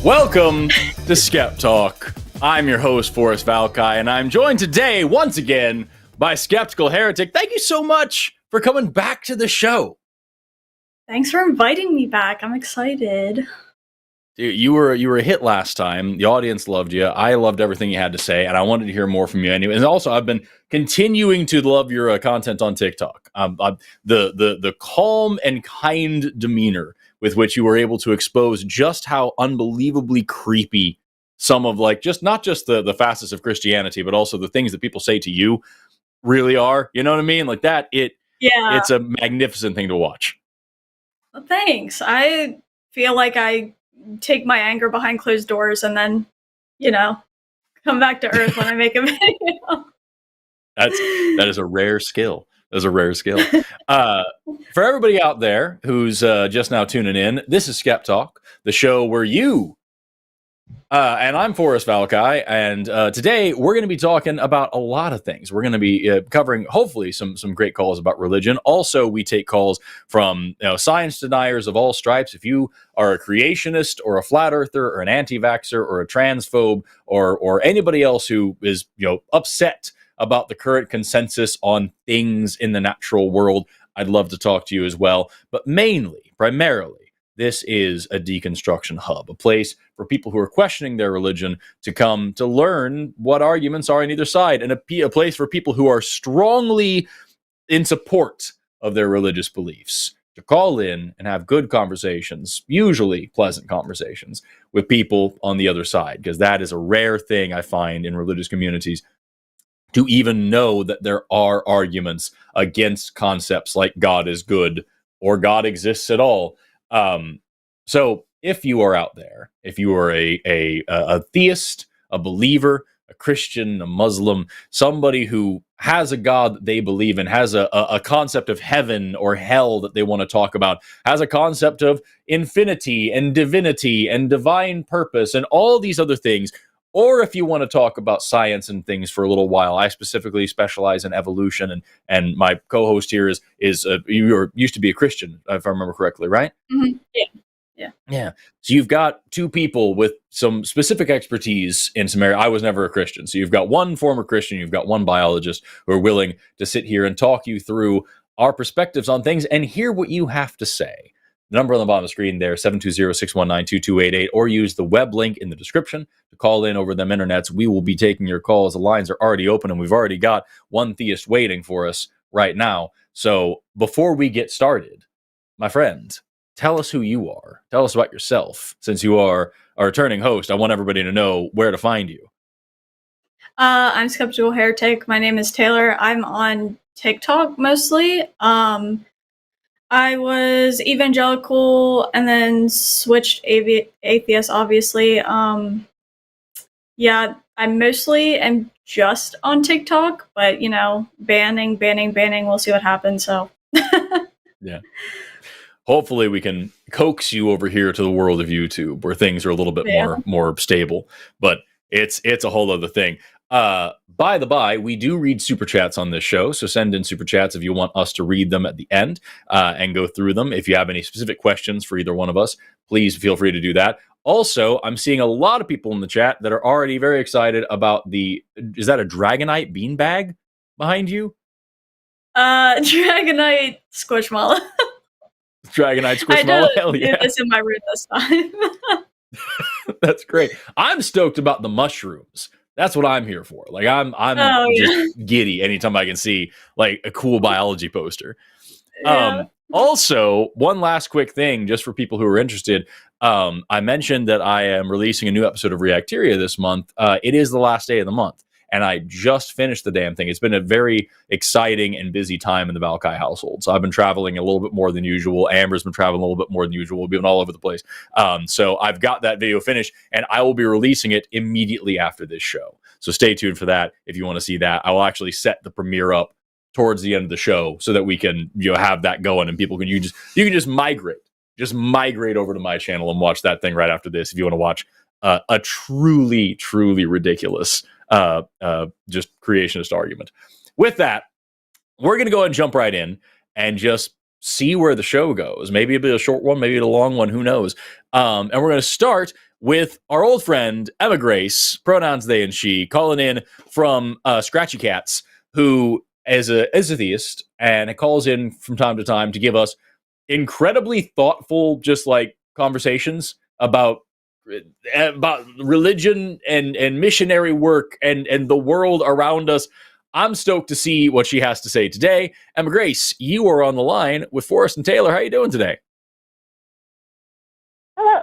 Welcome to SkepTalk. I'm your host, Forrest Valkai, and I'm joined today, once again, by Skeptical Heretic. Thank you so much for coming back to the show. Thanks for inviting me back. I'm excited. Dude, you were a hit last time. The audience loved you. I loved everything you had to say, and I wanted to hear more from you anyway. And also, I've been continuing to love your content on TikTok. The calm and kind demeanor with which you were able to expose just how unbelievably creepy some of, like, just not just the facets of Christianity, but also the things that people say to you really are. You know what I mean? Like that. It's a magnificent thing to watch. Well, thanks. I feel like I take my anger behind closed doors and then, come back to earth when I make a video. That is a rare skill. That's a rare skill. For everybody out there who's just now tuning in, this is SkepTalk, the show where you, and I'm Forrest Valkai, and today we're going to be talking about a lot of things. We're going to be covering, hopefully, some great calls about religion. Also, we take calls from science deniers of all stripes. If you are a creationist or a flat earther or an anti-vaxxer or a transphobe or anybody else who is upset about the current consensus on things in the natural world, I'd love to talk to you as well. But primarily, this is a deconstruction hub, a place for people who are questioning their religion to come to learn what arguments are on either side, and a place for people who are strongly in support of their religious beliefs to call in and have good conversations, usually pleasant conversations, with people on the other side, because that is a rare thing I find in religious communities, to even know that there are arguments against concepts like God is good or God exists at all. So if you are out there, if you are a theist, a believer, a Christian, a Muslim, somebody who has a God that they believe in, has a concept of heaven or hell that they want to talk about, has a concept of infinity and divinity and divine purpose and all these other things, or if you want to talk about science and things for a little while, I specifically specialize in evolution, and my co-host here is you used to be a Christian, if I remember correctly, right? Mm-hmm. Yeah. So you've got two people with some specific expertise in some area. I was never a Christian. So you've got one former Christian, you've got one biologist who are willing to sit here and talk you through our perspectives on things and hear what you have to say. The number on the bottom of the screen there, 720-619-2288, or use the web link in the description to call in over them internets. We will be taking your calls. The lines are already open, and we've already got one theist waiting for us right now. So before we get started, my friend, tell us who you are. Tell us about yourself. Since you are a returning host, I want everybody to know where to find you. I'm Skeptical Heretic. My name is Taylor. I'm on TikTok mostly. I was evangelical and then switched atheist, obviously. I mostly am just on TikTok, but, banning, we'll see what happens, so. Yeah. Hopefully we can coax you over here to the world of YouTube where things are a little bit more stable, but it's a whole other thing. By the by, we do read super chats on this show, so send in super chats if you want us to read them at the end and go through them. If you have any specific questions for either one of us, please feel free to do that. Also, I'm seeing a lot of people in the chat that are already very excited about is that a Dragonite beanbag behind you? Dragonite Squishmallow. Dragonite Squishmallow, hell yeah. It's in my room this time. That's great. I'm stoked about the mushrooms. That's what I'm here for. Like I'm just giddy anytime I can see like a cool biology poster. Yeah. Also, one last quick thing, just for people who are interested. I mentioned that I am releasing a new episode of Reacteria this month. It is the last day of the month, and I just finished the damn thing. It's been a very exciting and busy time in the Valkai household. So I've been traveling a little bit more than usual. Amber's been traveling a little bit more than usual. We've been all over the place. So I've got that video finished, and I will be releasing it immediately after this show. So stay tuned for that if you want to see that. I will actually set the premiere up towards the end of the show so that we can have that going, and people can you can just migrate over to my channel and watch that thing right after this if you want to watch a truly ridiculous just creationist argument. With that, we're going to go ahead and jump right in and just see where the show goes. Maybe it'll be a short one, maybe a long one, who knows. And we're going to start with our old friend Emma Grace, pronouns they and she, calling in from Scratchy Cats, who is a theist and calls in from time to time to give us incredibly thoughtful, just like conversations about religion and missionary work and the world around us. I'm stoked to see what she has to say today. Emma Grace, you are on the line with Forrest and Taylor. How are you doing today? Hello.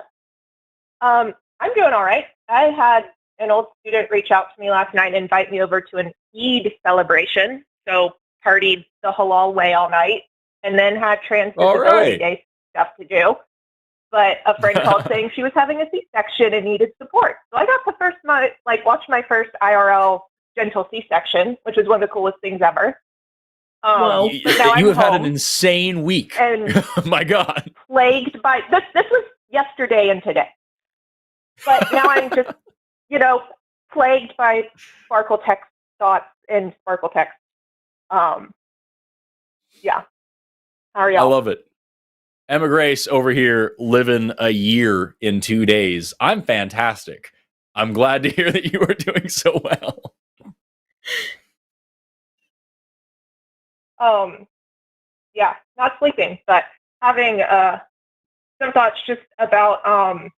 I'm doing all right. I had an old student reach out to me last night and invite me over to an Eid celebration. So partied the halal way all night and then had Trans Visibility Day stuff to do. But a friend called saying she was having a C-section and needed support. So I got to watch my first IRL gentle C-section, which is one of the coolest things ever. Whoa. You have had an insane week. And my God. Plagued by, this was yesterday and today. But now I'm just, plagued by Sparkle text thoughts and Sparkle text. Yeah. How are y'all? I love it. Emma Grace over here living a year in 2 days. I'm fantastic. I'm glad to hear that you are doing so well. Yeah, not sleeping, but having some thoughts just about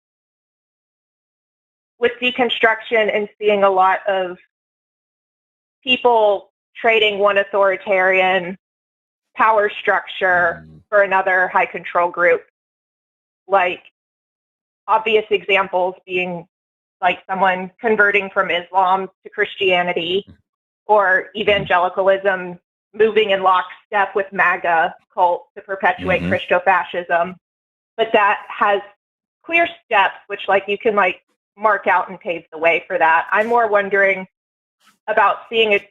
with deconstruction and seeing a lot of people trading one authoritarian power structure for another high control group. Like obvious examples being like someone converting from Islam to Christianity or evangelicalism moving in lockstep with MAGA cult to perpetuate Christo-fascism. But that has clear steps, which you can mark out and pave the way for that. I'm more wondering about seeing a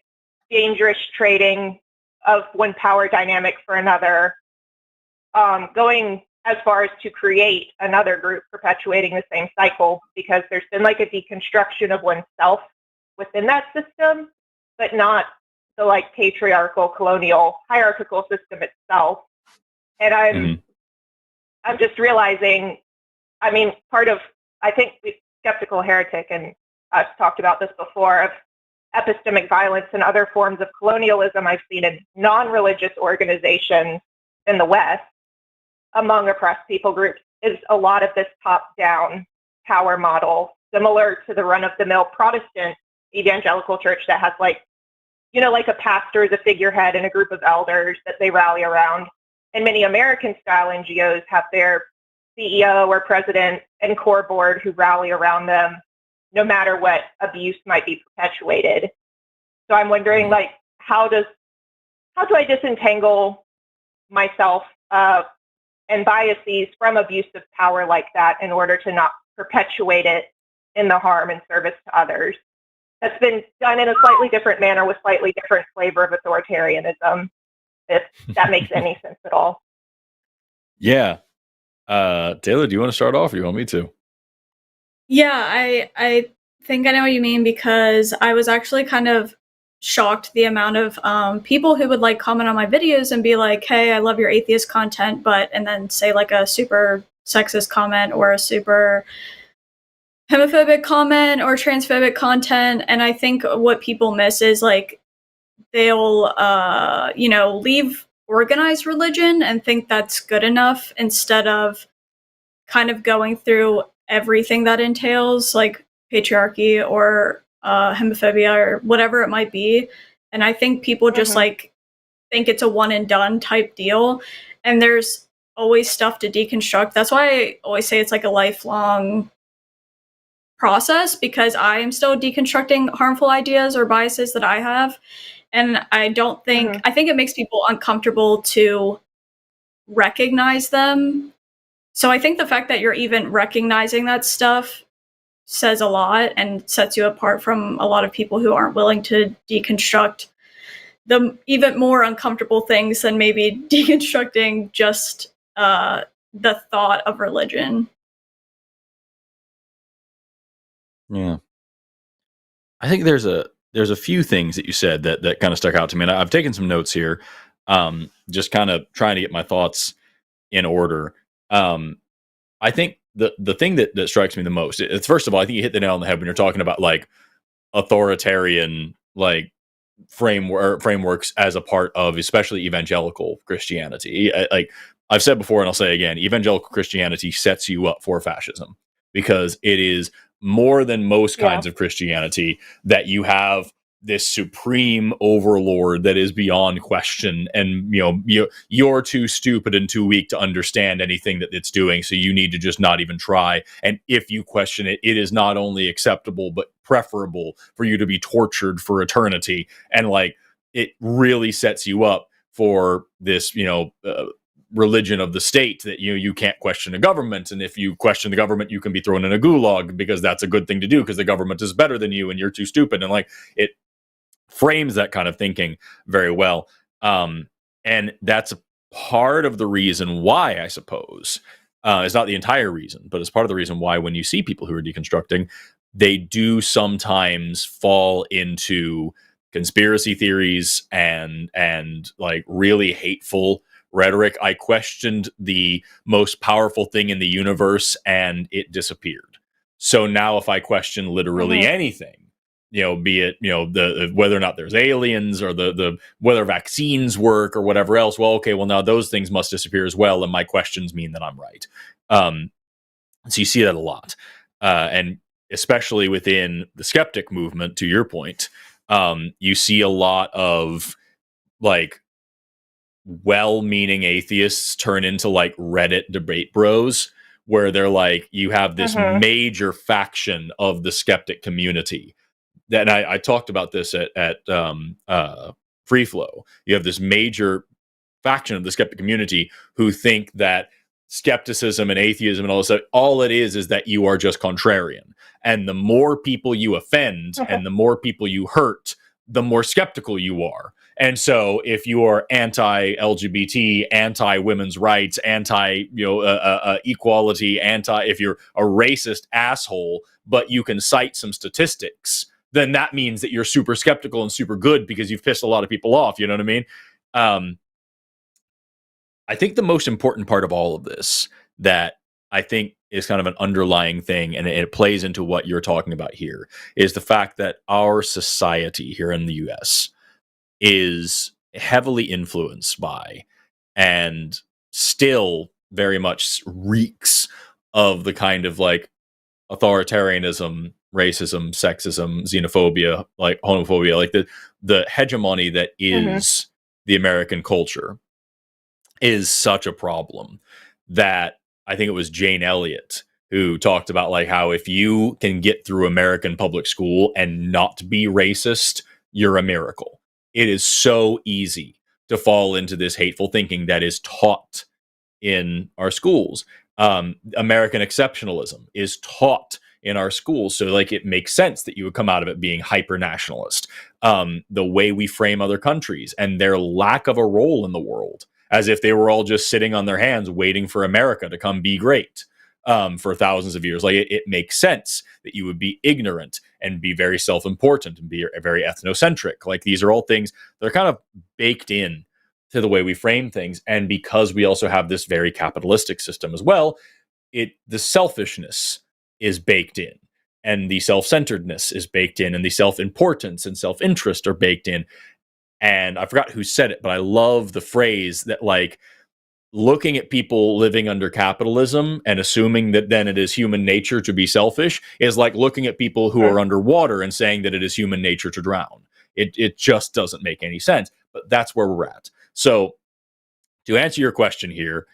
dangerous trading of one power dynamic for another, going as far as to create another group perpetuating the same cycle, because there's been a deconstruction of oneself within that system, but not the patriarchal, colonial, hierarchical system itself. And I'm just realizing, I think Skeptical, Heretic, and I've talked about this before, of epistemic violence and other forms of colonialism I've seen in non-religious organizations in the West among oppressed people groups is a lot of this top-down power model, similar to the run-of-the-mill Protestant evangelical church that has a pastor as a figurehead and a group of elders that they rally around. And many American-style NGOs have their CEO or president and core board who rally around them no matter what abuse might be perpetuated. So I'm wondering, how do I disentangle myself and biases from abuse of power like that in order to not perpetuate it in the harm and service to others? That's been done in a slightly different manner with slightly different flavor of authoritarianism, if that makes any sense at all. Yeah. Taylor, do you want to start off or you want me to? Yeah, I think I know what you mean, because I was actually kind of shocked the amount of people who would comment on my videos and be like, hey, I love your atheist content, and then say a super sexist comment or a super homophobic comment or transphobic content. And I think what people miss is they'll leave organized religion and think that's good enough instead of kind of going through everything that entails patriarchy or homophobia or whatever it might be. And I think people just think it's a one and done type deal, and there's always stuff to deconstruct. That's why I always say it's a lifelong process, because I am still deconstructing harmful ideas or biases that I have. And I don't think, I think it makes people uncomfortable to recognize them. So I think the fact that you're even recognizing that stuff says a lot and sets you apart from a lot of people who aren't willing to deconstruct the even more uncomfortable things than maybe deconstructing just the thought of religion. Yeah. I think there's a few things that you said that kind of stuck out to me. And I've taken some notes here, just kind of trying to get my thoughts in order. I think the thing that strikes me the most, it's first of all, I think you hit the nail on the head when you're talking about like authoritarian like frameworks as a part of especially evangelical Christianity. Like I've said before and I'll say again, evangelical Christianity sets you up for fascism because it is more than most kinds of Christianity that you have this supreme overlord that is beyond question, and you're too stupid and too weak to understand anything that it's doing, so you need to just not even try. And if you question it, it is not only acceptable but preferable for you to be tortured for eternity. And like it really sets you up for this religion of the state that you can't question the government, and if you question the government you can be thrown in a gulag because that's a good thing to do because the government is better than you and you're too stupid. And like it frames that kind of thinking very well. And that's part of the reason why, I suppose, it's not the entire reason, but it's part of the reason why when you see people who are deconstructing, they do sometimes fall into conspiracy theories and like really hateful rhetoric. I questioned the most powerful thing in the universe and it disappeared. So now if I question literally anything, be it, the whether or not there's aliens or the whether vaccines work or whatever else, well, okay, well now those things must disappear as well. And my questions mean that I'm right. So you see that a lot. And especially within the skeptic movement, to your point, you see a lot of like well-meaning atheists turn into like Reddit debate bros, where they're like, you have this major faction of the skeptic community. That I talked about this at Free Flow. You have this major faction of the skeptic community who think that skepticism and atheism and all this stuff, all it is that you are just contrarian. And the more people you offend and the more people you hurt, the more skeptical you are. And so if you are anti-LGBT, anti-women's rights, anti-equality, if you're a racist asshole, but you can cite some statistics, then that means that you're super skeptical and super good because you've pissed a lot of people off. You know what I mean? I think the most important part of all of this that I think is kind of an underlying thing, and it plays into what you're talking about here, is the fact that our society here in the US is heavily influenced by and still very much reeks of the kind of like authoritarianism, racism, sexism, xenophobia, like homophobia, like the hegemony that is the American culture is such a problem that I think it was Jane Elliott who talked about like how if you can get through American public school and not be racist, you're a miracle. It is so easy to fall into this hateful thinking that is taught in our schools. American exceptionalism is taught in our schools. So like it makes sense that you would come out of it being hyper nationalist. The way we frame other countries and their lack of a role in the world, as if they were all just sitting on their hands waiting for America to come be great for thousands of years. Like it makes sense that you would be ignorant and be very self-important and be very ethnocentric. Like these are all things that are kind of baked in to the way we frame things. And because we also have this very capitalistic system as well, the selfishness is baked in, and the self-centeredness is baked in, and the self-importance and self-interest are baked in. And I forgot who said it, but I love the phrase that like looking at people living under capitalism and assuming that then it is human nature to be selfish is like looking at people who are underwater and saying that it is human nature to drown. It just doesn't make any sense, but that's where we're at. So to answer your question here,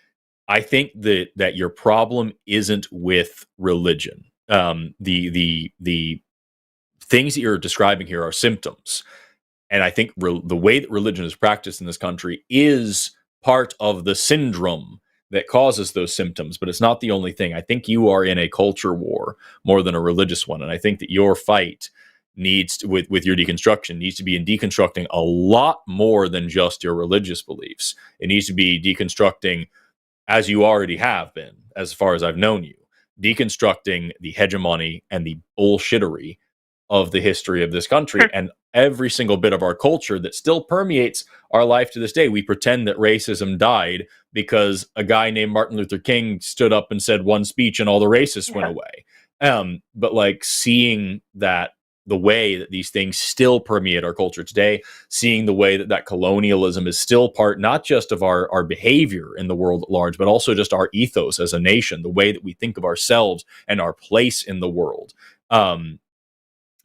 I think that your problem isn't with religion. The things that you're describing here are symptoms. And I think the way that religion is practiced in this country is part of the syndrome that causes those symptoms, but it's not the only thing. I think you are in a culture war more than a religious one. And I think that your fight needs to, with your deconstruction, needs to be in deconstructing a lot more than just your religious beliefs. It needs to be deconstructing, as you already have been, as far as I've known you, deconstructing the hegemony and the bullshittery of the history of this country and every single bit of our culture that still permeates our life to this day. We pretend that racism died because a guy named Martin Luther King stood up and said one speech and all the racists went away. But like seeing that the way that these things still permeate our culture today, seeing the way that colonialism is still part not just of our behavior in the world at large, but also just our ethos as a nation, the way that we think of ourselves and our place in the world.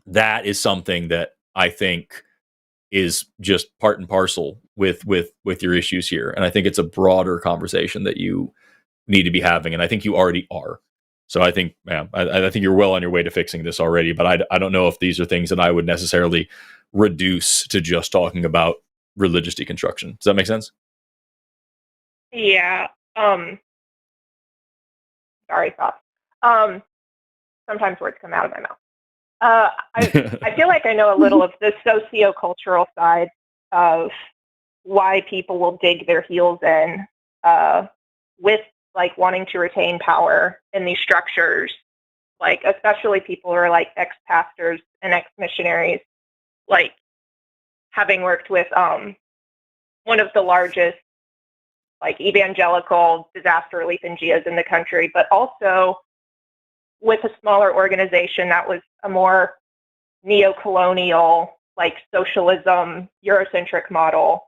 That is something that I think is just part and parcel with your issues here. And I think it's a broader conversation that you need to be having. And I think you already are. So I think, I think you're well on your way to fixing this already, but I don't know if these are things that I would necessarily reduce to just talking about religious deconstruction. Does that make sense? Yeah. Sorry, thoughts. Sometimes words come out of my mouth. I feel like I know a little of the sociocultural side of why people will dig their heels in with like wanting to retain power in these structures, like especially people who are like ex-pastors and ex-missionaries, like having worked with one of the largest like evangelical disaster relief NGOs in the country, but also with a smaller organization that was a more neo-colonial, like socialism, Eurocentric model.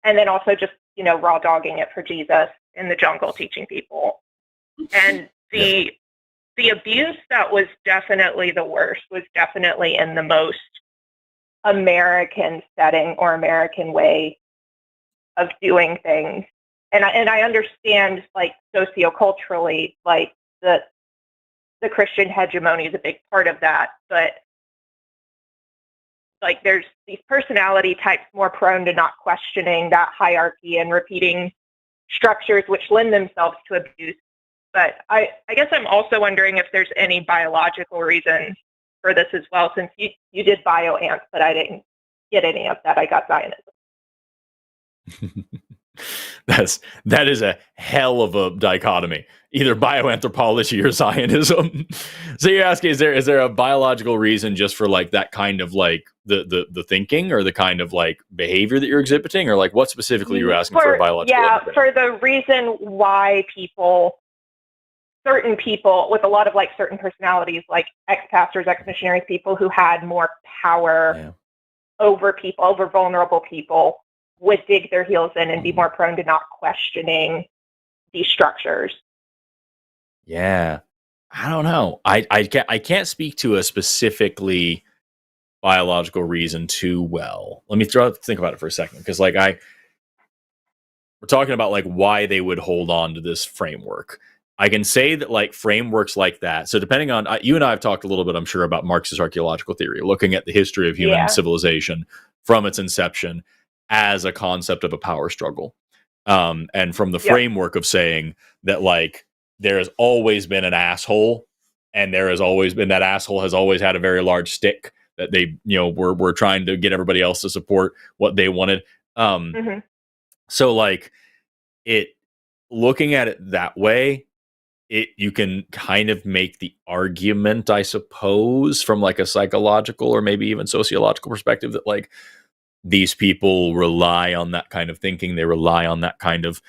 And then also just, raw dogging it for Jesus in the jungle, teaching people. And the abuse that was definitely the worst was definitely in the most American setting or American way of doing things. And I understand, like, socioculturally, like, the Christian hegemony is a big part of that, but like there's these personality types more prone to not questioning that hierarchy and repeating structures which lend themselves to abuse. But I guess I'm also wondering if there's any biological reasons for this as well, since you did bioants, but I didn't get any of that. I got Zionism. That is a hell of a dichotomy, either bioanthropology or Zionism. So you're asking, is there a biological reason just for like that kind of like the thinking or the kind of like behavior that you're exhibiting, or like what specifically you're asking for a biological? Yeah, for the reason why certain people with a lot of like certain personalities, like ex-pastors, ex-missionaries, people who had more power over people, over vulnerable people, would dig their heels in and be more prone to not questioning these structures. Yeah, I don't know. I can't speak to a specifically biological reason too well. Let me think about it for a second, because like we're talking about like why they would hold on to this framework. I can say that like frameworks like that. So depending on you and I have talked a little bit, I'm sure, about Marxist archaeological theory, looking at the history of human civilization from its inception as a concept of a power struggle. And from the framework of saying that like there has always been an asshole, and there has always been that asshole has always had a very large stick that they, were trying to get everybody else to support what they wanted. So like looking at it that way, you can kind of make the argument, I suppose, from like a psychological or maybe even sociological perspective, that like these people rely on that kind of thinking. They rely on that kind of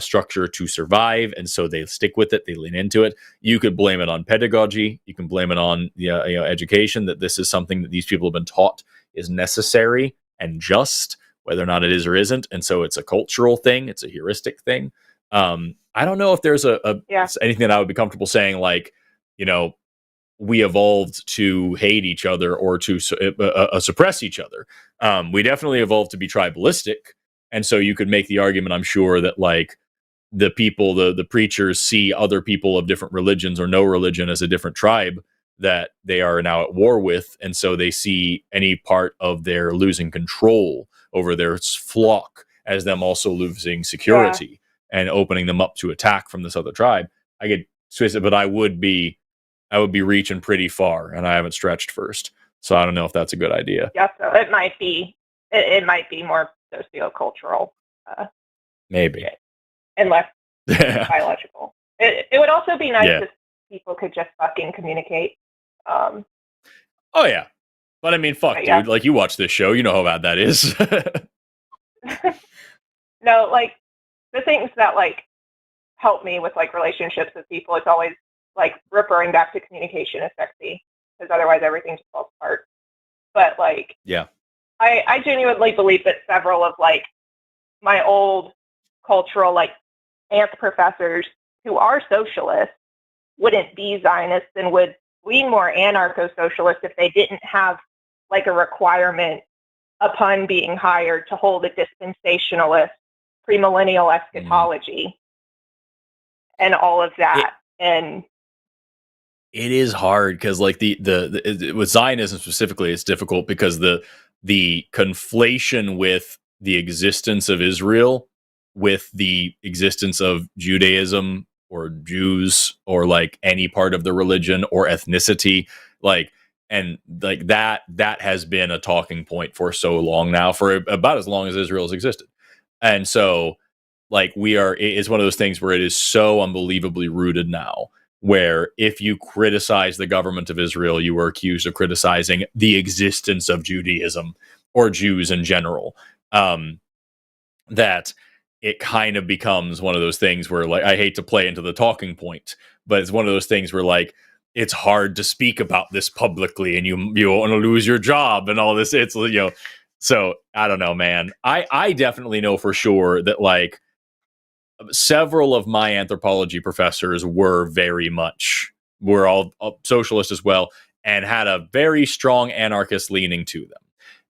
structure to survive. And so they stick with it. They lean into it. You could blame it on pedagogy. You can blame it on education, that this is something that these people have been taught is necessary and just, whether or not it is or isn't. And so it's a cultural thing. It's a heuristic thing. I don't know if there's anything that I would be comfortable saying, like, we evolved to hate each other or to suppress each other. We definitely evolved to be tribalistic. And so you could make the argument, I'm sure, that like the people, the preachers see other people of different religions or no religion as a different tribe that they are now at war with. And so they see any part of their losing control over their flock as them also losing security and opening them up to attack from this other tribe. I could twist it, but I would be reaching pretty far, and I haven't stretched first. So I don't know if that's a good idea. Yeah, so it might be more sociocultural. Maybe. And less biological. It would also be nice if people could just fucking communicate. Oh yeah, but I mean, fuck, But, dude. yeah. Like, you watch this show, you know how bad that is. No, like the things that like help me with like relationships with people, it's always like referring back to communication is sexy, because otherwise everything just falls apart. But like, Yeah. I genuinely believe that several of like my old cultural like anth professors who are socialists wouldn't be Zionists and would lean more anarcho-socialist if they didn't have like a requirement upon being hired to hold a dispensationalist premillennial eschatology and all of that. And it is hard because like with Zionism specifically, it's difficult because the conflation with the existence of Israel with the existence of Judaism or Jews or like any part of the religion or ethnicity, like, and like that has been a talking point for so long now, for about as long as Israel has existed. And so like it's one of those things where it is so unbelievably rooted now, where if you criticize the government of Israel, you are accused of criticizing the existence of Judaism or Jews in general. That it kind of becomes one of those things where, like, I hate to play into the talking point, but it's one of those things where like it's hard to speak about this publicly, and you want to lose your job and all this. It's, you know, so I don't know, man. I definitely know for sure that like several of my anthropology professors were all socialist as well, and had a very strong anarchist leaning to them.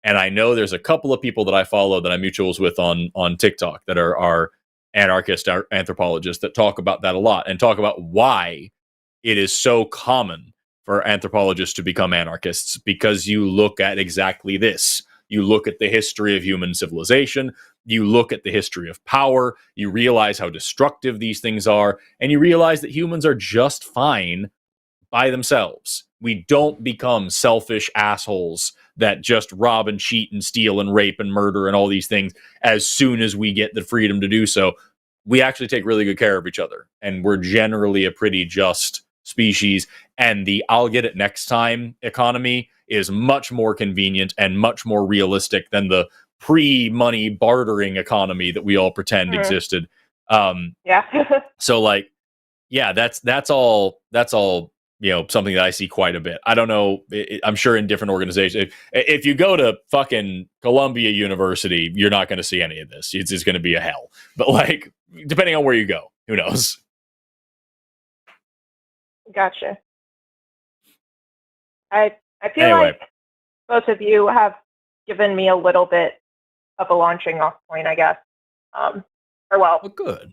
And I know there's a couple of people that I follow that I'm mutuals with on TikTok that are anarchist anthropologists that talk about that a lot, and talk about why it is so common for anthropologists to become anarchists, because you look at exactly this. You look at the history of human civilization, you look at the history of power, you realize how destructive these things are, and you realize that humans are just fine by themselves. We don't become selfish assholes that just rob and cheat and steal and rape and murder and all these things as soon as we get the freedom to do so. We actually take really good care of each other, and we're generally a pretty just species. And the I'll get it next time economy is much more convenient and much more realistic than the pre-money bartering economy that we all pretend existed. Yeah. So like, yeah, that's all, you know, something that I see quite a bit. I don't know. I'm sure in different organizations, if you go to fucking Columbia University, you're not going to see any of this. It's just going to be a hell. But like, depending on where you go, who knows? Gotcha. I feel Anyway. like both of you have given me a little bit of a launching off point, I guess. Or well, Good.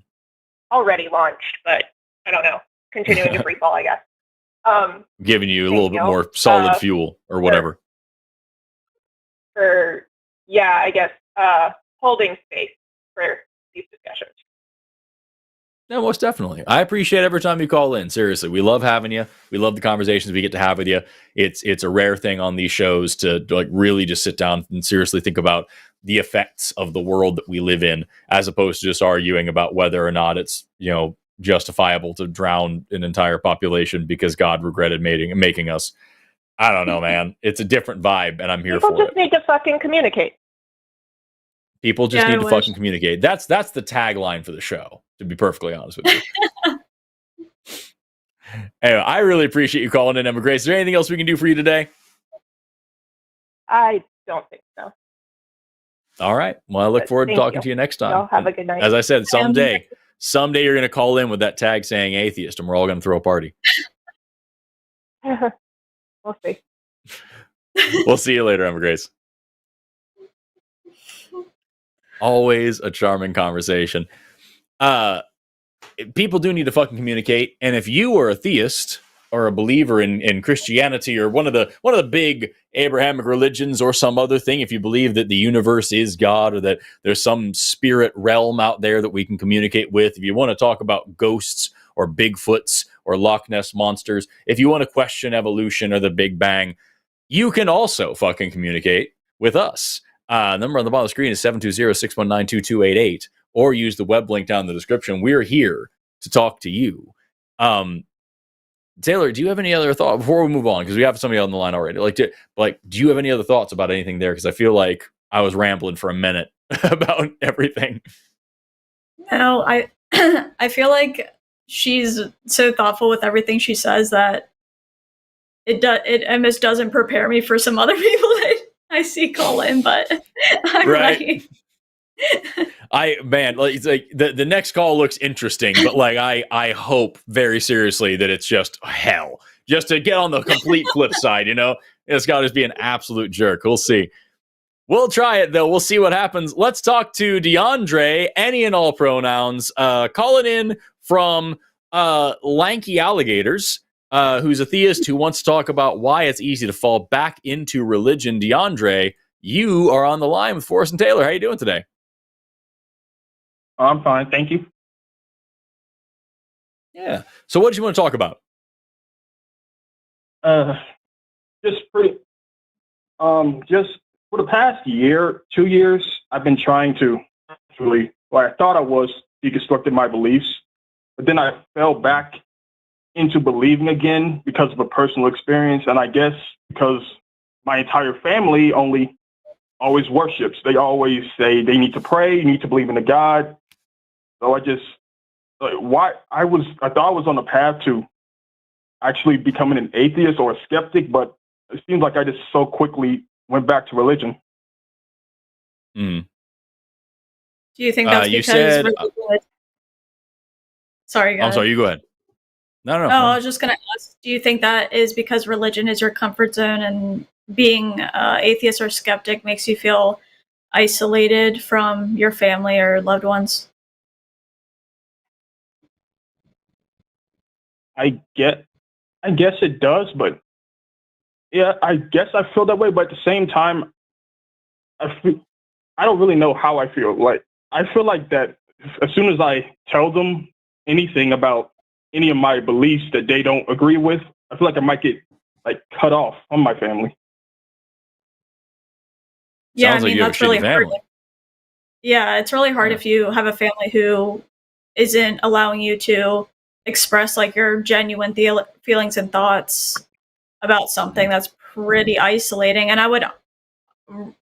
Already launched, but I don't know. Continuing to free fall, I guess. Giving you a little bit more solid fuel or whatever. I guess, holding space for these discussions. No, most definitely. I appreciate every time you call in. Seriously, we love having you. We love the conversations we get to have with you. It's a rare thing on these shows to like really just sit down and seriously think about the effects of the world that we live in, as opposed to just arguing about whether or not it's, you know, justifiable to drown an entire population because God regretted making us. I don't know, man. It's a different vibe, and I'm here for it. People just need to fucking communicate. People just need to fucking communicate. That's the tagline for the show, to be perfectly honest with you. Anyway, I really appreciate you calling in, Emma Grace. Is there anything else we can do for you today? I don't think so. All right. Well, I look forward to talking to you next time. Y'all have a good night. As I said, someday you're going to call in with that tag saying atheist, and we're all going to throw a party. We'll see. We'll see you later, Emma Grace. Always a charming conversation. People do need to fucking communicate, and if you are a theist or a believer in Christianity or one of the big Abrahamic religions or some other thing, if you believe that the universe is God or that there's some spirit realm out there that we can communicate with, if you want to talk about ghosts or Bigfoots or Loch Ness monsters, if you want to question evolution or the Big Bang, you can also fucking communicate with us. The number on the bottom of the screen is 720-619-2288, or use the web link down in the description. We're here to talk to you. Taylor, do you have any other thought before we move on? Because we have somebody on the line already. Do you have any other thoughts about anything there? Because I feel like I was rambling for a minute about everything. No, I I feel like she's so thoughtful with everything she says that it almost doesn't prepare me for some other people that I see call in, but I'm Right. ready. It's like the next call looks interesting, but like I hope very seriously that it's just hell. Just to get on the complete flip side, it's got to just be an absolute jerk. We'll see. We'll try it though. We'll see what happens. Let's talk to DeAndre, any and all pronouns, calling in from Lanky Alligators, who's a theist who wants to talk about why it's easy to fall back into religion. DeAndre, you are on the line with Forrest and Taylor. How you doing today? I'm fine, thank you. Yeah. So what did you want to talk about? Just for the past 2 years, I've been trying to actually, I thought I was deconstructing my beliefs, but then I fell back into believing again because of a personal experience. And I guess because my entire family always worships. They always say they need to pray, you need to believe in a God. So I thought I was on the path to actually becoming an atheist or a skeptic, but it seems like I just so quickly went back to religion. Mm. Do you think that's you because said, Sorry, I'm sorry, you go ahead. No. Oh, I was just going to ask, do you think that is because religion is your comfort zone and being atheist or skeptic makes you feel isolated from your family or loved ones? I guess it does, but yeah, I guess I feel that way. But at the same time, I don't really know how I feel. Like, I feel like that as soon as I tell them anything about any of my beliefs that they don't agree with, I feel like I might get cut off from my family. Yeah, Sounds like you have that's a shitty really hard. family. Yeah, it's really hard if you have a family who isn't allowing you to express your genuine feelings and thoughts about something. That's pretty isolating. And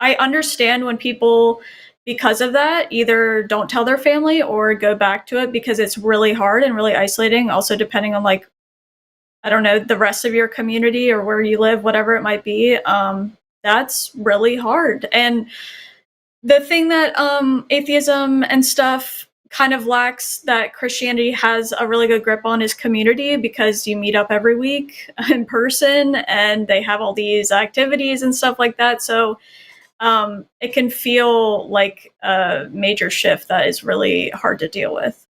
I understand when people, because of that, either don't tell their family or go back to it because it's really hard and really isolating. Also, depending on I don't know, the rest of your community or where you live, whatever it might be. That's really hard. And the thing that atheism and stuff kind of lacks that Christianity has a really good grip on is community, because you meet up every week in person and they have all these activities and stuff like that. So it can feel like a major shift that is really hard to deal with.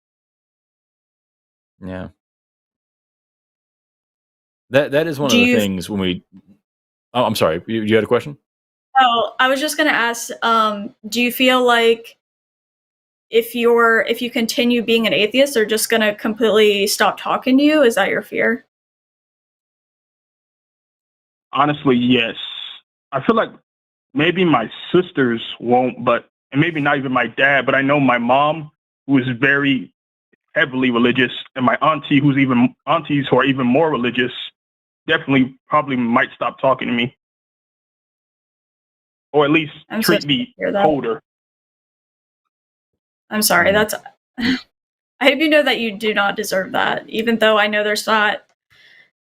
Yeah. That is one of the things when we... Oh, I'm sorry. You had a question? Oh, I was just going to ask, do you feel like if you continue being an atheist, they're just going to completely stop talking to you? Is that your fear? Honestly, yes. I feel like maybe my sisters won't, and maybe not even my dad, but I know my mom, who is very heavily religious, and my aunties who are even more religious, definitely probably might stop talking to me. Or at least treat me colder. I'm sorry. I hope you know that you do not deserve that, even though I know there's not,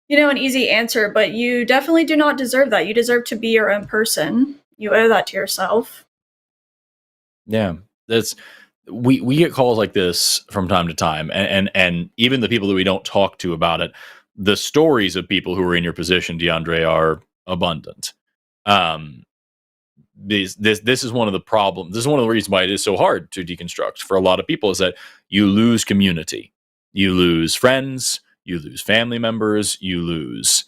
an easy answer, but you definitely do not deserve that. You deserve to be your own person. You owe that to yourself. Yeah. We get calls like this from time to time, and even the people that we don't talk to about it, the stories of people who are in your position, DeAndre, are abundant. This is one of the problems. This is one of the reasons why it is so hard to deconstruct for a lot of people, is that you lose community, you lose friends, you lose family members, you lose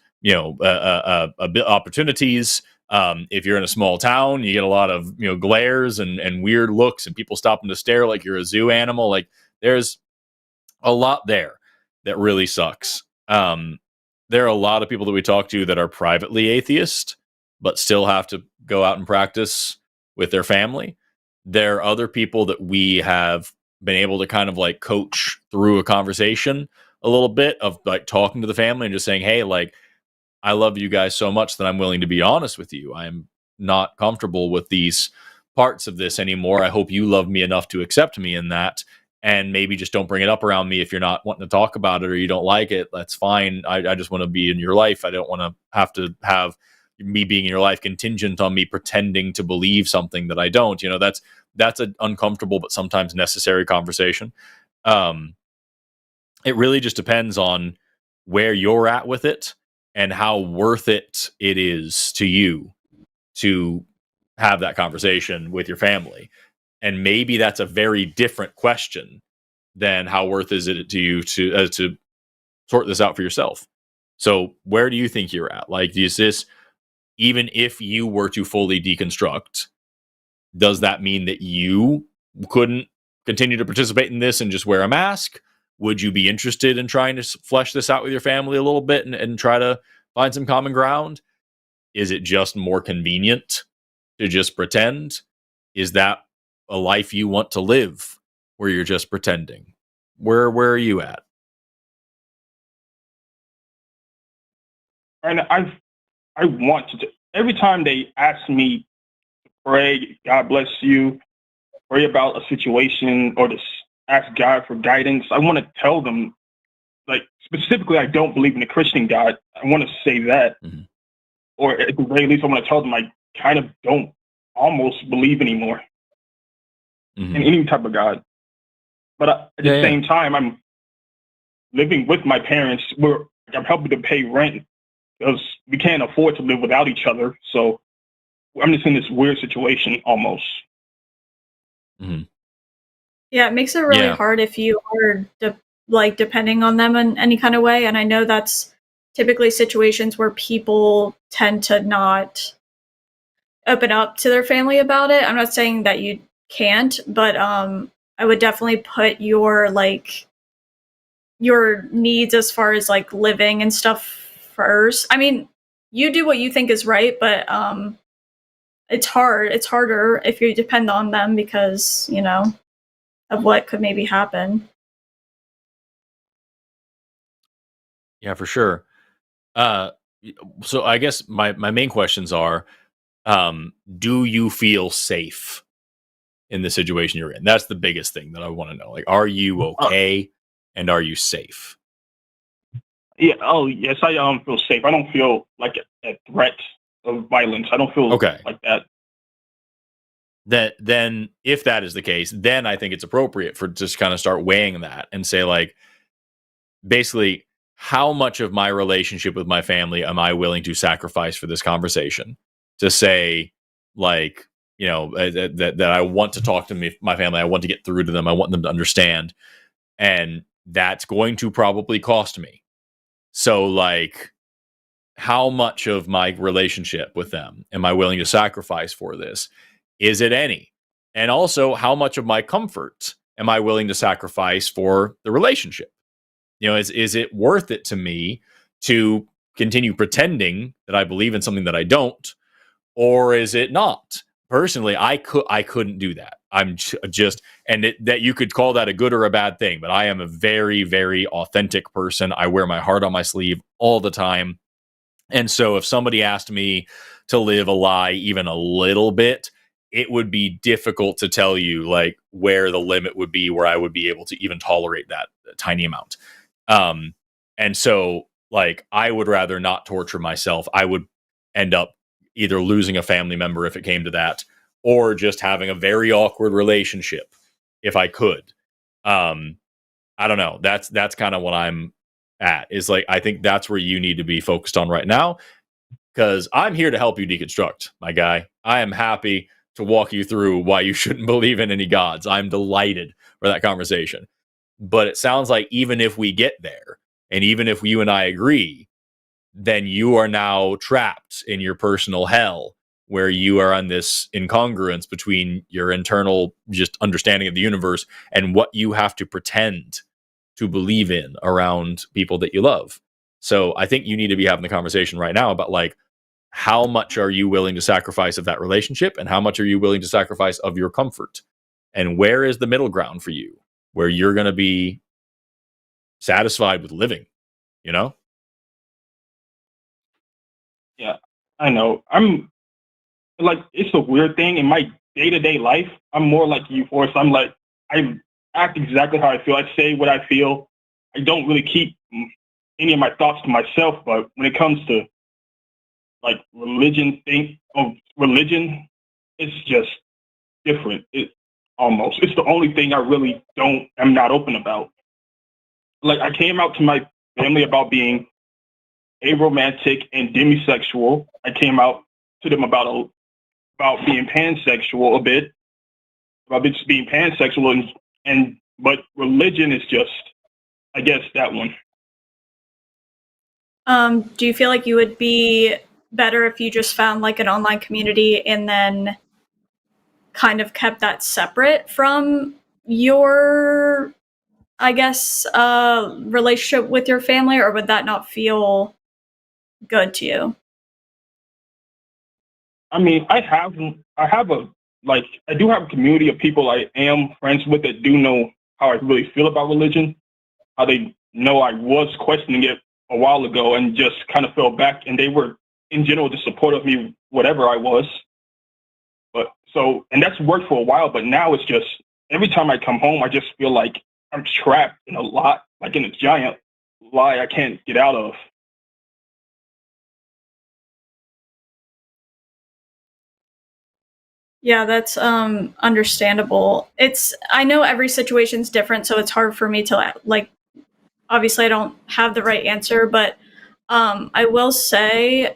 opportunities. If you're in a small town, you get a lot of glares and weird looks and people stopping to stare like you're a zoo animal. Like, there's a lot there that really sucks. There are a lot of people that we talk to that are privately atheist but still have to go out and practice with their family. There are other people that we have been able to kind of coach through a conversation a little bit of like talking to the family and just saying, hey, like, I love you guys so much that I'm willing to be honest with you. I'm not comfortable with these parts of this anymore. I hope you love me enough to accept me in that. And maybe just don't bring it up around me if you're not wanting to talk about it or you don't like it. That's fine. I just want to be in your life. I don't want to have me being in your life contingent on me pretending to believe something that I don't. You know, that's an uncomfortable but sometimes necessary conversation. It really just depends on where you're at with it and how worth it is to you to have that conversation with your family. And maybe that's a very different question than how worth is it to you to sort this out for yourself. So where do you think you're at? Like, is this, even if you were to fully deconstruct, does that mean that you couldn't continue to participate in this and just wear a mask? Would you be interested in trying to flesh this out with your family a little bit and try to find some common ground? Is it just more convenient to just pretend? Is that a life you want to live where you're just pretending? Where are you at? And I want to. Every time they ask me, pray, God bless you, pray about a situation, or to ask God for guidance, I want to tell them, like, specifically, I don't believe in a Christian God. I want to say that. Mm-hmm. Or at the very least, I want to tell them I kind of don't almost believe anymore in any type of God. But at the same time, I'm living with my parents. I'm helping to pay rent because we can't afford to live without each other. So I'm just in this weird situation almost. Mm-hmm. Yeah, it makes it really hard if you are depending on them in any kind of way. And I know that's typically situations where people tend to not open up to their family about it. I'm not saying that you can't, but I would definitely put your needs as far as like living and stuff first. I mean, you do what you think is right, but it's hard. It's harder if you depend on them because, you know, of what could maybe happen. Yeah, for sure. So I guess my main questions are, do you feel safe in the situation you're in? That's the biggest thing that I want to know. Like, are you okay and are you safe? Yeah. Oh, yes, I feel safe. I don't feel like a threat of violence. I don't feel like that. Then if that is the case, then I think it's appropriate for just kind of start weighing that and say, like, basically, how much of my relationship with my family am I willing to sacrifice for this conversation? To say, like, you know, that I want to talk to my family, I want to get through to them, I want them to understand, and that's going to probably cost me. So, like, how much of my relationship with them am I willing to sacrifice for this? Is it any? And also, how much of my comfort am I willing to sacrifice for the relationship? You know, is it worth it to me to continue pretending that I believe in something that I don't, or is it not? Personally, I couldn't do that. I'm just, and that you could call that a good or a bad thing, but I am a very, very authentic person. I wear my heart on my sleeve all the time. And so if somebody asked me to live a lie even a little bit, it would be difficult to tell you, like, where the limit would be where I would be able to even tolerate that tiny amount. And so, like, I would rather not torture myself. I would end up either losing a family member if it came to that, or just having a very awkward relationship if I could. I don't know. That's kind of what I'm at, is like, I think that's where you need to be focused on right now, because I'm here to help you deconstruct, my guy. I am happy to walk you through why you shouldn't believe in any gods. I'm delighted for that conversation. But it sounds like even if we get there, and even if you and I agree, then you are now trapped in your personal hell, where you are on this incongruence between your internal just understanding of the universe and what you have to pretend to believe in around people that you love. So I think you need to be having the conversation right now about, like, how much are you willing to sacrifice of that relationship, and how much are you willing to sacrifice of your comfort? And where is the middle ground for you, where you're going to be satisfied with living, you know? Yeah, I know. I'm like, it's a weird thing in my day-to-day life. I'm more like you, Forrest. I'm like, I act exactly how I feel. I say what I feel. I don't really keep any of my thoughts to myself. But when it comes to like religion, it's just different. It's the only thing I really am not open about. Like, I came out to my family about being aromantic and demisexual. I came out to them about being pansexual a bit, about just being pansexual, but religion is just, I guess, that one. Do you feel like you would be better if you just found like an online community and then kind of kept that separate from your, I guess, relationship with your family, or would that not feel good to you? I mean, I do have a community of people I am friends with that do know how I really feel about religion, how they know I was questioning it a while ago and just kind of fell back, and they were in general just supportive of me, whatever I was. And that's worked for a while, but now it's just every time I come home, I just feel like I'm trapped in a giant lie I can't get out of. Yeah, that's understandable. I know every situation's different, so it's hard for me to like, obviously I don't have the right answer, but I will say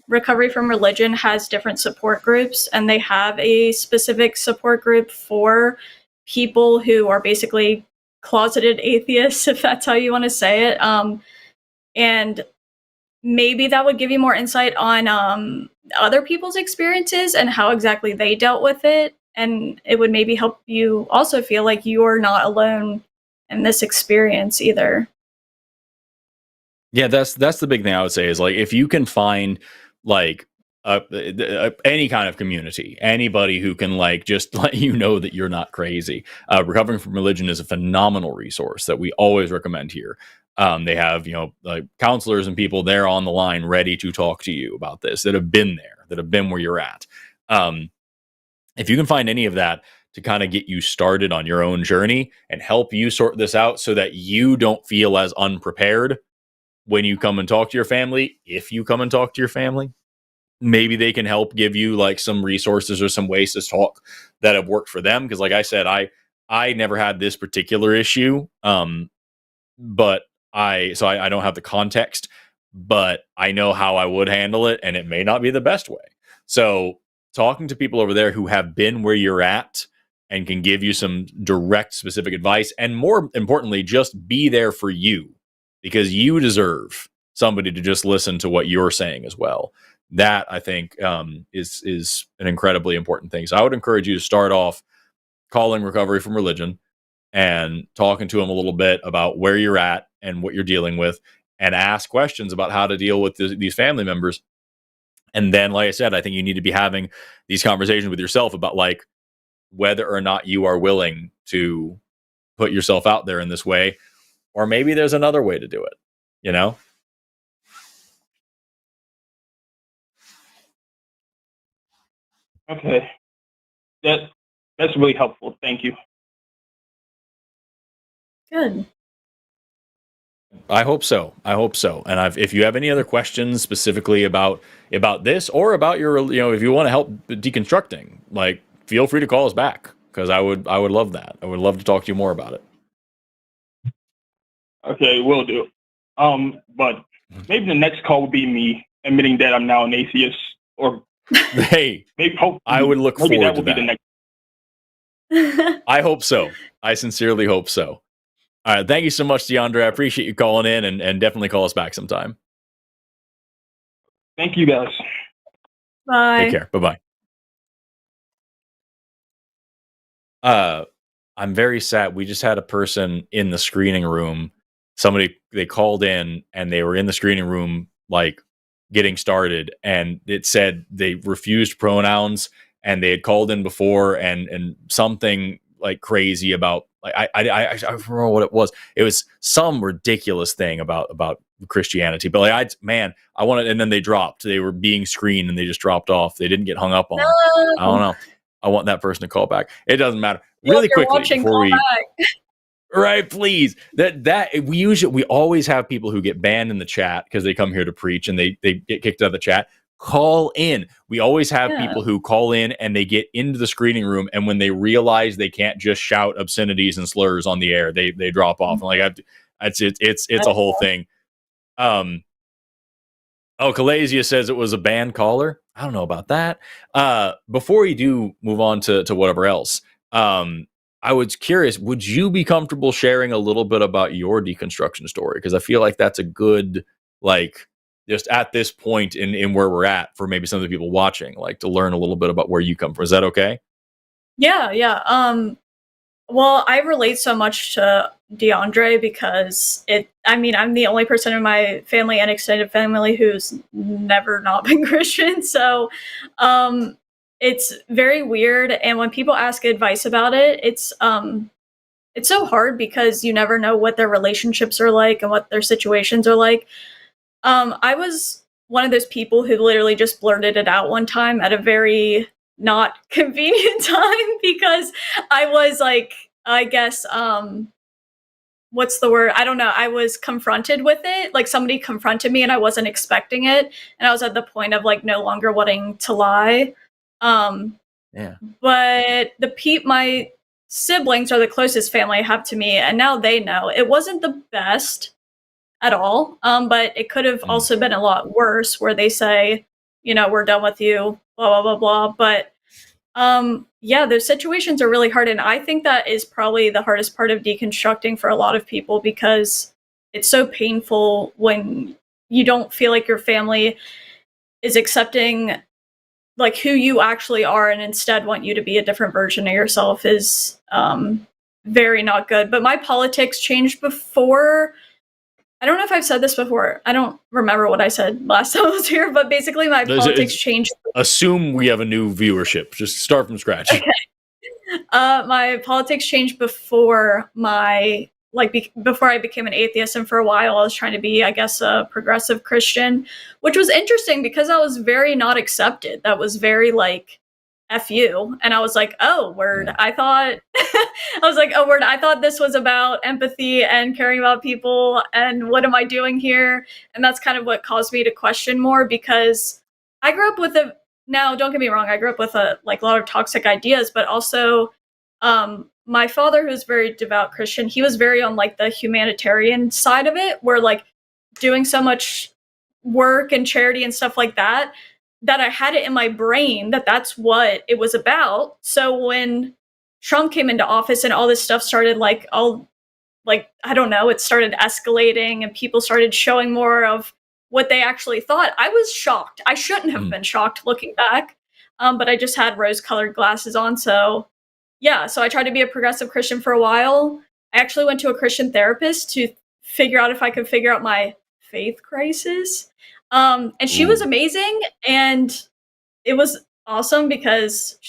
Recovery from Religion has different support groups, and they have a specific support group for people who are basically closeted atheists, if that's how you want to say it. And maybe that would give you more insight on other people's experiences and how exactly they dealt with it. And it would maybe help you also feel like you are not alone in this experience either. Yeah, that's the big thing I would say is like, if you can find like any kind of community, anybody who can like just let you know that you're not crazy. Recovering from Religion is a phenomenal resource that we always recommend here. They have, like counselors and people there on the line ready to talk to you about this, that have been there, that have been where you're at. If you can find any of that to kind of get you started on your own journey and help you sort this out so that you don't feel as unprepared when you come and talk to your family, if you come and talk to your family, maybe they can help give you like some resources or some ways to talk that have worked for them. Because like I said, I never had this particular issue, but I don't have the context, but I know how I would handle it, and it may not be the best way. So talking to people over there who have been where you're at and can give you some direct, specific advice, and more importantly, just be there for you, because you deserve somebody to just listen to what you're saying as well. That I think is an incredibly important thing. So I would encourage you to start off calling Recovery from Religion and talking to them a little bit about where you're at and what you're dealing with, and ask questions about how to deal with these family members. And then, like I said, I think you need to be having these conversations with yourself about like whether or not you are willing to put yourself out there in this way, or maybe there's another way to do it, you know? Okay, that's really helpful. Thank you. Good. I hope so. And if you have any other questions specifically about this, or about your, if you want to help deconstructing, like, feel free to call us back, because I would love that. I would love to talk to you more about it. Okay, will do. But maybe the next call will be me admitting that I'm now an atheist, or hey, I would look forward to that. I hope so. I sincerely hope so. All right. Thank you so much, DeAndre. I appreciate you calling in, and definitely call us back sometime. Thank you, guys. Bye. Take care. Bye-bye. I'm very sad. We just had a person in the screening room. They called in, and they were in the screening room, like getting started, and it said they refused pronouns, and they had called in before, and something like crazy about like I remember what it was. It was some ridiculous thing about Christianity, but like I wanted, and then they dropped. They were being screened and they just dropped off. They didn't get hung up on. I don't know. I want that person to call back. It doesn't matter. Really quickly before we right, please. That we always have people who get banned in the chat because they come here to preach and they get kicked out of the chat. Call in. We always have people who call in and they get into the screening room, and when they realize they can't just shout obscenities and slurs on the air, they drop off. And like it's a whole thing. Kalasia says it was a banned caller. I don't know about that. Before you do move on to whatever else, I was curious, would you be comfortable sharing a little bit about your deconstruction story? Because I feel like that's a good, like, just at this point in where we're at for maybe some of the people watching, like to learn a little bit about where you come from. Is that okay? Yeah. Well, I relate so much to DeAndre because I'm the only person in my family and extended family who's never not been Christian. So, it's very weird. And when people ask advice about it, it's so hard because you never know what their relationships are like and what their situations are like. I was one of those people who literally just blurted it out one time at a very not convenient time because I was like, I guess, what's the word? I don't know. I was confronted with it. Like somebody confronted me and I wasn't expecting it. And I was at the point of like no longer wanting to lie. But my siblings are the closest family I have to me. And now they know it wasn't the best at all. But it could have also been a lot worse where they say, we're done with you, blah, blah, blah, blah. But those situations are really hard. And I think that is probably the hardest part of deconstructing for a lot of people because it's so painful when you don't feel like your family is accepting like who you actually are and instead want you to be a different version of yourself is very not good. But my politics changed before. I don't know if I've said this before. I don't remember what I said last time I was here, but basically my politics changed. Assume we have a new viewership. Just start from scratch. Okay. My politics changed before before I became an atheist, and for a while I was trying to be, I guess, a progressive Christian, which was interesting because I was very not accepted. That was very like, F you. And I was like, oh, word. I thought I thought this was about empathy and caring about people. And what am I doing here? And that's kind of what caused me to question more because I grew up with now, don't get me wrong, I grew up with a lot of toxic ideas, but also my father, who's very devout Christian, he was very on like the humanitarian side of it, where like doing so much work and charity and stuff like that I had it in my brain that that's what it was about. So when Trump came into office and all this stuff started I don't know, it started escalating and people started showing more of what they actually thought. I was shocked. I shouldn't have been shocked looking back. But I just had rose-colored glasses on. So yeah, so I tried to be a progressive Christian for a while. I actually went to a Christian therapist to figure out if I could figure out my faith crisis. And she was amazing, and it was awesome because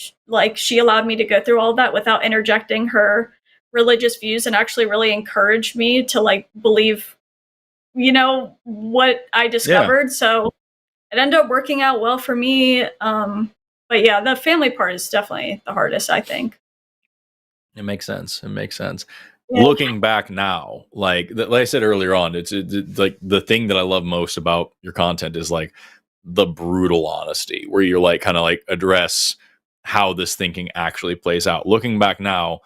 she allowed me to go through all that without interjecting her religious views and actually really encouraged me to believe, what I discovered. Yeah. So it ended up working out well for me. But yeah, the family part is definitely the hardest, I think. It makes sense. Yeah. Looking back now, like I said earlier on, it's like the thing that I love most about your content is like the brutal honesty, where you're like kind of like address how this thinking actually plays out. Looking back now,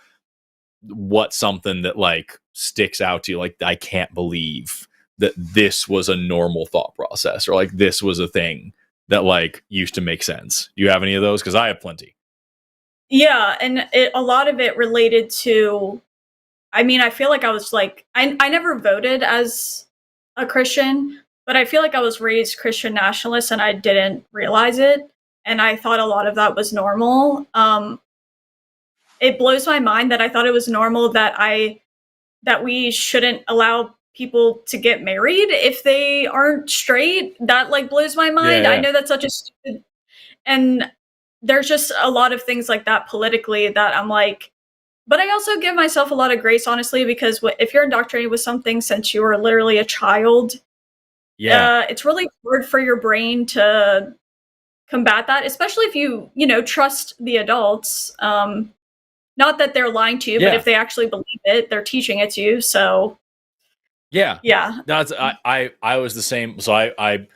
what's something that like sticks out to you? Like, I can't believe that this was a normal thought process, or like this was a thing that like used to make sense. Do you have any of those? Because I have plenty. Yeah, and a lot of it related to. I feel like I was like, I never voted as a Christian, but I feel like I was raised Christian nationalist and I didn't realize it. And I thought a lot of that was normal. It blows my mind that I thought it was normal that we shouldn't allow people to get married if they aren't straight. That blows my mind. Yeah. I know that's such a stupid, and there's just a lot of things like that politically that I'm like, But I also give myself a lot of grace, honestly, because if you're indoctrinated with something since you were literally a child, it's really hard for your brain to combat that, especially if you trust the adults. Not that they're lying to you, but if they actually believe it, they're teaching it to you. So yeah. That's I was the same. So I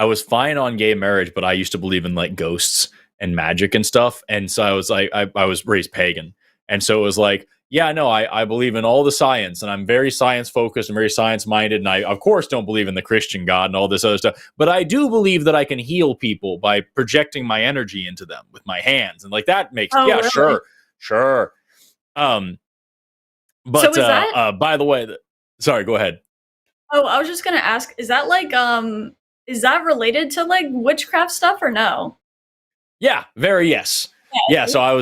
was fine on gay marriage, but I used to believe in like ghosts and magic and stuff. And so I was like, I was raised pagan. And so it was like, yeah, no, I believe in all the science, and I'm very science focused and very science minded. And I, of course, don't believe in the Christian God and all this other stuff. But I do believe that I can heal people by projecting my energy into them with my hands. And like that makes, really? Sure. But so is that, by the way, sorry, go ahead. Oh, I was just gonna ask, is that like is that related to like witchcraft stuff or no? Yeah, very yes. Yeah, so I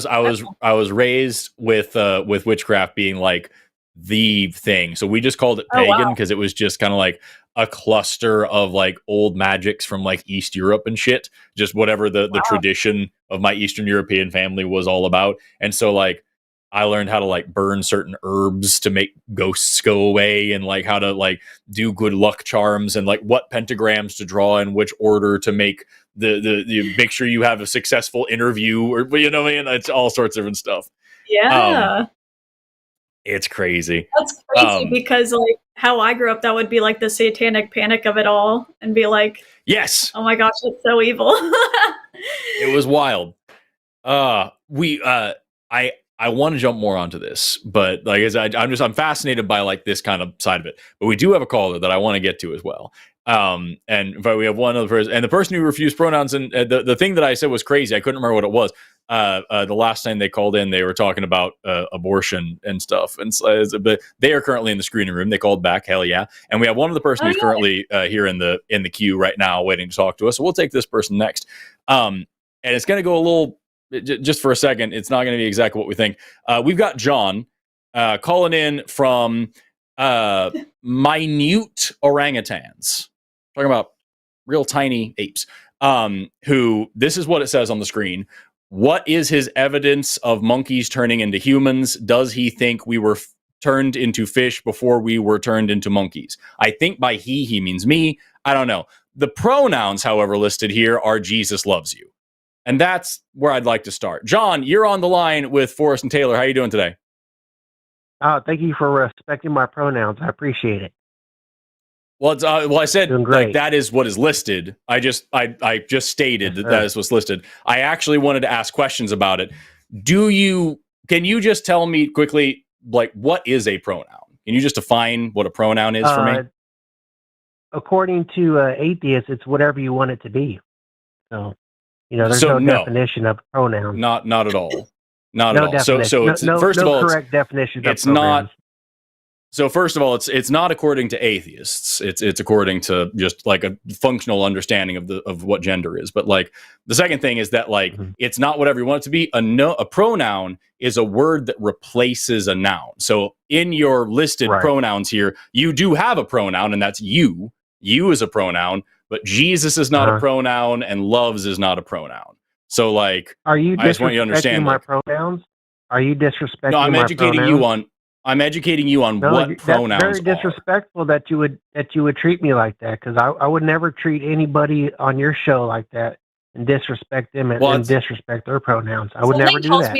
was raised with witchcraft being like the thing. So we just called it pagan because it was just kind of like a cluster of like old magics from like East Europe and shit. Just whatever the tradition of my Eastern European family was all about. And so like I learned how to like burn certain herbs to make ghosts go away, and like how to like do good luck charms, and like what pentagrams to draw in which order to make the make sure you have a successful interview, or you know what I mean? It's all sorts of different stuff. Yeah. It's crazy. That's crazy because like how I grew up, that would be like the satanic panic of it all, and be like, yes, oh my gosh, it's so evil. It was wild. I want to jump more onto this, but like I'm fascinated by like this kind of side of it. But we do have a caller that I want to get to as well. And but we have one other person, and the person who refused pronouns, and the thing that I said was crazy. I couldn't remember what it was. The last time they called in, they were talking about abortion and stuff, and but they are currently in the screening room. They called back, hell yeah! And we have one of the person who's currently here in the queue right now, waiting to talk to us. So we'll take this person next. And it's going to go a little. Just for a second, it's not going to be exactly what we think. We've got John calling in from minute orangutans, talking about real tiny apes, who, this is what it says on the screen. What is his evidence of monkeys turning into humans? Does he think we were turned into fish before we were turned into monkeys? I think by he means me. I don't know. The pronouns, however, listed here are Jesus loves you. And that's where I'd like to start. John, you're on the line with Forrest and Taylor. How are you doing today? Thank you for respecting my pronouns. I appreciate it. Well, I said like that is what is listed. I just stated that is what's listed. I actually wanted to ask questions about it. Can you just tell me quickly, like, what is a pronoun? Can you just define what a pronoun is for me? According to atheists, it's whatever you want it to be. So. There's no definition of pronoun. Not at all. Not at all. So it's, first of all, correct definition. It's not. So first of all, it's not according to atheists. It's according to just like a functional understanding of what gender is. But like the second thing is that like it's not whatever you want it to be. A pronoun is a word that replaces a noun. So in your listed pronouns here, you do have a pronoun, and that's you. You is a pronoun. But Jesus is not a pronoun, and loves is not a pronoun. So, like, are you I just want you to understand my pronouns? Are you disrespecting? No, I'm educating you on. I'm educating you on what pronouns are. That's very disrespectful that you would treat me like that, because I would never treat anybody on your show like that and disrespect them and disrespect their pronouns. I would never do that.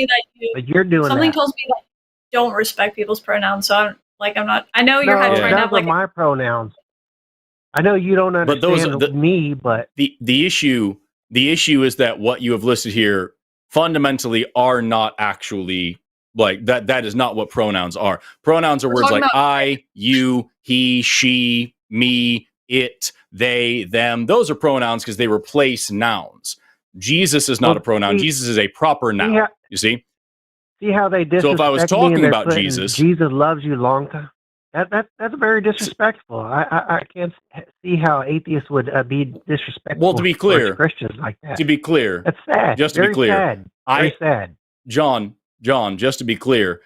But you're doing something tells me that you don't respect people's pronouns. So I'm not. I know you're trying to have like my pronouns. I know you don't understand me, but the issue is that what you have listed here fundamentally are not actually like that. That is not what pronouns are. Pronouns are words like I, you, he, she, me, it, they, them. Those are pronouns because they replace nouns. Jesus is not a pronoun. Jesus is a proper noun. You see? See how they disrespect me? So if I was talking about Jesus, Jesus loves you long time. That's very disrespectful. I can't see how atheists would be disrespectful. Well, to be clear, Christians like that. To be clear, that's sad. Just to be clear, sad. Very sad. John, just to be clear,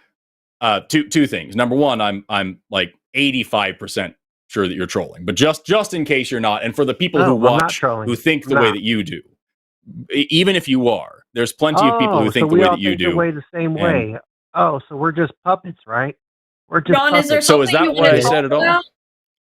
two things. Number one, I'm like 85% sure that you're trolling, but just in case you're not, and for the people who watch who think the way that you do, even if you are, there's plenty of people who think the way that you do. The same way. Oh, so we're just puppets, right? We're just John, puppets. is there So is something that you what want I to said at all? about?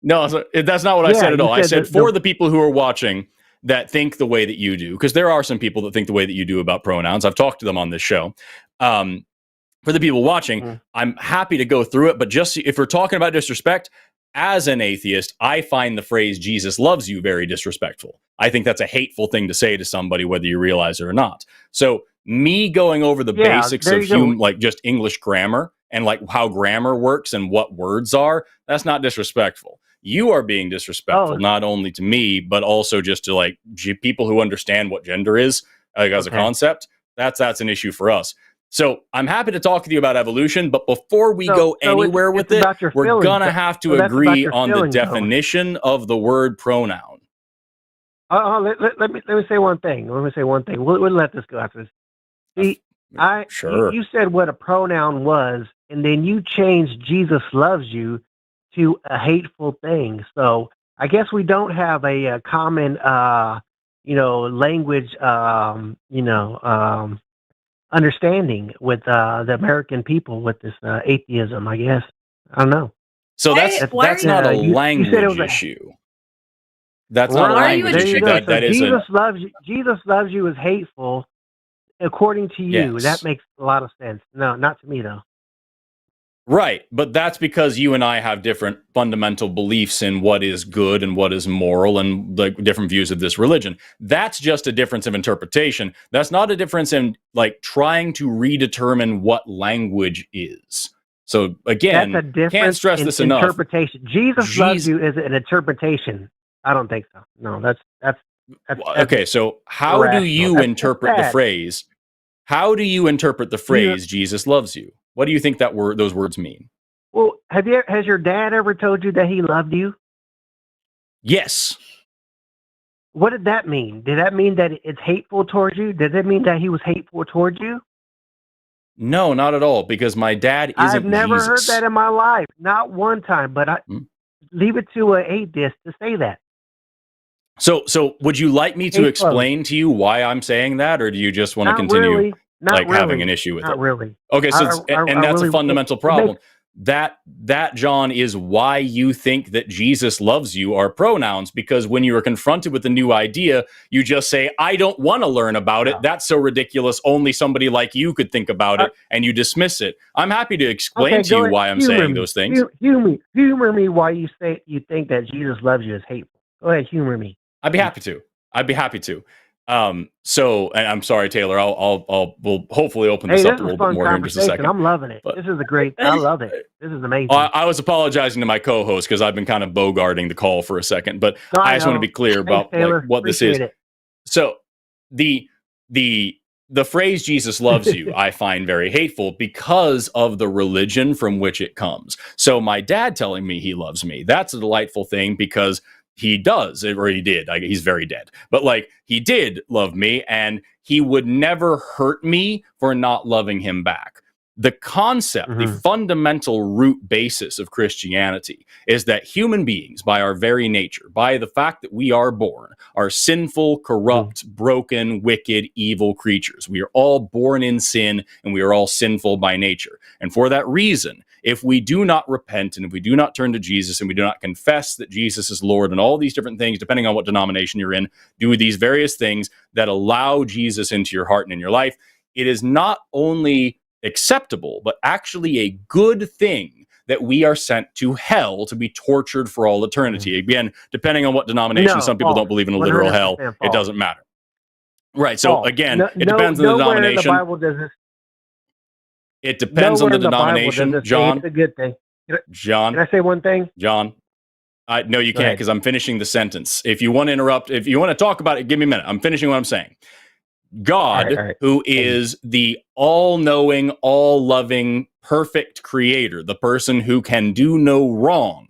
No, that's not what I said at all. I said the for the people who are watching that think the way that you do, because there are some people that think the way that you do about pronouns. I've talked to them on this show. For the people watching, I'm happy to go through it, but just if we're talking about disrespect, as an atheist, I find the phrase Jesus loves you very disrespectful. I think that's a hateful thing to say to somebody, whether you realize it or not. So me going over the basics of like just English grammar and like how grammar works and what words are, that's not disrespectful. You are being disrespectful, not only to me, but also just to like people who understand what gender is as a concept. That's an issue for us. So I'm happy to talk with you about evolution, but before we go anywhere with it, we're going to have to agree on the definition of the word pronoun. Let me say one thing. We'll let this go after this. See, you said what a pronoun was, and then you changed Jesus loves you to a hateful thing. So I guess we don't have a common, language, understanding with the American people with this atheism, I guess. I don't know. So that's not a language issue. That's not a language issue. That is Jesus loves you is hateful, according to you. Yes. That makes a lot of sense. No, not to me though. Right, but that's because you and I have different fundamental beliefs in what is good and what is moral and like different views of this religion. That's just a difference of interpretation. That's not a difference in like trying to redetermine what language is. So again, that's a difference can't stress this enough. Interpretation. Jesus loves you is an interpretation. I don't think so. No, that's okay. So how do you interpret the phrase? How do you interpret the phrase Jesus loves you? What do you think those words mean? Well, has your dad ever told you that he loved you? Yes. What did that mean? Did that mean that it's hateful towards you? Did it mean that he was hateful towards you? No, not at all, because my dad isn't I've never Jesus. heard that in my life. Not one time, but I leave it to an atheist to say that. So would you like me to explain to you why I'm saying that, or do you just want to continue having an issue with it? Not really. Okay, so that's a fundamental problem. That John is why you think that Jesus loves you are pronouns, because when you are confronted with a new idea, you just say, I don't want to learn about it. That's so ridiculous. Only somebody like you could think about it, and you dismiss it. I'm happy to explain to you why I'm saying those things. Humor me why you think that Jesus loves you is hateful. Go ahead, humor me. I'd be happy to. So, and I'm sorry, Taylor, we'll hopefully open this up a little bit more here in just a second. I'm loving it. This is I love it. This is amazing. I was apologizing to my co-host because I've been kind of bogarting the call for a second, but I just want to be clear about what this is. So the phrase Jesus loves you, I find very hateful because of the religion from which it comes. So my dad telling me he loves me, that's a delightful thing because he does, or he did. He's very dead. But like, he did love me, and he would never hurt me for not loving him back. The concept, the fundamental root basis of Christianity is that human beings, by our very nature, by the fact that we are born, are sinful, corrupt, broken, wicked, evil creatures. We are all born in sin, and we are all sinful by nature. And for that reason, if we do not repent and if we do not turn to Jesus and we do not confess that Jesus is Lord and all these different things, depending on what denomination you're in, do these various things that allow Jesus into your heart and in your life, it is not only acceptable, but actually a good thing that we are sent to hell to be tortured for all eternity. Again, depending on what denomination, some people don't believe in a literal hell. It doesn't matter. Right. So again, it depends on the denomination. It depends on the denomination, John. It's a good thing. John, can I say one thing? John, no, you can't, because I'm finishing the sentence. If you want to interrupt, if you want to talk about it, give me a minute. I'm finishing what I'm saying. God, all right. Who is the all-knowing, all-loving, perfect creator, the person who can do no wrong,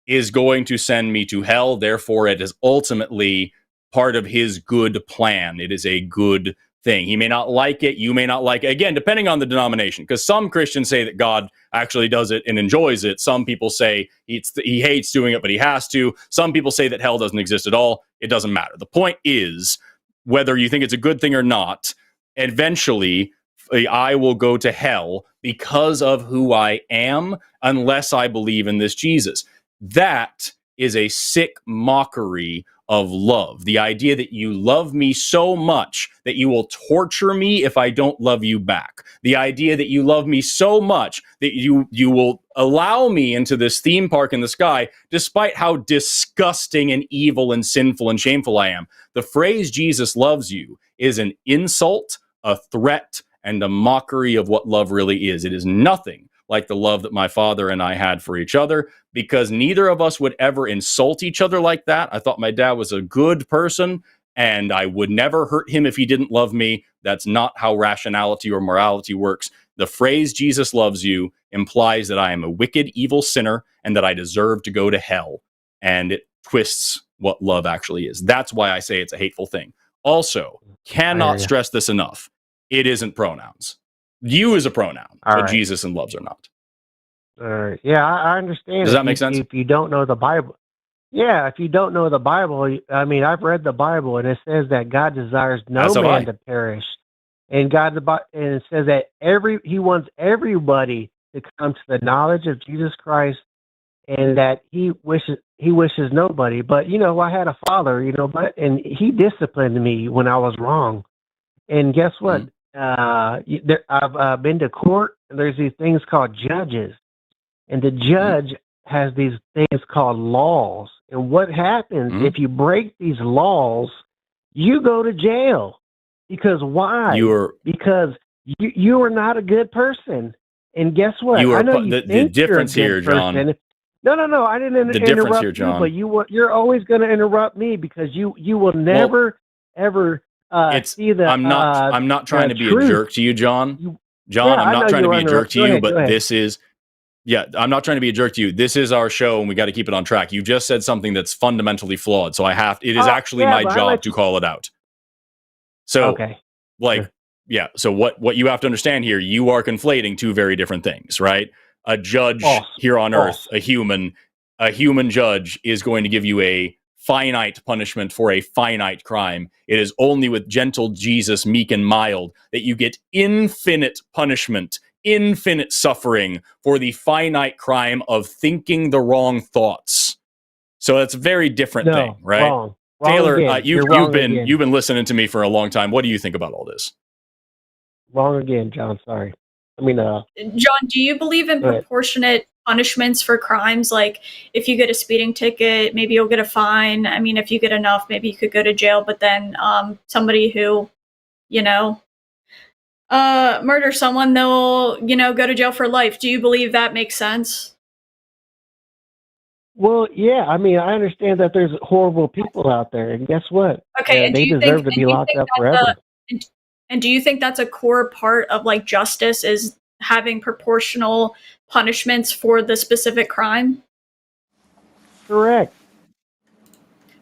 is going to send me to hell. Therefore, it is ultimately part of his good plan. It is a good thing. He may not like it. You may not like it. Again, depending on the denomination, because some Christians say that God actually does it and enjoys it. Some people say he hates doing it, but he has to. Some people say that hell doesn't exist at all. It doesn't matter. The point is, whether you think it's a good thing or not, eventually, I will go to hell because of who I am unless I believe in this Jesus. That is a sick mockery of love. The idea that you love me so much that you will torture me if I don't love you back. The idea that you love me so much that you will allow me into this theme park in the sky despite how disgusting and evil and sinful and shameful I am. The phrase Jesus loves you is an insult, a threat, and a mockery of what love really is. It is nothing like the love that my father and I had for each other, because neither of us would ever insult each other like that. I thought my dad was a good person, and I would never hurt him if he didn't love me. That's not how rationality or morality works. The phrase Jesus loves you implies that I am a wicked, evil sinner and that I deserve to go to hell. And it twists what love actually is. That's why I say it's a hateful thing. Also, cannot stress this enough. It isn't pronouns. You is a pronoun, but Jesus and loves are not. Yeah, I understand. Does that make sense? If you don't know the Bible. Yeah, if you don't know the Bible, I mean, I've read the Bible, and it says that God desires no man to perish. And it says that He wants everybody to come to the knowledge of Jesus Christ, and that He wishes nobody. But I had a father, and he disciplined me when I was wrong. And guess what? I've been to court, and there's these things called judges, and the judge has these things called laws. And what happens if you break these laws? You go to jail. Because why? Because you are not a good person. And guess what? I know the difference here, John. No. I didn't interrupt you, John. But you're always going to interrupt me because you will never ever. See the, I'm not trying to be a jerk to you, John. I'm not trying to be a jerk to you, but this is. Yeah, I'm not trying to be a jerk to you. This is our show, and we got to keep it on track. You just said something that's fundamentally flawed, so it is actually my job to call it out. So, so what you have to understand here, you are conflating two very different things, right? A judge here on Earth, a human judge is going to give you a finite punishment for a finite crime. It is only with gentle Jesus, meek and mild, that you get infinite punishment, infinite suffering for the finite crime of thinking the wrong thoughts. So that's a very different thing, right? Wrong Taylor, you've been listening to me for a long time. What do you think about all this? Wrong again, John. Sorry. John, do you believe in proportionate punishments for crimes? Like, if you get a speeding ticket, maybe you'll get a fine. I mean, if you get enough, maybe you could go to jail. But then somebody who, murders someone, they'll, go to jail for life. Do you believe that makes sense? Well, yeah. I mean, I understand that there's horrible people out there, and guess what? Okay, they deserve to be locked up forever. And do you think that's a core part of justice, is having proportional punishments for the specific crime? Correct.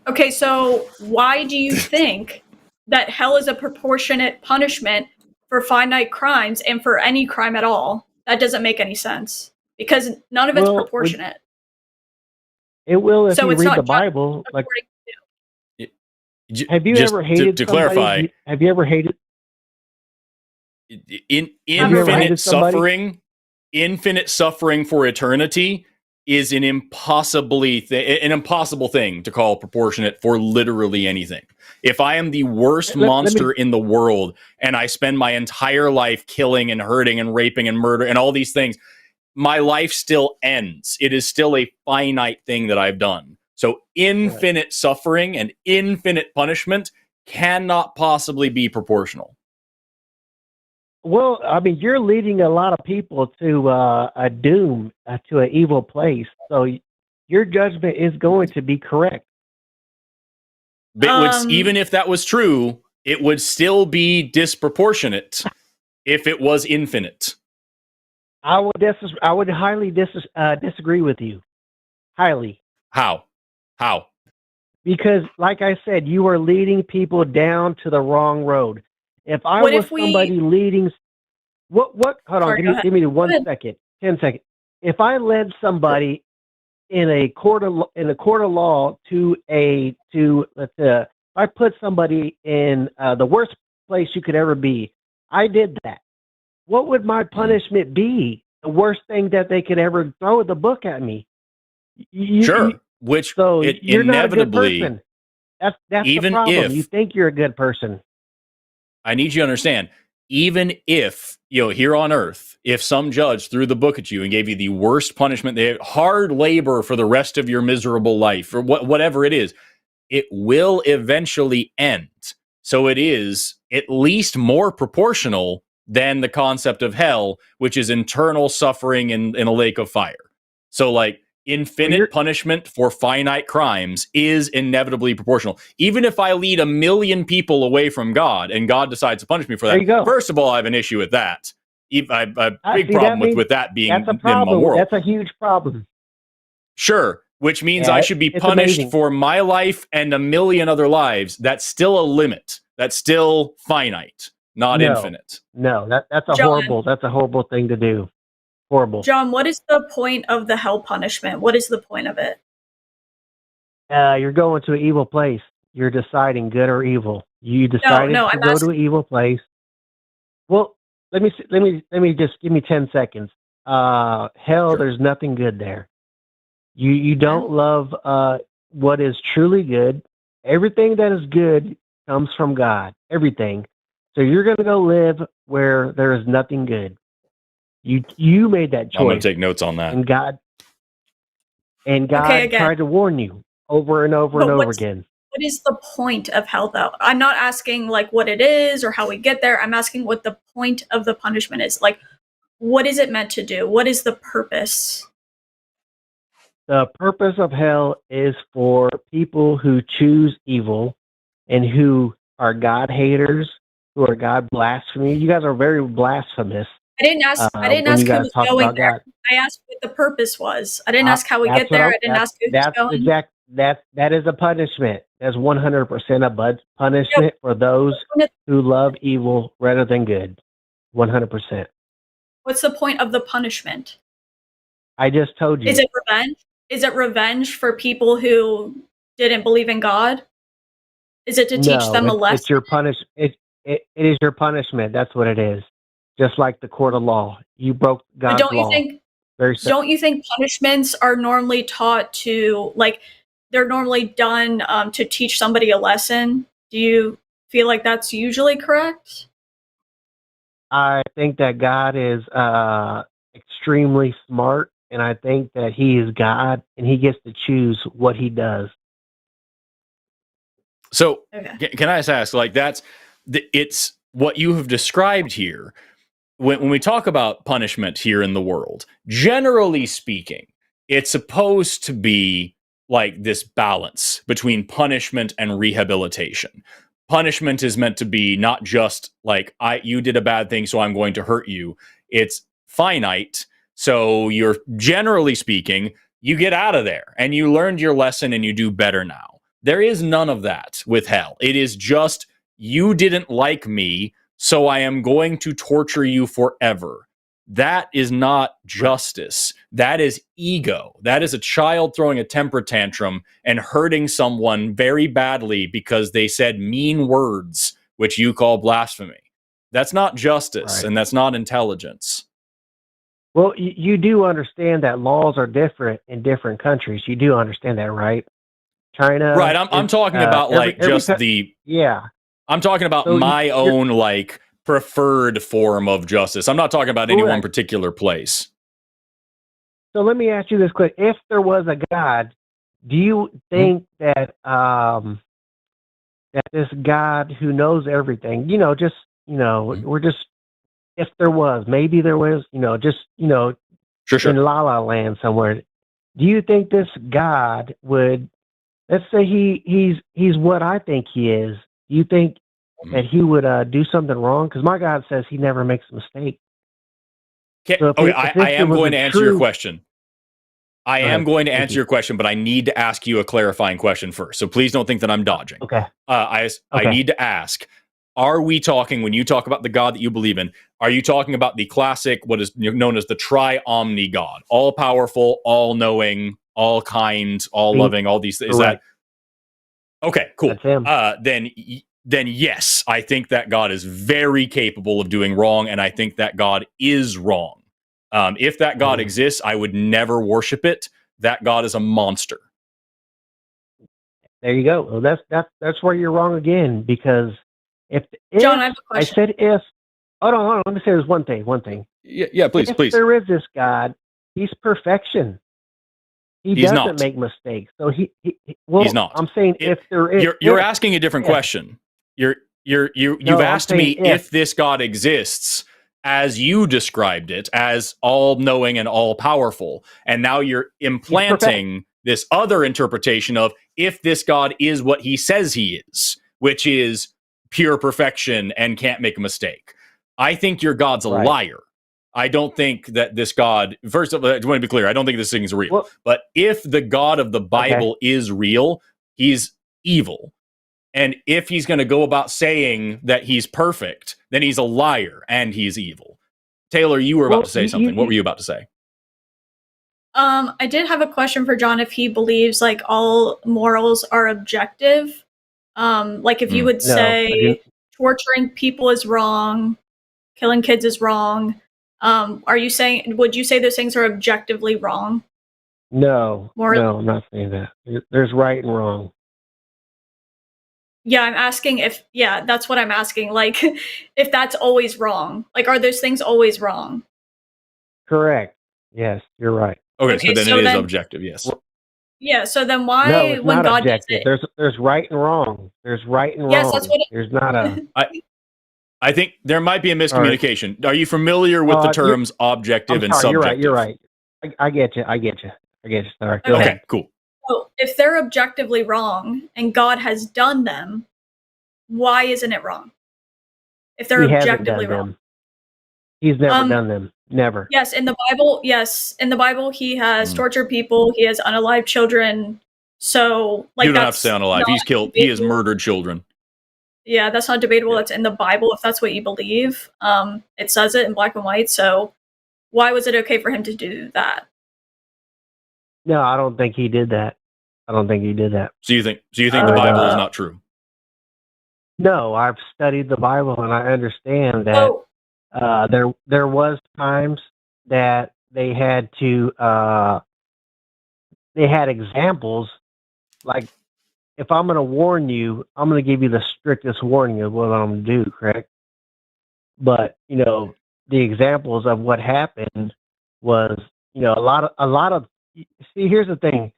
Okay, so why do you think that hell is a proportionate punishment for finite crimes and for any crime at all? That doesn't make any sense, because none of it's proportionate. It will if you read the Bible. Have you ever hated to somebody? Clarify? Have you ever hated? Infinite suffering for eternity is an impossible thing to call proportionate for literally anything. If I am the worst monster in the world and I spend my entire life killing and hurting and raping and murder and all these things, my life still ends. It is still a finite thing that I've done. So infinite suffering and infinite punishment cannot possibly be proportional. Well, I mean, you're leading a lot of people to a doom, to an evil place. So your judgment is going to be correct. But even if that was true, it would still be disproportionate if it was infinite. I would highly disagree with you. Highly. How? Because, like I said, you are leading people down to the wrong road. If I was somebody leading, hold on, give me 1 second, 10 seconds. If I led somebody in a court of law I put somebody in the worst place you could ever be. I did that. what would my punishment be? The worst thing that they could ever throw the book at me. Which so it you're inevitably, not a good person. That's even the problem. if You think you're a good person. I need you to understand, even if, here on earth, if some judge threw the book at you and gave you the worst punishment, hard labor for the rest of your miserable life, or whatever it is, it will eventually end. So it is at least more proportional than the concept of hell, which is internal suffering in a lake of fire. So like infinite punishment for finite crimes is inevitably proportional. Even if I lead 1 million people away from God and God decides to punish me for that, first of all, I have an issue with that. I have a big problem with that being that's a problem. In my world. That's a huge problem. Sure, which means I should be punished for my life and 1 million other lives. That's still a limit. That's still finite, not infinite. No, that's a horrible thing to do. Horrible. John, what is the point of the hell punishment? What is the point of it? You're going to an evil place. You're deciding good or evil. You decided to go to an evil place. Well, let me just give me 10 seconds. Hell, there's nothing good there. You don't love what is truly good. Everything that is good comes from God. Everything. So you're going to go live where there is nothing good. You made that choice. I'm going to take notes on that. And God tried to warn you over and over and over again. What is the point of hell, though? I'm not asking like what it is or how we get there. I'm asking what the point of the punishment is. Like, what is it meant to do? What is the purpose? The purpose of hell is for people who choose evil and who are God haters, who are God blasphemy. You guys are very blasphemous. I didn't ask who was going there. I asked what the purpose was. I didn't ask how we get there. I didn't ask who's going. That is a punishment. That's 100% a punishment for those who love evil rather than good. 100%. What's the point of the punishment? I just told you. Is it revenge? Is it revenge for people who didn't believe in God? Is it to teach them a lesson? It's your it is your punishment. That's what it is. Just like the court of law. You broke God's law. Don't you think punishments are normally taught to, like, they're normally done to teach somebody a lesson? Do you feel like that's usually correct? I think that God is extremely smart, and I think that he is God, and he gets to choose what he does. So, can I just ask, like, it's what you have described here. When we talk about punishment here in the world, generally speaking, it's supposed to be like this balance between punishment and rehabilitation. Punishment is meant to be not just like, you did a bad thing, so I'm going to hurt you. It's finite. So you're, generally speaking, you get out of there and you learned your lesson and you do better now. There is none of that with hell. It is just, you didn't like me, so I am going to torture you forever. That is not justice. That is ego. That is a child throwing a temper tantrum and hurting someone very badly because they said mean words, which you call blasphemy. That's not justice, and that's not intelligence. Well, you do understand that laws are different in different countries. You do understand that, right? China. Right. I'm talking about I'm talking about my own like preferred form of justice. I'm not talking about any one particular place. So let me ask you this quick. If there was a God, do you think that that this God who knows everything, we're just, if there was, maybe there was, sure. in La La Land somewhere, do you think this God would, let's say he's what I think he is, do you think that he would do something wrong? Because my God says he never makes a mistake. I am going to answer your question. I am going to answer your question, but I need to ask you a clarifying question first. So please don't think that I'm dodging. Okay. I need to ask, are we talking, when you talk about the God that you believe in, are you talking about the classic, what is known as the tri-omni God? All powerful, all knowing, all kind, all loving, all these things. Is that okay? Cool. That's him. Then then yes, I think that God is very capable of doing wrong, and I think that God is wrong. If that God exists, I would never worship it. That God is a monster. There you go. Well, that's where you're wrong again, because if John, I have a question. I said if, hold on, let me say this one thing. Yeah, please. If there is this God, he's perfection. He's doesn't not. make mistakes. So he's not. I'm saying if there is, you're asking a different question. You've asked me if this God exists as you described it, as all-knowing and all-powerful, and now you're implanting this other interpretation of if this God is what he says he is, which is pure perfection and can't make a mistake. I think your God's a liar. I don't think that this God, first of all, I want to be clear, I don't think this thing is real. Well, but if the God of the Bible is real, he's evil. And if he's going to go about saying that he's perfect, then he's a liar and he's evil. Taylor, you were about to say something. What were you about to say? I did have a question for John if he believes like all morals are objective. Like if you would say torturing people is wrong, killing kids is wrong. Would you say those things are objectively wrong? No, I'm not saying that. There's right and wrong. Yeah, I'm asking that's what I'm asking. Like, if that's always wrong. Like, are those things always wrong? Correct. Yes, you're right. Okay, so then it is objective, yes. Yeah, so then why, when God objective. There's right and wrong. There's right and wrong. Yes, that's what there's not a... I think there might be a miscommunication. Right. Are you familiar with the terms objective and subjective? You're right. I get you. Sorry. Okay, cool. So if they're objectively wrong and God has done them, why isn't it wrong? If they're objectively wrong. He's never done them. Never. Yes, in the Bible, he has tortured people. He has unalived children. So, like, you don't have to say unalive. He's killed. He has murdered children. Yeah, that's not debatable. That's in the Bible. If that's what you believe, it says it in black and white. So, why was it okay for him to do that? No, I don't think he did that. So you think the Bible is not true? No, I've studied the Bible and I understand that there was times that they had to they had examples, like if I'm going to warn you, I'm going to give you the strictest warning of what I'm going to do, correct? But the examples of what happened was a lot of. See, here's the thing.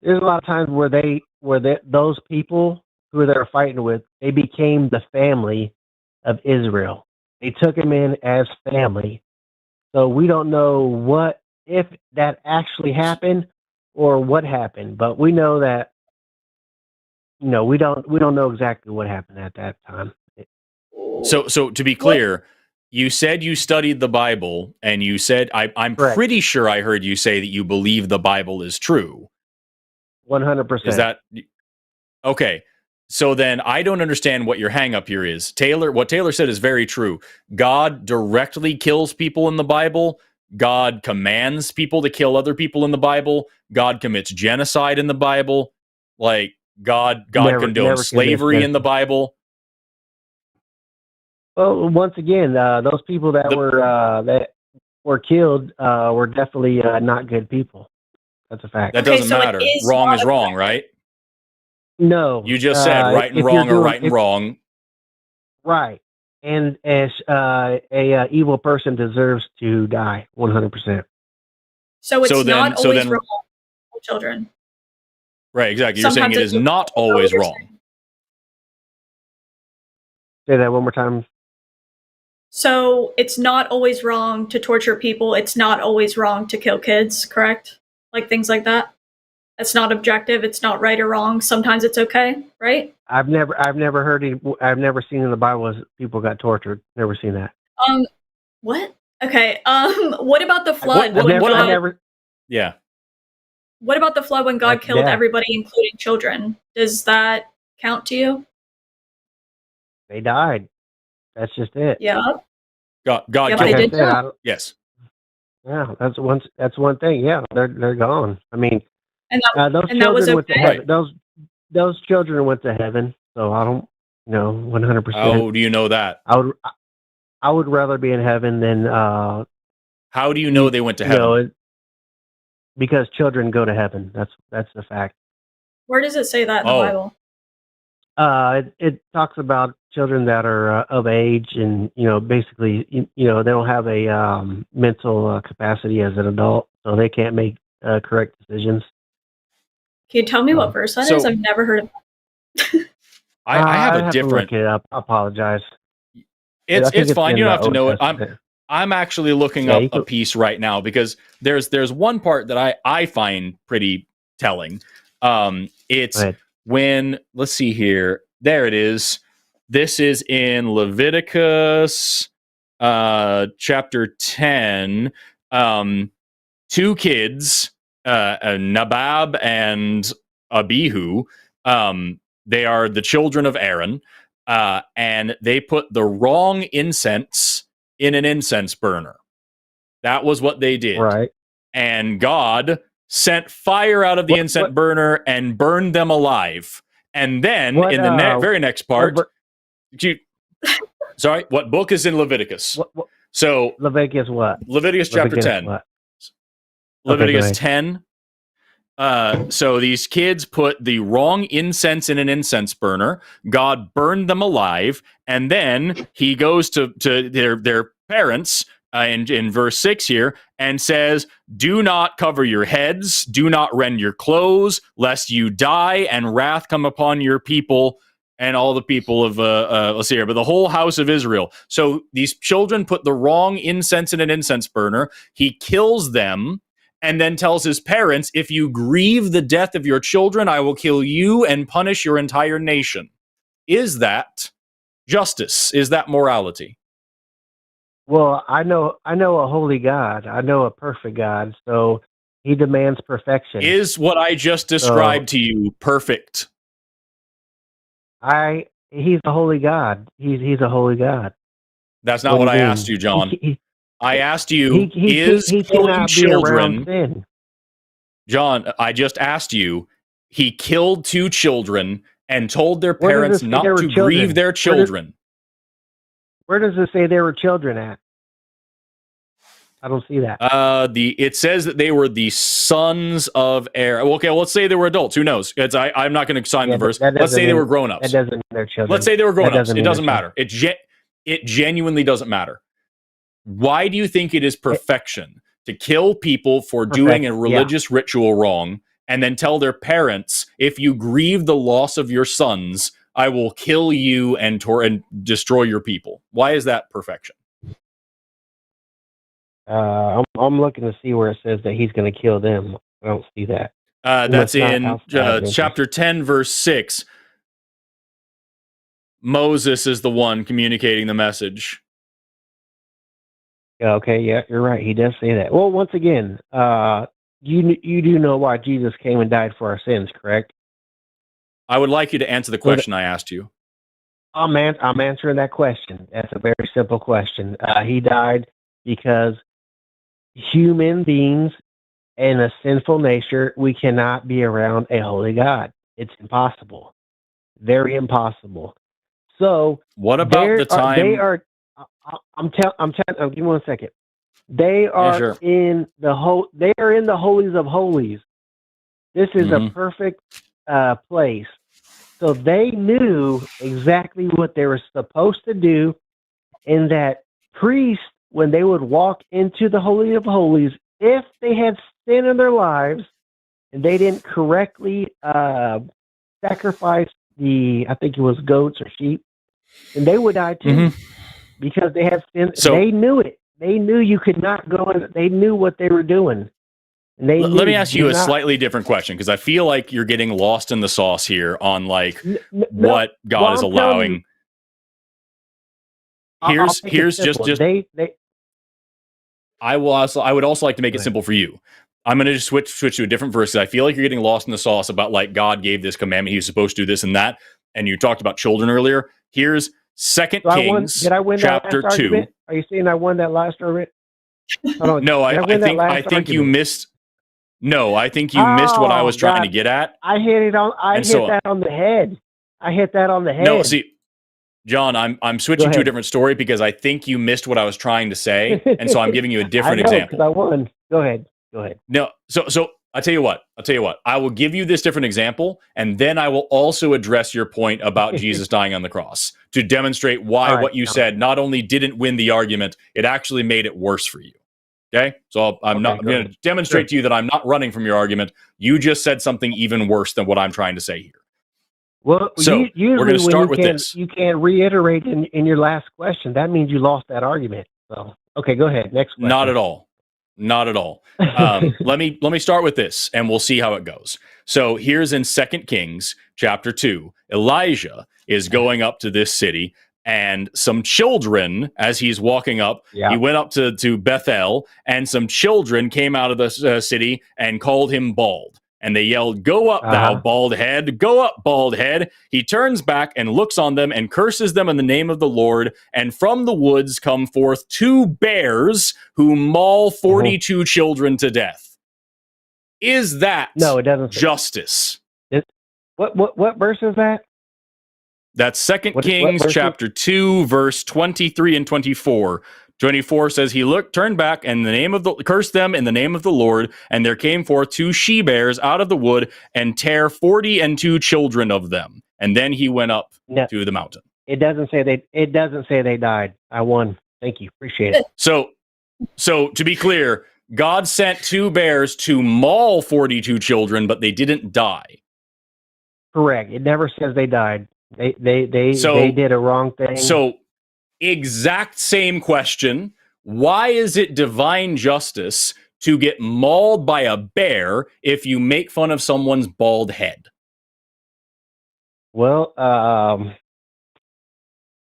There's a lot of times where those people who they were fighting with, they became the family of Israel. They took them in as family. So we don't know if that actually happened or what happened, but we know that we don't know exactly what happened at that time. So to be clear, you said you studied the Bible, and you said, I'm pretty sure I heard you say that you believe the Bible is true. 100%. Is that... Okay. So then I don't understand what your hang up here is. What Taylor said is very true. God directly kills people in the Bible. God commands people to kill other people in the Bible. God commits genocide in the Bible. Like, God condones slavery in the Bible. Well, once again, those people that were killed were definitely not good people. That's a fact. That doesn't matter. Wrong is wrong, right? No. You just said right and wrong or right and wrong. Right. And as a evil person deserves to die, 100%. So it's not always wrong for children. Right, exactly. You're saying it is not always wrong. Say that one more time. So it's not always wrong to torture people. It's not always wrong to kill kids, correct? Like things like that. It's not objective. It's not right or wrong. Sometimes it's okay, right? I've never seen in the Bible people got tortured. Never seen that. What? Okay. What about the flood? Yeah. What about the flood when God killed everybody, including children? Does that count to you? They died. That's just it. Yeah. God killed them. Yes. Yeah, that's one thing. Yeah, they're gone. I mean, and that was okay. Those children went to heaven. So I don't, No, 100%. How do you know that? I would rather be in heaven than. How do you know they went to heaven? Know, because children go to heaven. That's the fact. Where does it say that in the Bible? It talks about children that are of age, and basically, they don't have a mental capacity as an adult, so they can't make correct decisions. Can you tell me what verse that is? I've never heard of that. I have a different. To look it up. I apologize. It's fine. You don't have to know it. I'm actually looking up a piece right now because there's one part that I find pretty telling. It's when, let's see here. There it is. This is in Leviticus chapter 10. Two kids, Nabab and Abihu, they are the children of Aaron, and they put the wrong incense in an incense burner. That was what they did. Right. And God sent fire out of the incense burner and burned them alive. And then in the very next part, sorry, what book is in Leviticus? So Leviticus what? Leviticus chapter 10. What? Leviticus 10. So these kids put the wrong incense in an incense burner. God burned them alive, and then he goes to their parents in verse 6 here and says, "Do not cover your heads, do not rend your clothes, lest you die, and wrath come upon your people." And all the people of, let's see here, but the whole house of Israel. So these children put the wrong incense in an incense burner. He kills them and then tells his parents, "If you grieve the death of your children, I will kill you and punish your entire nation." Is that justice? Is that morality? Well, I know a holy God. I know a perfect God. So he demands perfection. Is what I just described to you perfect? He's a holy God. He's a holy God. That's not what I asked you, John. I asked you, is killing children... John, I just asked you, he killed two children and told their parents not to grieve their children. Where does it say they were children at? I don't see that. It says that they were the sons of Aaron. Okay, well, let's say they were adults. Who knows? I'm not going to sign the verse. Let's say they were grown-ups. That doesn't mean they're children. Let's say they were grown-ups. It doesn't matter. It genuinely doesn't matter. Why do you think it is perfection to kill people for doing a religious ritual wrong and then tell their parents, "If you grieve the loss of your sons, I will kill you and destroy your people"? Why is that perfection? I'm looking to see where it says that he's going to kill them. I don't see that. That's in chapter 10, verse 6. Moses is the one communicating the message. Okay, yeah, you're right. He does say that. Well, once again, you do know why Jesus came and died for our sins, correct? I would like you to answer the question I asked you. I'm answering that question. That's a very simple question. He died because human beings in a sinful nature, we cannot be around a holy God. It's impossible. Very impossible. So what about the time they are? I'm telling. Give me 1 second. They are in the They are in the holies of holies. This is a perfect place. So they knew exactly what they were supposed to do, and that priests, when they would walk into the Holy of Holies, if they had sin in their lives and they didn't correctly sacrifice I think it was goats or sheep, and they would die too because they had sin. So, they knew it. They knew you could not go in. They knew what they were doing. Let me ask you a slightly different question, because I feel like you're getting lost in the sauce here on what God is allowing. Here's just I would also like to make it simple for you. I'm going to just switch to a different verse. I feel like you're getting lost in the sauce about God gave this commandment. He was supposed to do this and that. And you talked about children earlier. Here's 2 Kings chapter 2. Are you saying I won that last argument? No, I think you missed. No, I think you missed what I was trying to get at. I hit that on the head. I hit that on the head. No, see, John, I'm switching to a different story because I think you missed what I was trying to say, and so I'm giving you a different example. I won. Go ahead. No, so I'll tell you what. I will give you this different example, and then I will also address your point about Jesus dying on the cross to demonstrate why what you said not only didn't win the argument, it actually made it worse for you. Okay? So I'm going to demonstrate to you that I'm not running from your argument. You just said something even worse than what I'm trying to say here. Well, so we're going to start with this. You can't reiterate in your last question. That means you lost that argument. So, okay, go ahead. Next question. Not at all. Let me start with this, and we'll see how it goes. So here's in 2 Kings chapter 2. Elijah is going up to this city, and some children, as he's walking up, he went up to Bethel, and some children came out of the city and called him bald. And they yelled, "Go up, thou bald head! Go up, bald head!" He turns back and looks on them and curses them in the name of the Lord. And from the woods come forth 2 bears who maul 42 children to death. Is that it doesn't justice? What verse is that? That's 2 Kings chapter 2, verse 23 and 24. 24 says, he turned back and cursed them in the name of the Lord, and there came forth 2 she-bears out of the wood and tear 42 children of them. And then he went up to the mountain. It doesn't say they died. I won. Thank you. Appreciate it. So to be clear, God sent 2 bears to maul 42 children, but they didn't die. Correct. It never says they died. They did a wrong thing. So exact same question. Why is it divine justice to get mauled by a bear if you make fun of someone's bald head? Well,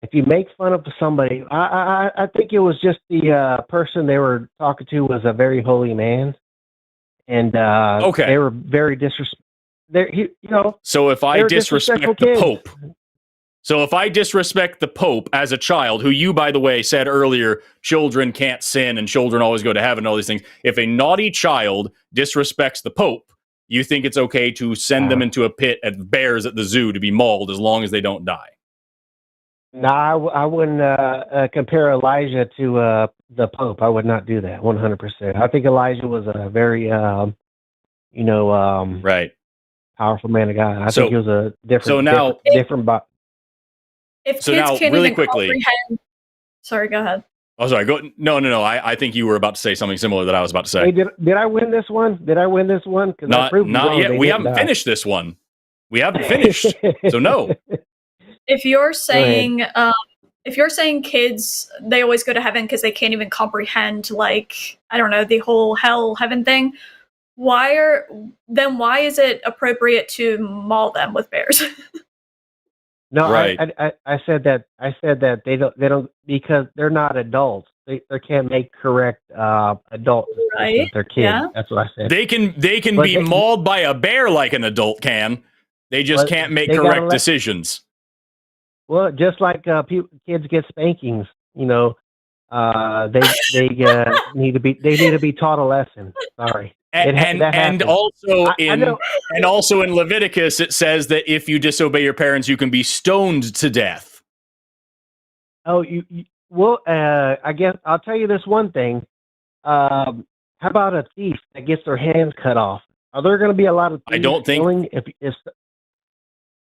if you make fun of somebody, I think it was just the person they were talking to was a very holy man, and they were very disrespectful. So if I disrespect the Pope. So if I disrespect the Pope as a child, who you, by the way, said earlier, children can't sin and children always go to heaven and all these things. If a naughty child disrespects the Pope, you think it's okay to send them into a pit at bears at the zoo to be mauled as long as they don't die? No, I wouldn't compare Elijah to the Pope. I would not do that 100%. I think Elijah was a very, powerful man of God. I think he was a different. If kids can't even comprehend, sorry, go ahead. Oh, sorry. No. I think you were about to say something similar that I was about to say. Hey, did I win this one? Not yet. We haven't finished this one. We haven't finished. So no. If you're saying kids, they always go to heaven because they can't even comprehend, like, I don't know, the whole hell heaven thing. Why is it appropriate to maul them with bears? No, right. I said that they don't because they're not adults. They can't make correct adult decisions. They're kids. Yeah. That's what I said. They can be mauled by a bear like an adult can. They just can't make correct decisions. Well, just like kids get spankings, they need to be taught a lesson. Sorry. And also in Leviticus it says that if you disobey your parents, you can be stoned to death. Oh, I guess I'll tell you this one thing. How about a thief that gets their hands cut off? Are there going to be a lot of thieves?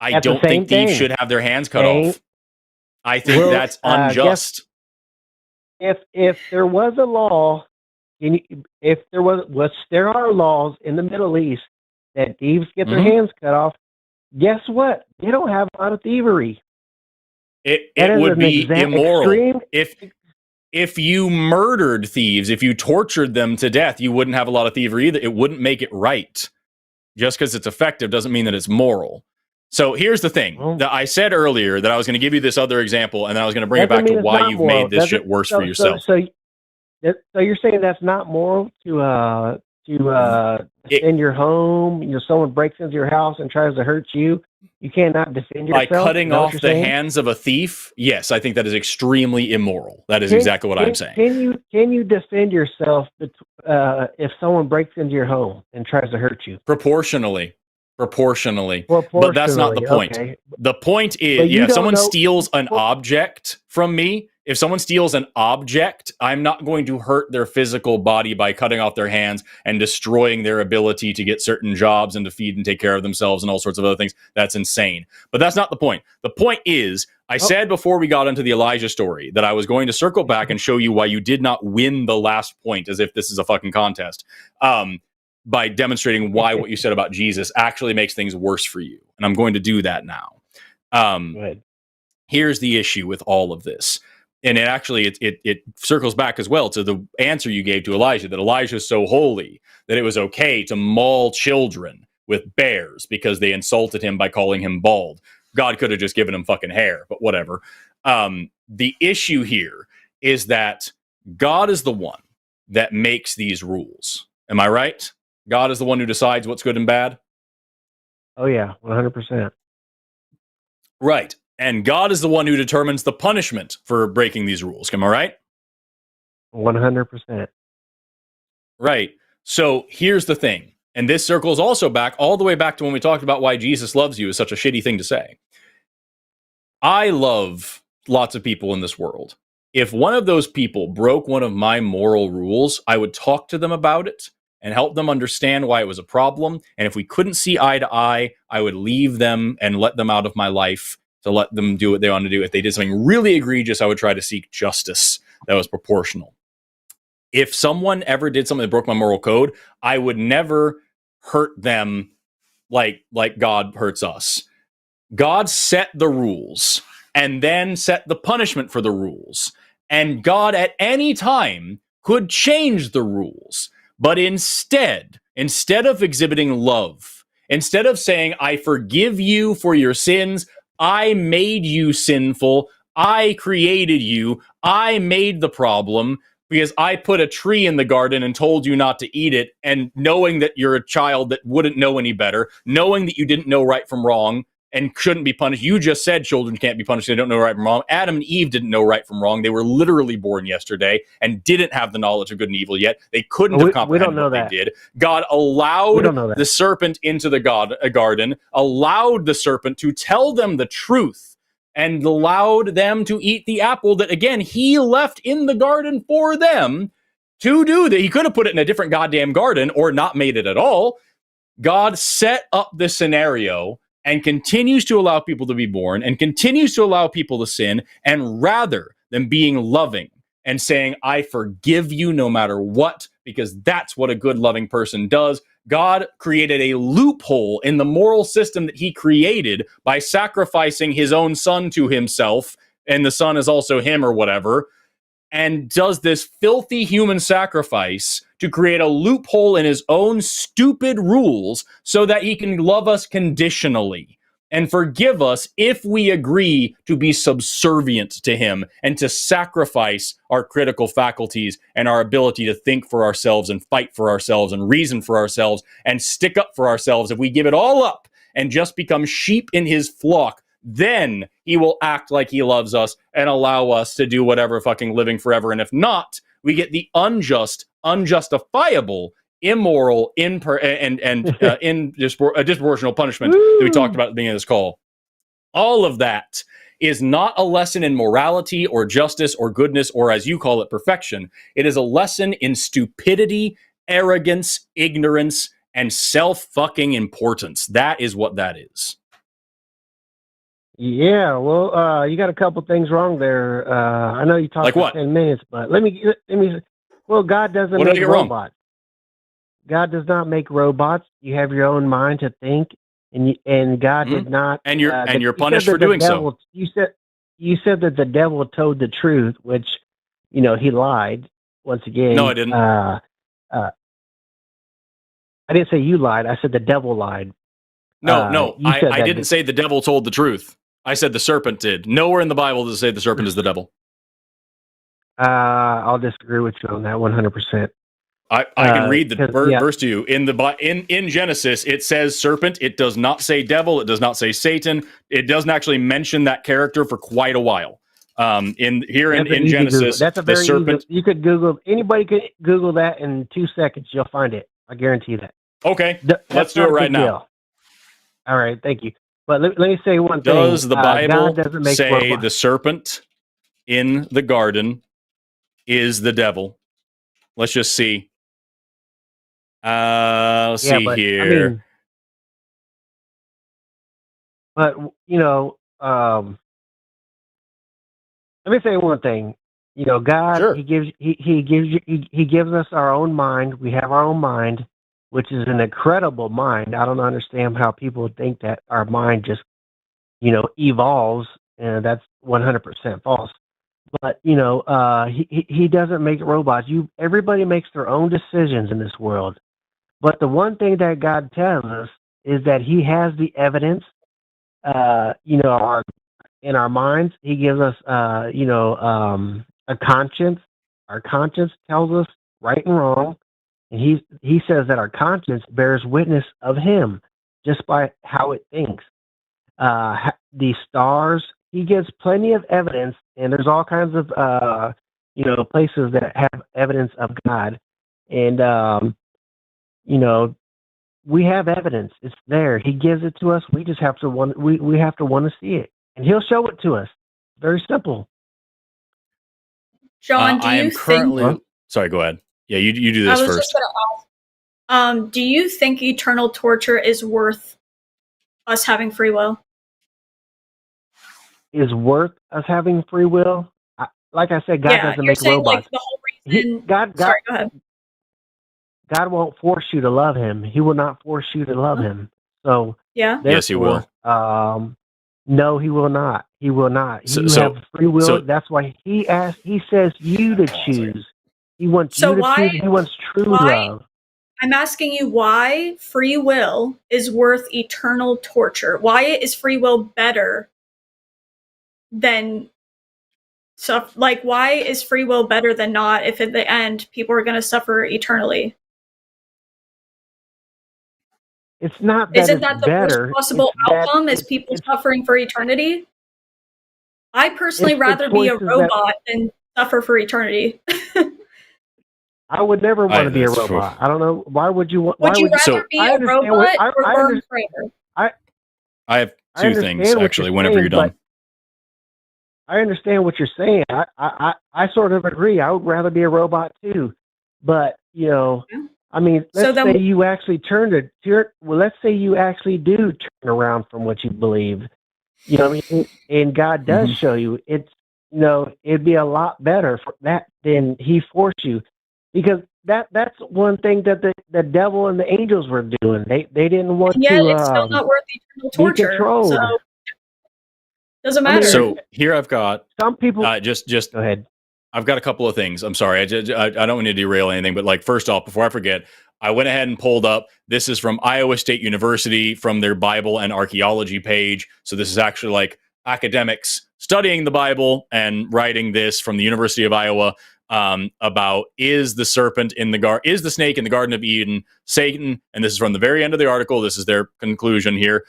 I don't think thieves should have their hands cut off. I think that's unjust. If there was a law. There are laws in the Middle East that thieves get their hands cut off. Guess what? They don't have a lot of thievery. It would be immoral. If you murdered thieves, if you tortured them to death, you wouldn't have a lot of thievery either. It wouldn't make it right. Just because it's effective doesn't mean that it's moral. So here's the thing. I said earlier that I was going to give you this other example, and then I was going to bring it back to why you've made this shit worse for yourself. So you're saying that's not moral to defend your home? Someone breaks into your house and tries to hurt you. You cannot defend yourself. By cutting off the hands of a thief? Yes, I think that is extremely immoral. That is exactly what I'm saying. Can you defend yourself if someone breaks into your home and tries to hurt you? Proportionally. Proportionally. But that's not the point. Okay. The point is, if someone steals an object from me, if someone steals an object, I'm not going to hurt their physical body by cutting off their hands and destroying their ability to get certain jobs and to feed and take care of themselves and all sorts of other things. That's insane. But that's not the point. The point is, I said before we got into the Elijah story that I was going to circle back and show you why you did not win the last point, as if this is a fucking contest, by demonstrating why what you said about Jesus actually makes things worse for you. And I'm going to do that now. Go ahead. Here's the issue with all of this. And it circles back as well to the answer you gave to Elijah, that Elijah is so holy that it was okay to maul children with bears because they insulted him by calling him bald. God could have just given him fucking hair, but whatever. The issue here is that God is the one that makes these rules. Am I right? God is the one who decides what's good and bad? Oh, yeah, 100%. Right. And God is the one who determines the punishment for breaking these rules. Am I right? 100%. Right. So here's the thing. And this circles also back all the way back to when we talked about why Jesus loves you is such a shitty thing to say. I love lots of people in this world. If one of those people broke one of my moral rules, I would talk to them about it and help them understand why it was a problem. And if we couldn't see eye to eye, I would leave them and let them out of my life to let them do what they want to do. If they did something really egregious, I would try to seek justice that was proportional. If someone ever did something that broke my moral code, I would never hurt them like God hurts us. God set the rules and then set the punishment for the rules. And God at any time could change the rules. But instead of exhibiting love, instead of saying, I forgive you for your sins, I made you sinful, I created you, I made the problem, because I put a tree in the garden and told you not to eat it, and knowing that you're a child that wouldn't know any better, knowing that you didn't know right from wrong and shouldn't be punished. You just said children can't be punished. They don't know right from wrong. Adam and Eve didn't know right from wrong. They were literally born yesterday and didn't have the knowledge of good and evil yet. They couldn't have comprehended what they did. God allowed the serpent into the garden, allowed the serpent to tell them the truth, and allowed them to eat the apple that, again, he left in the garden for them to do that. He could have put it in a different goddamn garden or not made it at all. God set up this scenario and continues to allow people to be born and continues to allow people to sin. And rather than being loving and saying, I forgive you no matter what, because that's what a good loving person does, God created a loophole in the moral system that he created by sacrificing his own son to himself, and the son is also him or whatever, and does this filthy human sacrifice to create a loophole in his own stupid rules so that he can love us conditionally and forgive us if we agree to be subservient to him and to sacrifice our critical faculties and our ability to think for ourselves and fight for ourselves and reason for ourselves and stick up for ourselves. If we give it all up and just become sheep in his flock, then he will act like he loves us and allow us to do whatever fucking living forever. And if not, we get the unjustifiable, immoral, disproportional punishment that we talked about at the beginning of this call. All of that is not a lesson in morality or justice or goodness or, as you call it, perfection. It is a lesson in stupidity, arrogance, ignorance, and self-fucking importance. That is what that is. Yeah, well, you got a couple things wrong there. I know you talked like for 10 minutes, but let me. Well, God doesn't make robots. God does not make robots. You have your own mind to think, and God did not. And you're punished for doing so. You said that the devil told the truth, which he lied once again. No, I didn't. I didn't say you lied. I said the devil lied. No, I didn't say the devil told the truth. I said the serpent did. Nowhere in the Bible does it say the serpent is the devil. I'll disagree with you on that 100%. I can read the verse to you. In Genesis, it says serpent. It does not say devil. It does not say Satan. It doesn't actually mention that character for quite a while. In Genesis, that's a very the serpent. Easy, you could Google. Anybody could Google that in 2 seconds. You'll find it. I guarantee you that. Okay, let's do it right now. All right, thank you. But let me say one thing. Does the Bible say robots. the serpent in the garden is the devil? Let's just see. Let's see here. I mean, but let me say one thing. God, sure. He gives us our own mind. We have our own mind, which is an incredible mind. I don't understand how people think that our mind just, evolves, and that's 100% false. But He doesn't make robots. Everybody makes their own decisions in this world. But the one thing that God tells us is that He has the evidence. In our minds, He gives us, a conscience. Our conscience tells us right and wrong, and He says that our conscience bears witness of Him just by how it thinks. The stars, He gives plenty of evidence, and there's all kinds of places that have evidence of God, and we have evidence. It's there. He gives it to us. We just have to we have to want to see it, and He'll show it to us. Very simple. John, do you think? Sorry, go ahead. Yeah, you do this first. Just gonna ask, do you think eternal torture is worth us having free will? Is worth us having free will? Like I said, God doesn't make robots. Like the whole reason. Sorry, go ahead. God won't force you to love Him. He will not force you to love Him. So yes, He will. No, He will not. He will not. You have free will. That's why He says you to choose. He wants you to choose. He wants true love. I'm asking you why free will is worth eternal torture. Why is free will better than why is free will better than not if at the end people are going to suffer eternally? It's not that Isn't that the worst possible outcome is people suffering for eternity? I personally rather be a robot than suffer for eternity. I would never want to be a robot. I don't know. Why would you want? Would you rather be a robot or burn forever? I have two things, actually, whenever you're done. I understand what you're saying. I sort of agree. I would rather be a robot too. But, I mean, let's say you actually let's say you actually do turn around from what you believe. And God does show you. It'd be a lot better for that than He forced you. Because that's one thing that the devil and the angels were doing. They didn't want to it's still not worth eternal torture. Be controlled. So doesn't matter. So here I've got some people. Just go ahead. I've got a couple of things. I'm sorry. I don't want to derail anything, but first off, before I forget, I went ahead and pulled up. This is from Iowa State University from their Bible and archaeology page. So this is actually academics studying the Bible and writing this from the University of Iowa about is the snake in the Garden of Eden Satan? And this is from the very end of the article. This is their conclusion here.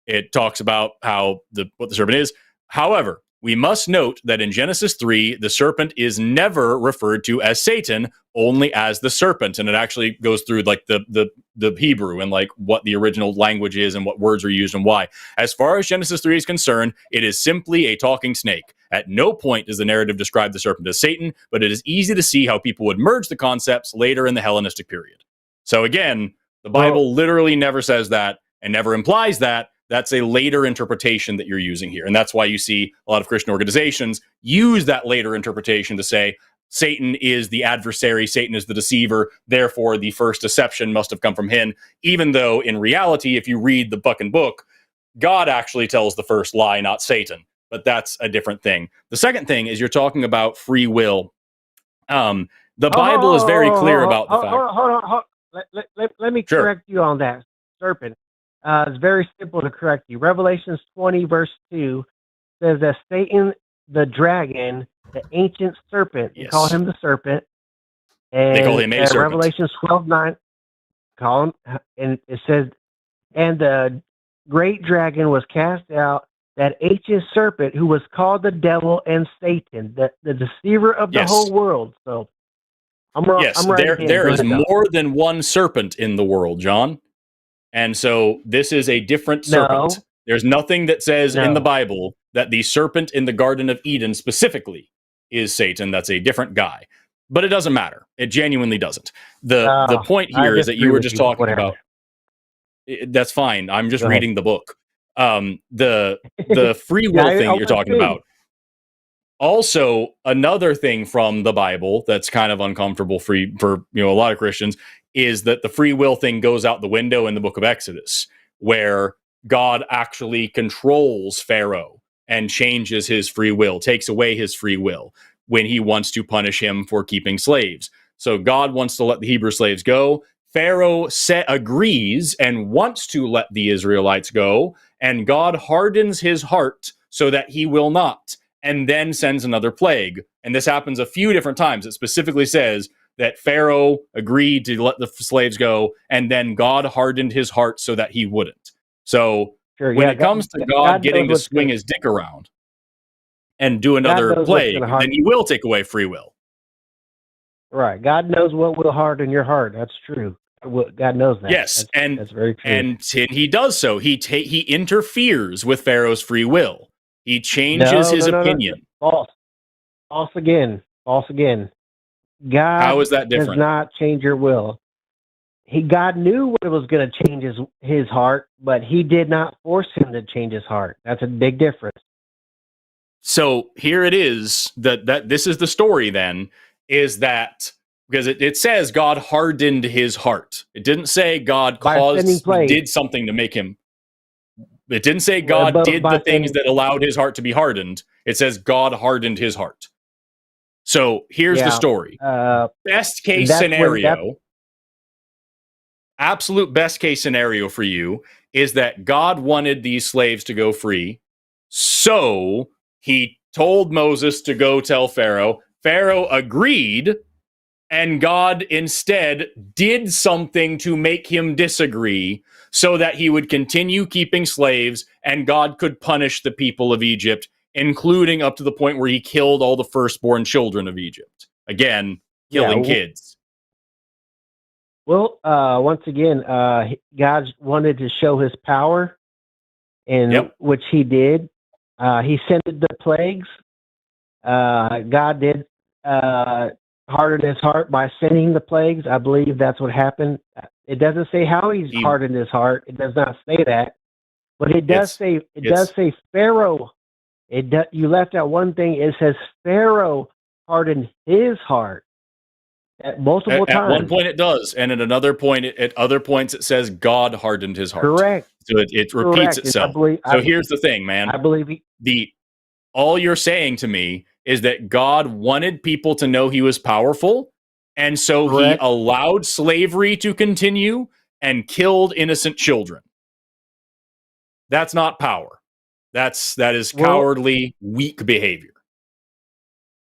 It talks about what the serpent is. However, we must note that in Genesis 3, the serpent is never referred to as Satan, only as the serpent. And it actually goes through the Hebrew and what the original language is and what words are used and why. As far as Genesis 3 is concerned, it is simply a talking snake. At no point does the narrative describe the serpent as Satan, but it is easy to see how people would merge the concepts later in the Hellenistic period. So again, the Bible literally never says that and never implies that. That's a later interpretation that you're using here. And that's why you see a lot of Christian organizations use that later interpretation to say Satan is the adversary, Satan is the deceiver, therefore the first deception must have come from him, even though in reality, if you read the fucking book, God actually tells the first lie, not Satan. But that's a different thing. The second thing is you're talking about free will. The Bible is very clear about the fact. Hold on. Let me correct you on that, serpent. It's very simple to correct you. Revelations 20, verse 2 says that Satan, the dragon, the ancient serpent, they call him the serpent. And they call him a serpent. Revelations 12:9, call him, and it says, and the great dragon was cast out, that ancient serpent who was called the devil and Satan, the deceiver of the whole world. So I'm wrong. Yes, there is more than one serpent in the world, John. And so this is a different serpent. There's nothing that says in the Bible that the serpent in the Garden of Eden specifically is Satan. That's a different guy. But it doesn't matter. It genuinely doesn't. The point here is that you were just talking about. That's fine. I'm just reading the book. The free will thing that you're talking about. Also, another thing from the Bible that's kind of uncomfortable for a lot of Christians is that the free will thing goes out the window in the book of Exodus, where God actually controls Pharaoh and changes his free will, takes away his free will when he wants to punish him for keeping slaves. So God wants to let the Hebrew slaves go. Pharaoh agrees and wants to let the Israelites go, and God hardens his heart so that he will not, and then sends another plague. And this happens a few different times. It specifically says that Pharaoh agreed to let the slaves go, and then God hardened his heart so that he wouldn't. So when it comes to God getting to swing his dick around and do another plague, then he will take away free will. Right. God knows what will harden your heart. That's true. God knows that. Yes, that's very true. And he does so. He interferes with Pharaoh's free will. He changes his opinion. False again. God How is that different? Does not change your will. God knew what was going to change his heart, but he did not force him to change his heart. That's a big difference. So here it is, that this is the story then, is that, because it says God hardened his heart. It didn't say God did something to make him. It didn't say God did the things that allowed his heart to be hardened. It says God hardened his heart. So here's the story. Best case scenario, absolute best case scenario for you is that God wanted these slaves to go free. So he told Moses to go tell Pharaoh. Pharaoh agreed, and God instead did something to make him disagree so that he would continue keeping slaves, and God could punish the people of Egypt, including up to the point where he killed all the firstborn children of Egypt. Again, killing kids. Well, once again, God wanted to show his power, and which he did. He sent the plagues. God did harden his heart by sending the plagues. I believe that's what happened. It doesn't say how he's hardened his heart. It does not say that, but it does say Pharaoh. You left out one thing. It says Pharaoh hardened his heart at multiple times. At one point it does, and at another point, at other points it says God hardened his heart. Correct. So it repeats itself. Here's the thing, man. I believe all you're saying to me is that God wanted people to know he was powerful, and so he allowed slavery to continue and killed innocent children. That's not power. That is cowardly, weak behavior.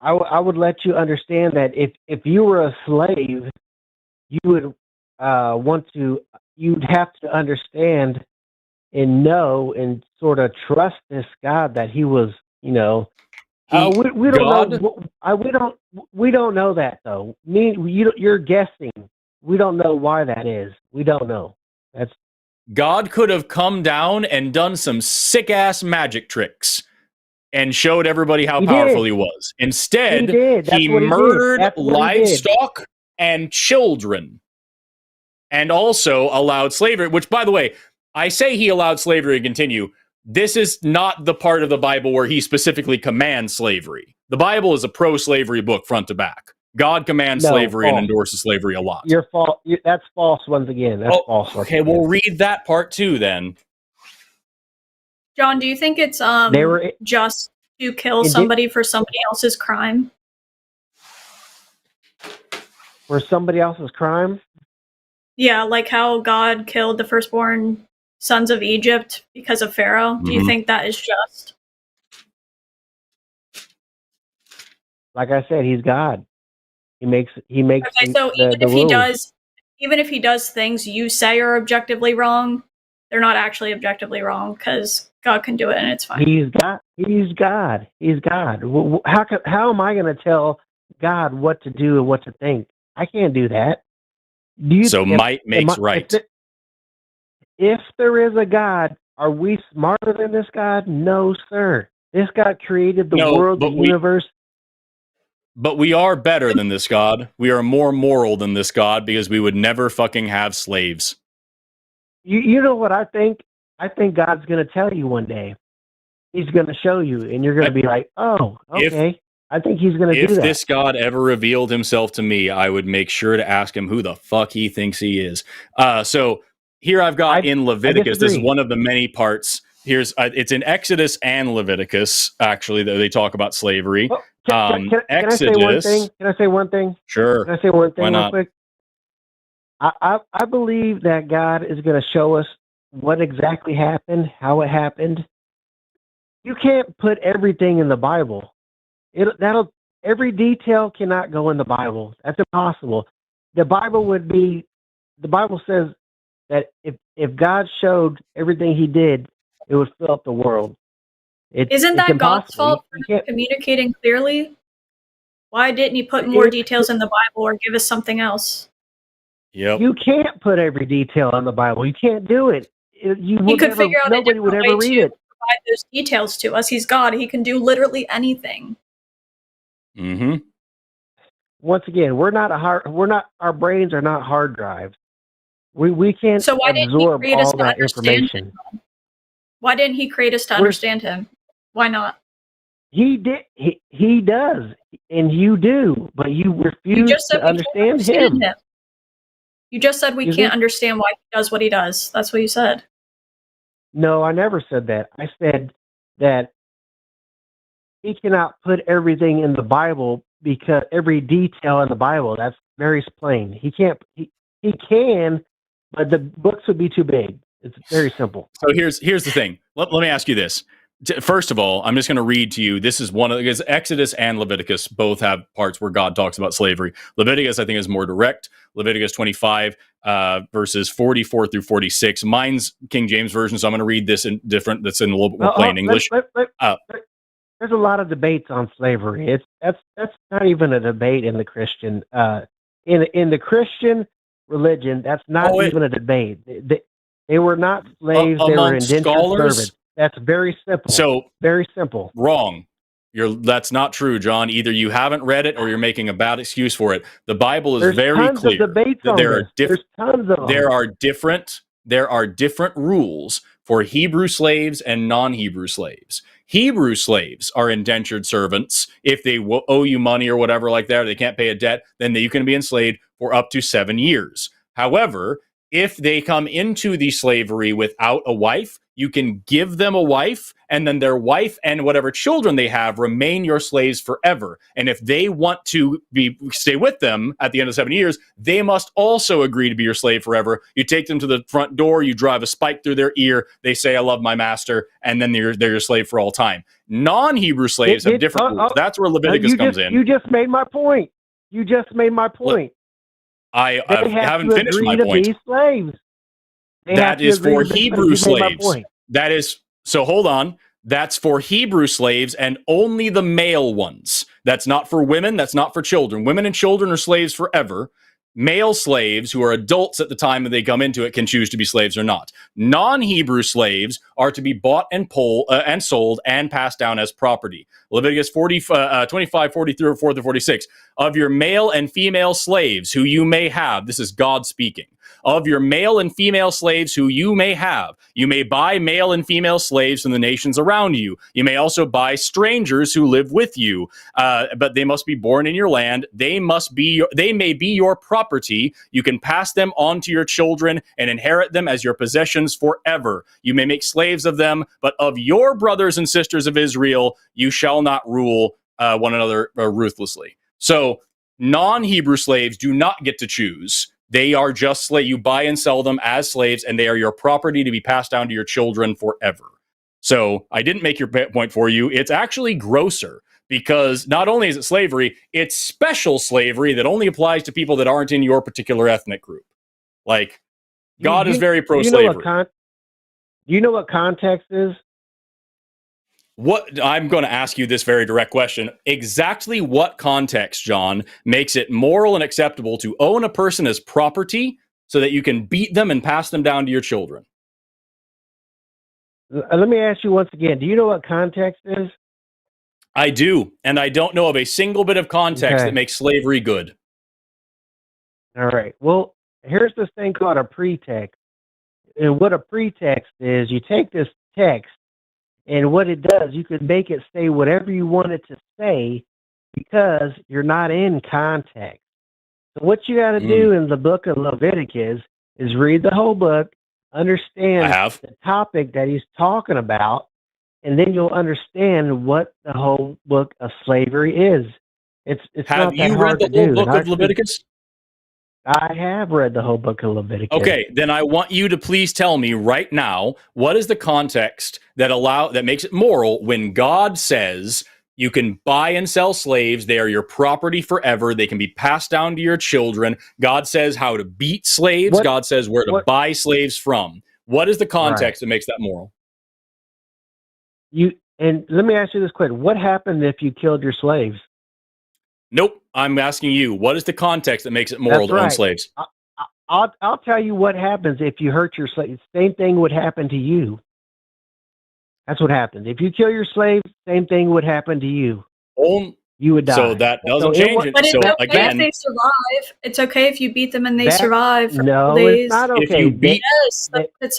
I would let you understand that if you were a slave, you would you'd have to understand and know and sort of trust this God that he was, we don't know. We don't know that though. You're guessing. We don't know why that is. We don't know. God could have come down and done some sick ass magic tricks and showed everybody how powerful he was. Instead, he murdered livestock and children, and also allowed slavery. Which, by the way, I say he allowed slavery to continue. This is not the part of the Bible where he specifically commands slavery. The Bible is a pro-slavery book front to back. God commands slavery and endorses slavery a lot. You're false. That's false once again. That's false. Okay, we'll read that part too then. John, do you think it's just to kill somebody for somebody else's crime? For somebody else's crime? Yeah, like how God killed the firstborn sons of Egypt because of Pharaoh. Do you think that is just? Like I said, he's God. He makes. Okay, so even if he does things you say are objectively wrong, they're not actually objectively wrong because God can do it and it's fine. He's God. He's God. How am I going to tell God what to do and what to think? I can't do that. Might makes right. if there is a God, are we smarter than this God? No, sir. This God created the world, the universe. But we are better than this God. We are more moral than this God because we would never fucking have slaves. You know what I think? I think God's going to tell you one day. He's going to show you, and you're going to be like, oh, okay. I think he's going to do that. If this God ever revealed himself to me, I would make sure to ask him who the fuck he thinks he is. So here I've got in Leviticus, this is one of the many parts. It's in Exodus and Leviticus, actually, that they talk about slavery. Oh, can I say one thing? Can I say one thing? Sure. Can I say one thing Why not? real quick? I believe that God is going to show us what exactly happened, how it happened. You can't put everything in the Bible. Every detail cannot go in the Bible. That's impossible. The Bible says that if God showed everything he did, it would fill up the world. Isn't that God's fault for communicating clearly? Why didn't he put more details in the Bible or give us something else? Yep. You can't put every detail in the Bible. You can't do it. He could figure out nobody would ever read it. Provide those details to us. He's God. He can do literally anything. Mm-hmm. Once again, our brains are not hard drives. We can't absorb all that information. Why didn't he create us to understand him? Why not? He did. He does, and you do, but you refuse to understand him. You just said we can't understand why he does what he does. That's what you said. No, I never said that. I said that he cannot put everything in the Bible because every detail in the Bible, that's very plain. He can't. He can, but the books would be too big. It's very simple. So here's the thing. Let me ask you this. First of all, I'm just going to read to you. This is because Exodus and Leviticus both have parts where God talks about slavery. Leviticus, I think, is more direct. Leviticus 25, verses 44 through 46. Mine's King James Version, so I'm going to read this in different. That's in a little bit more plain English. There's a lot of debates on slavery. That's not even a debate in the Christian in the Christian religion. That's not even a debate. They were not slaves. They were indentured servants. That's very simple. So very simple. Wrong. That's not true, John. Either you haven't read it or you're making a bad excuse for it. The Bible is very clear that there are different rules for Hebrew slaves and non-Hebrew slaves. Hebrew slaves are indentured servants. If they owe you money or whatever like that, or they can't pay a debt, then you can be enslaved for up to 7 years. However, if they come into the slavery without a wife, you can give them a wife, and then their wife and whatever children they have remain your slaves forever. And if they want to stay with them at the end of 7 years, they must also agree to be your slave forever. You take them to the front door, you drive a spike through their ear, they say, "I love my master," and then they're your slave for all time. Non-Hebrew slaves have different rules. That's where Leviticus comes in. You just made my point. I haven't finished my point. Be slaves. That is for Hebrew slaves. That is, so hold on. That's for Hebrew slaves and only the male ones. That's not for women. That's not for children. Women and children are slaves forever. Male slaves who are adults at the time that they come into it can choose to be slaves or not. Non-Hebrew slaves are to be bought and sold and passed down as property. Leviticus 25, 43, 4 through 46. Of your male and female slaves who you may have, this is God speaking. Of your male and female slaves who you may have, you may buy male and female slaves from the nations around you. You may also buy strangers who live with you, but they must be born in your land. They may be your property. You can pass them on to your children and inherit them as your possessions forever. You may make slaves of them, but of your brothers and sisters of Israel, you shall not rule one another ruthlessly. So non-Hebrew slaves do not get to choose. They are just you buy and sell them as slaves, and they are your property to be passed down to your children forever. So I didn't make your point for you. It's actually grosser because not only is it slavery, it's special slavery that only applies to people that aren't in your particular ethnic group. Like, God is very pro-slavery. Do you know what context is? I'm going to ask you this very direct question. Exactly what context, John, makes it moral and acceptable to own a person as property so that you can beat them and pass them down to your children? Let me ask you once again. Do you know what context is? I do, and I don't know of a single bit of context that makes slavery good. All right. Well, here's this thing called a pretext. And what a pretext is, you take this text, and what it does, you can make it say whatever you want it to say because you're not in context. So what you got to do in the book of Leviticus is read the whole book, understand the topic that he's talking about, and then you'll understand what the whole book of slavery is. It's not that hard to do. Have you read the whole book of Leviticus? I have read the whole book of Leviticus. Okay, then I want you to please tell me right now, what is the context that makes it moral when God says you can buy and sell slaves, they are your property forever, they can be passed down to your children. God says how to beat slaves, God says where to buy slaves from. What is the context that makes that moral? And let me ask you this question. What happened if you killed your slaves? Nope. I'm asking you, what is the context that makes it moral to own slaves? I'll tell you what happens if you hurt your slaves. Same thing would happen to you. That's what happens. If you kill your slave, same thing would happen to you. You would die. So that doesn't change it. But so it's okay again, if they survive. It's okay if you beat them and they survive for no, days. It's not okay. If you beat, yes, that's what it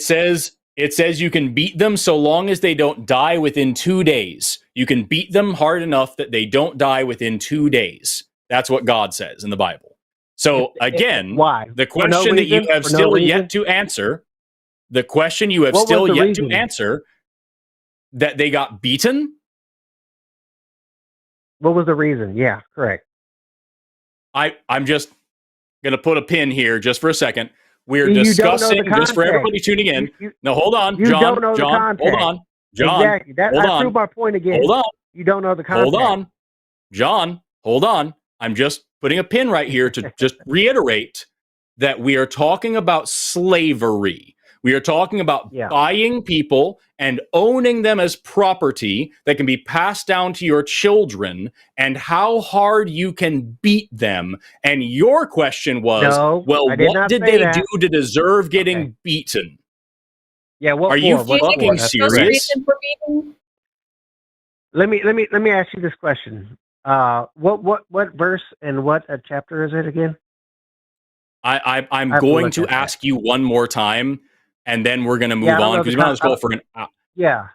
says. It says you can beat them so long as they don't die within 2 days. You can beat them hard enough that they don't die within 2 days. That's what God says in the Bible. So again, why? The question that you have still yet to answer, that they got beaten. What was the reason? Yeah, correct. I'm just going to put a pin here just for a second. We're discussing, just for everybody tuning in. No, hold on, John, hold on. John, exactly. I proved my point again. Hold on. You don't know the context. Hold on. John, hold on. I'm just putting a pin right here to just reiterate that we are talking about slavery. We are talking about buying people and owning them as property that can be passed down to your children and how hard you can beat them. And your question was, what did they do to deserve getting beaten? Yeah, what are you fucking serious? Let me ask you this question. What verse and what chapter is it again? I'm going to ask you one more time. And then we're going to move on because we've been on this call for an hour. Yeah.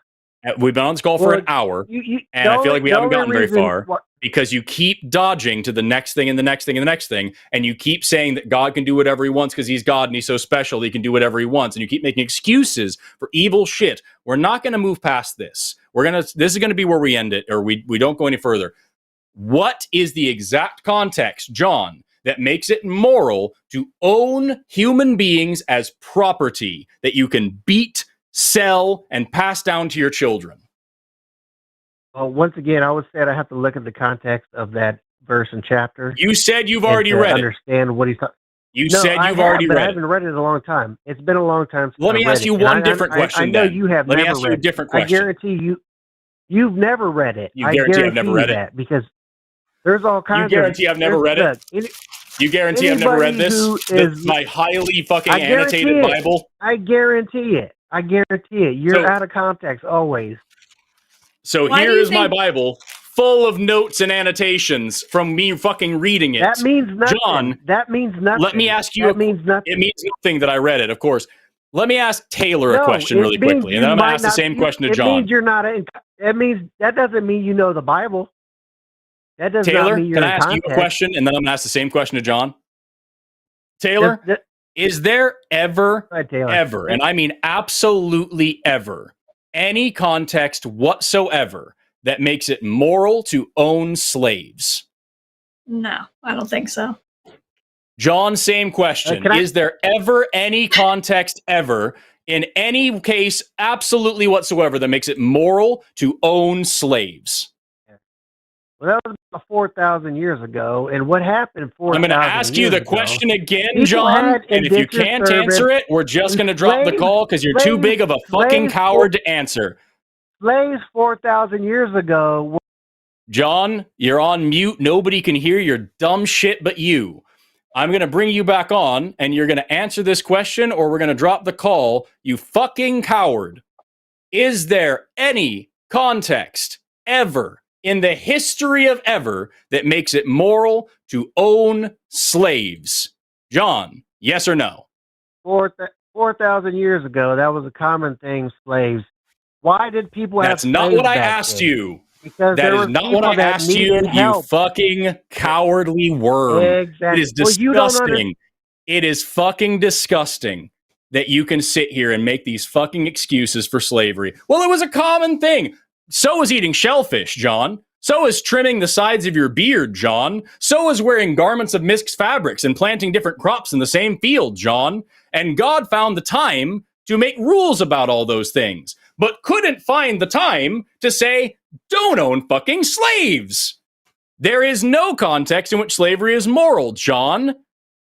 We've been on this call for an hour. And I feel like we haven't gotten very far because you keep dodging to the next thing and the next thing and the next thing. And you keep saying that God can do whatever he wants because he's God and he's so special. He can do whatever he wants. And you keep making excuses for evil shit. We're not going to move past this. This is going to be where we end it, or we don't go any further. What is the exact context, John, that makes it moral to own human beings as property that you can beat, sell, and pass down to your children? Well, once again, I would say I have to look at the context of that verse and chapter. You said you've already read it. Understand what he's talking. You said you've already read it. I haven't read it in a long time. It's been a long time since Let me ask you one different question. I know you have never read it. Let me ask you a different question. I guarantee you've never read it. You guarantee I've never read it because there's all kinds of. You guarantee I've never read it. You guarantee I've never read this? My highly fucking annotated Bible? I guarantee it. You're out of context always. So here is my Bible, full of notes and annotations from me fucking reading it. That means nothing. John, that means nothing. Let me ask you. That means nothing. It means nothing that I read it, of course. Let me ask Taylor a question really quickly, and then I'm going to ask the same question to John. It means you're not. That doesn't mean you know the Bible. That does Taylor, not mean you're can I ask you a question, and then I'm going to ask the same question to John? Taylor, is there ever, and I mean absolutely ever, any context whatsoever that makes it moral to own slaves? No, I don't think so. John, same question. Is there ever any context ever, in any case, absolutely whatsoever, that makes it moral to own slaves? Well, that was about 4,000 years ago, and what happened 4,000 years ago? I'm going to ask you the question again, John, and if you can't answer it, we're just going to drop the call because you're too big of a fucking coward to answer. Slaves 4,000 years ago. John, you're on mute. Nobody can hear your dumb shit but you. I'm going to bring you back on, and you're going to answer this question, or we're going to drop the call, you fucking coward. Is there any context ever in the history of ever that makes it moral to own slaves? John, yes or no? 4,000 years ago, that was a common thing, slaves. Why did people have slaves? That's not what I back asked then? you. Because that is not what I asked you, you fucking cowardly worm. Exactly. It is disgusting. It is fucking disgusting that you can sit here and make these fucking excuses for slavery. Well, it was a common thing. So is eating shellfish, John. So is trimming the sides of your beard, John. So is wearing garments of mixed fabrics and planting different crops in the same field, John. And God found the time to make rules about all those things, but couldn't find the time to say, don't own fucking slaves. There is no context in which slavery is moral, John.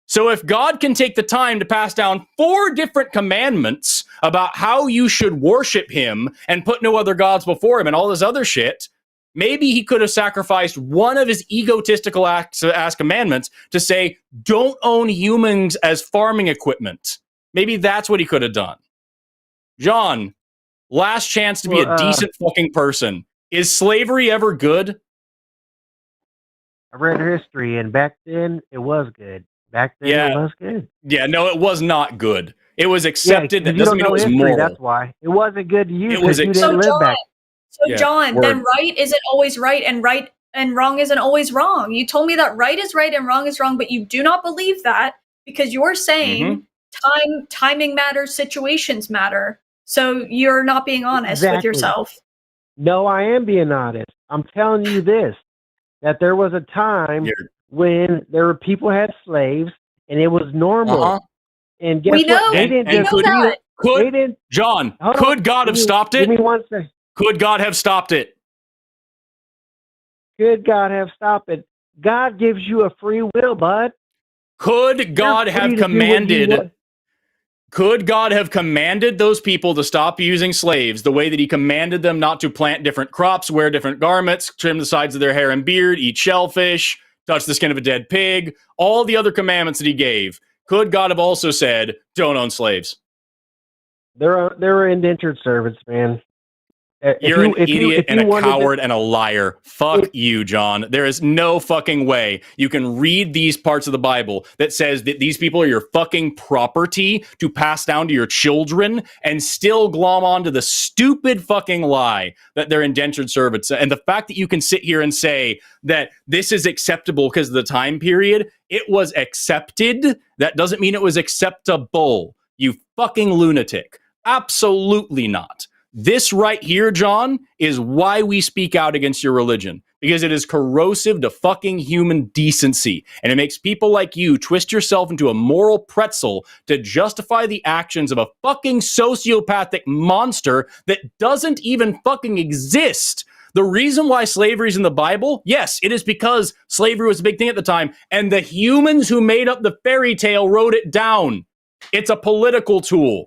So if God can take the time to pass down 4 different commandments about how you should worship him and put no other gods before him and all this other shit, maybe he could have sacrificed one of his egotistical ass commandments to say, don't own humans as farming equipment. Maybe that's what he could have done. John, last chance to be a decent fucking person. Is slavery ever good? I read history, and back then it was good. Back then it was good. Yeah, no, it was not good. It was accepted. That doesn't mean it was history, moral. That's why. It wasn't good to you because you didn't live back. So John, then right isn't always right, and wrong isn't always wrong. You told me that right is right and wrong is wrong, but you do not believe that because you're saying timing matters, situations matter. So you're not being honest with yourself. No, I am being honest. I'm telling you this, that there was a time when there were people who had slaves and it was normal. And guess what? They didn't could God have stopped it? Give me one second. Could God have stopped it? Could God have stopped it? God gives you a free will, bud. Could God have commanded? Could God have commanded those people to stop using slaves the way that he commanded them not to plant different crops, wear different garments, trim the sides of their hair and beard, eat shellfish, touch the skin of a dead pig, all the other commandments that he gave? Could God have also said, don't own slaves? They're indentured servants, man. You're an idiot and a coward and a liar. Fuck you, John. There is no fucking way you can read these parts of the Bible that says that these people are your fucking property to pass down to your children and still glom onto the stupid fucking lie that they're indentured servants. And the fact that you can sit here and say that this is acceptable because of the time period, it was accepted. That doesn't mean it was acceptable. You fucking lunatic. Absolutely not. This right here, John, is why we speak out against your religion, because it is corrosive to fucking human decency, and it makes people like you twist yourself into a moral pretzel to justify the actions of a fucking sociopathic monster that doesn't even fucking exist. The reason why slavery is in the Bible, yes, it is because slavery was a big thing at the time, and the humans who made up the fairy tale wrote it down. It's a political tool.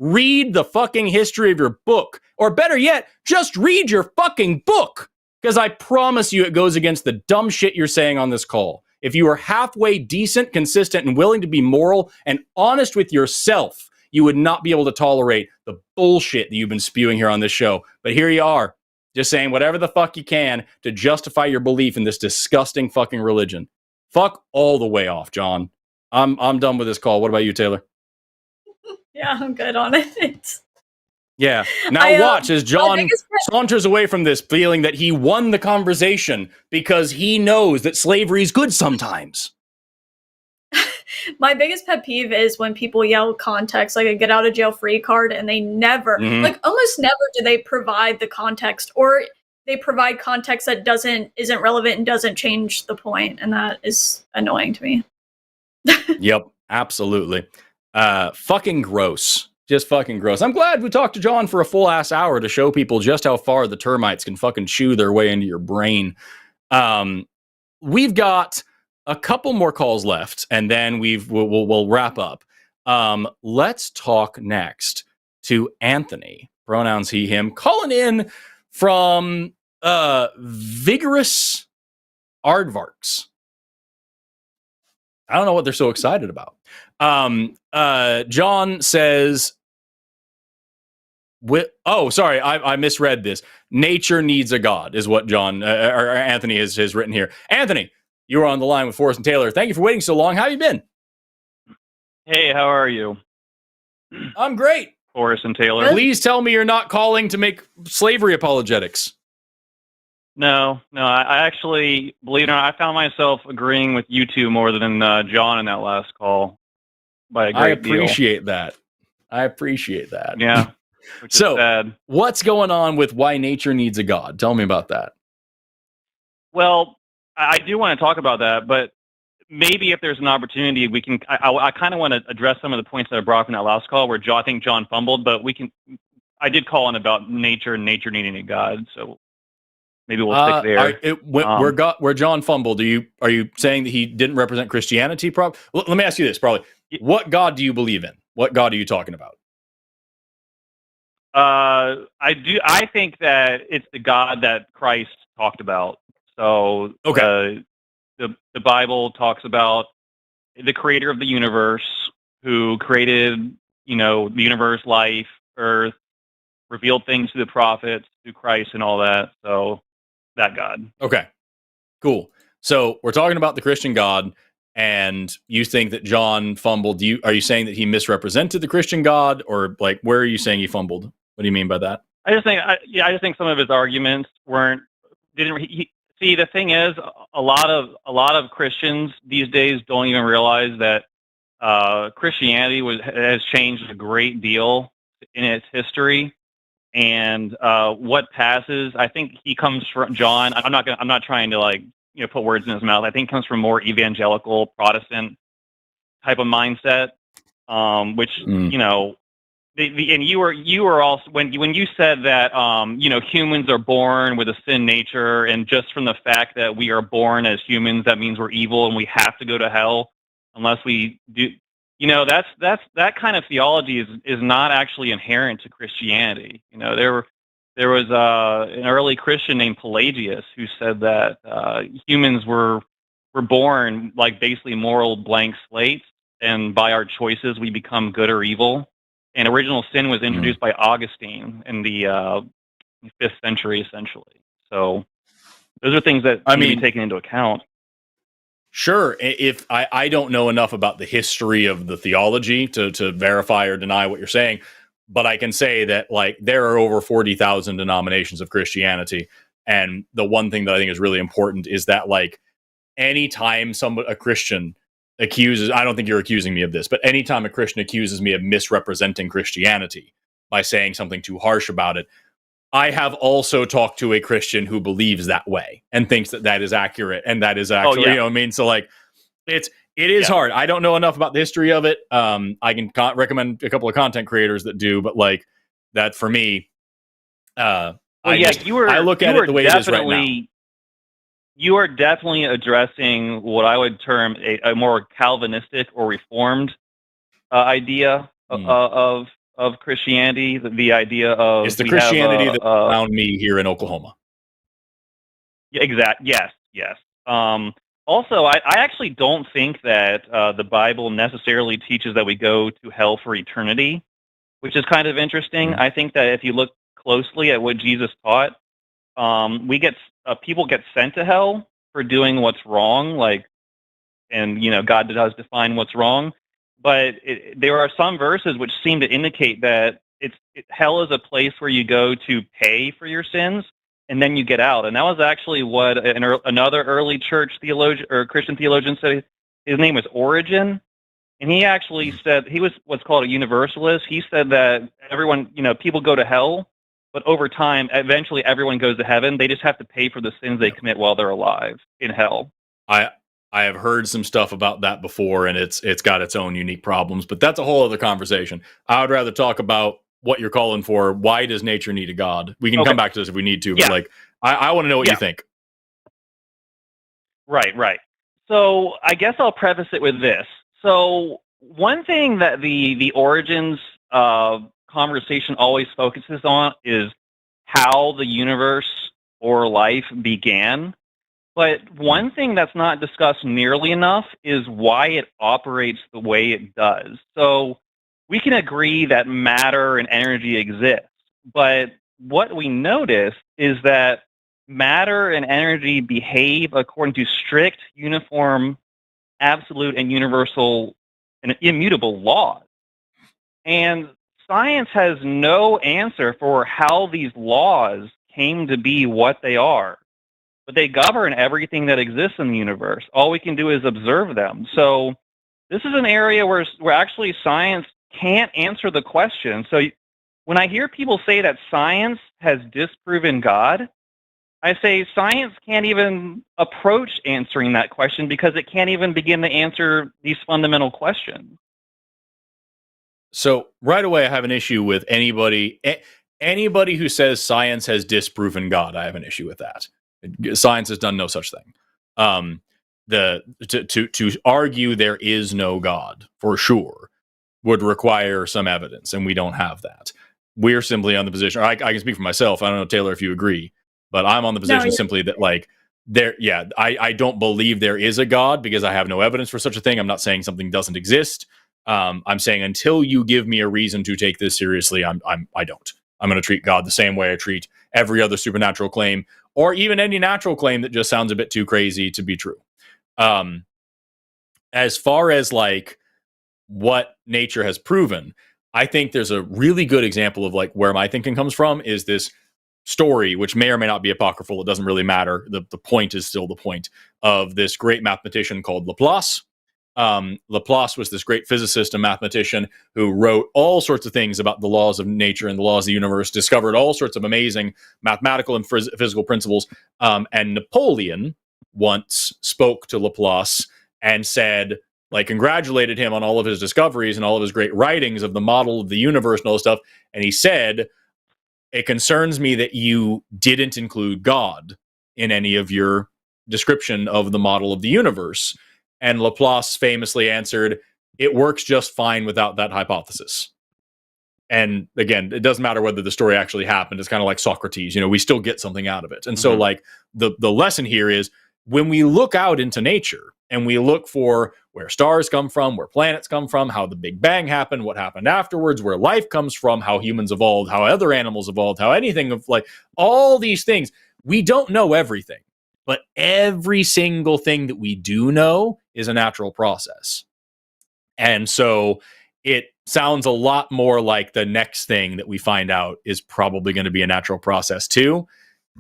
Read the fucking history of your book. Or better yet, just read your fucking book. Because I promise you it goes against the dumb shit you're saying on this call. If you were halfway decent, consistent, and willing to be moral and honest with yourself, you would not be able to tolerate the bullshit that you've been spewing here on this show. But here you are, just saying whatever the fuck you can to justify your belief in this disgusting fucking religion. Fuck all the way off, John. I'm done with this call. What about you, Taylor? Yeah, I'm good on it. Yeah. Now watch as John saunters away from this feeling that he won the conversation because he knows that slavery is good sometimes. My biggest pet peeve is when people yell context, like a get out of jail free card, and they never, almost never do they provide the context, or they provide context that isn't relevant and doesn't change the point, and that is annoying to me. Yep, absolutely. Fucking gross. Just fucking gross. I'm glad we talked to John for a full ass hour to show people just how far the termites can fucking chew their way into your brain. We've got a couple more calls left, and then we'll wrap up. Let's talk next to Anthony, pronouns he, him, calling in from Vigorous Aardvarks. I don't know what they're so excited about. John says, Sorry, I misread this. Nature needs a God is what John or Anthony has written here. Anthony, you are on the line with Forrest and Taylor. Thank you for waiting so long. How have you been? Hey, how are you? I'm great. Forrest and Taylor. Please tell me you're not calling to make slavery apologetics. No, I actually, believe it or not, I found myself agreeing with you two more than John in that last call by a great deal. I appreciate that. Yeah. Which is sad. What's going on with why nature needs a God? Tell me about that. Well, I do want to talk about that, but maybe if there's an opportunity, we can. I kind of want to address some of the points that I brought up in that last call, where I think John fumbled, but we can. I did call in about nature and nature needing a God, so maybe we'll stick there. Where John fumbled, are you saying that he didn't represent Christianity? Let me ask you this: what God do you believe in? What God are you talking about? I think that it's the God that Christ talked about. So okay. The Bible talks about the creator of the universe, who created, the universe, life, earth, revealed things to the prophets, through Christ and all that. So that God. Okay, cool. So we're talking about the Christian God, and you think that John fumbled. Are you saying that he misrepresented the Christian God, or where are you saying he fumbled? What do you mean by that? I just think some of his arguments See, the thing is, a lot of Christians these days don't even realize that Christianity has changed a great deal in its history, and what passes. I think he comes from John. I'm not trying to put words in his mouth. I think he comes from more evangelical Protestant type of mindset, which and you were also when you said that humans are born with a sin nature, and just from the fact that we are born as humans, that means we're evil and we have to go to hell unless we do. That kind of theology is not actually inherent to Christianity. There was an early Christian named Pelagius who said that humans were born like basically moral blank slates, and by our choices we become good or evil. And original sin was introduced by Augustine in the 5th century, essentially. So those are things that need to be taken into account. Sure. If I don't know enough about the history of the theology to verify or deny what you're saying, but I can say that there are over 40,000 denominations of Christianity. And the one thing that I think is really important is that anytime a Christian accuses, I don't think you're accusing me of this, but anytime a Christian accuses me of misrepresenting Christianity by saying something too harsh about it, I have also talked to a Christian who believes that way and thinks that is accurate, and that is actually, you know what I mean? So it is hard. I don't know enough about the history of it. I can recommend a couple of content creators that do, but that for me, I look at it the way it is right now. You are definitely addressing what I would term a more Calvinistic or Reformed idea of Christianity. The idea of it's the Christianity that found me here in Oklahoma. Yeah, exactly. Yes. Also, I actually don't think that the Bible necessarily teaches that we go to hell for eternity, which is kind of interesting. I think that if you look closely at what Jesus taught, people get sent to hell for doing what's wrong, and God does define what's wrong. But there are some verses which seem to indicate that hell is a place where you go to pay for your sins, and then you get out. And that was actually what another early church theologian or Christian theologian said. His name was Origen, and he actually said he was what's called a universalist. He said that everyone, people go to hell, but over time, eventually everyone goes to heaven. They just have to pay for the sins they commit while they're alive in hell. I have heard some stuff about that before, and it's got its own unique problems, but that's a whole other conversation. I would rather talk about what you're calling for. Why does nature need a God? We can come back to this if we need to, but I want to know what you think. Right. So I guess I'll preface it with this. So one thing that the origins conversation always focuses on is how the universe or life began. But one thing that's not discussed nearly enough is why it operates the way it does. So we can agree that matter and energy exist, But what we notice is that matter and energy behave according to strict, uniform, absolute, and universal and immutable laws. And science has no answer for how these laws came to be what they are. But they govern everything that exists in the universe. All we can do is observe them. So this is an area where actually science can't answer the question. So when I hear people say that science has disproven God, I say science can't even approach answering that question because it can't even begin to answer these fundamental questions. So right away, I have an issue with anybody who says science has disproven God. I have an issue with that. Science has done no such thing. To argue there is no God for sure would require some evidence, and we don't have that. We're simply on the position. I can speak for myself. I don't know, Taylor, if you agree, but I'm on the position simply that I don't believe there is a God because I have no evidence for such a thing. I'm not saying something doesn't exist. I'm saying until you give me a reason to take this seriously, I don't. I'm going to treat God the same way I treat every other supernatural claim, or even any natural claim that just sounds a bit too crazy to be true. As far as like what nature has proven, I think there's a really good example of like where my thinking comes from is this story, which may or may not be apocryphal. It doesn't really matter. The point is still the point of this great mathematician called Laplace. Laplace was this great physicist and mathematician who wrote all sorts of things about the laws of nature and the laws of the universe, discovered all sorts of amazing mathematical and physical principles. And Napoleon once spoke to Laplace and said, like, congratulated him on all of his discoveries and all of his great writings of the model of the universe and all this stuff. And he said, it concerns me that you didn't include God in any of your description of the model of the universe. And Laplace famously answered, it works just fine without that hypothesis. And again, it doesn't matter whether the story actually happened. It's kind of like Socrates, we still get something out of it. And so like the lesson here is when we look out into nature and we look for where stars come from, where planets come from, how the Big Bang happened, what happened afterwards, where life comes from, how humans evolved, how other animals evolved, how anything of like all these things, we don't know everything. But every single thing that we do know is a natural process. And so it sounds a lot more like the next thing that we find out is probably going to be a natural process too.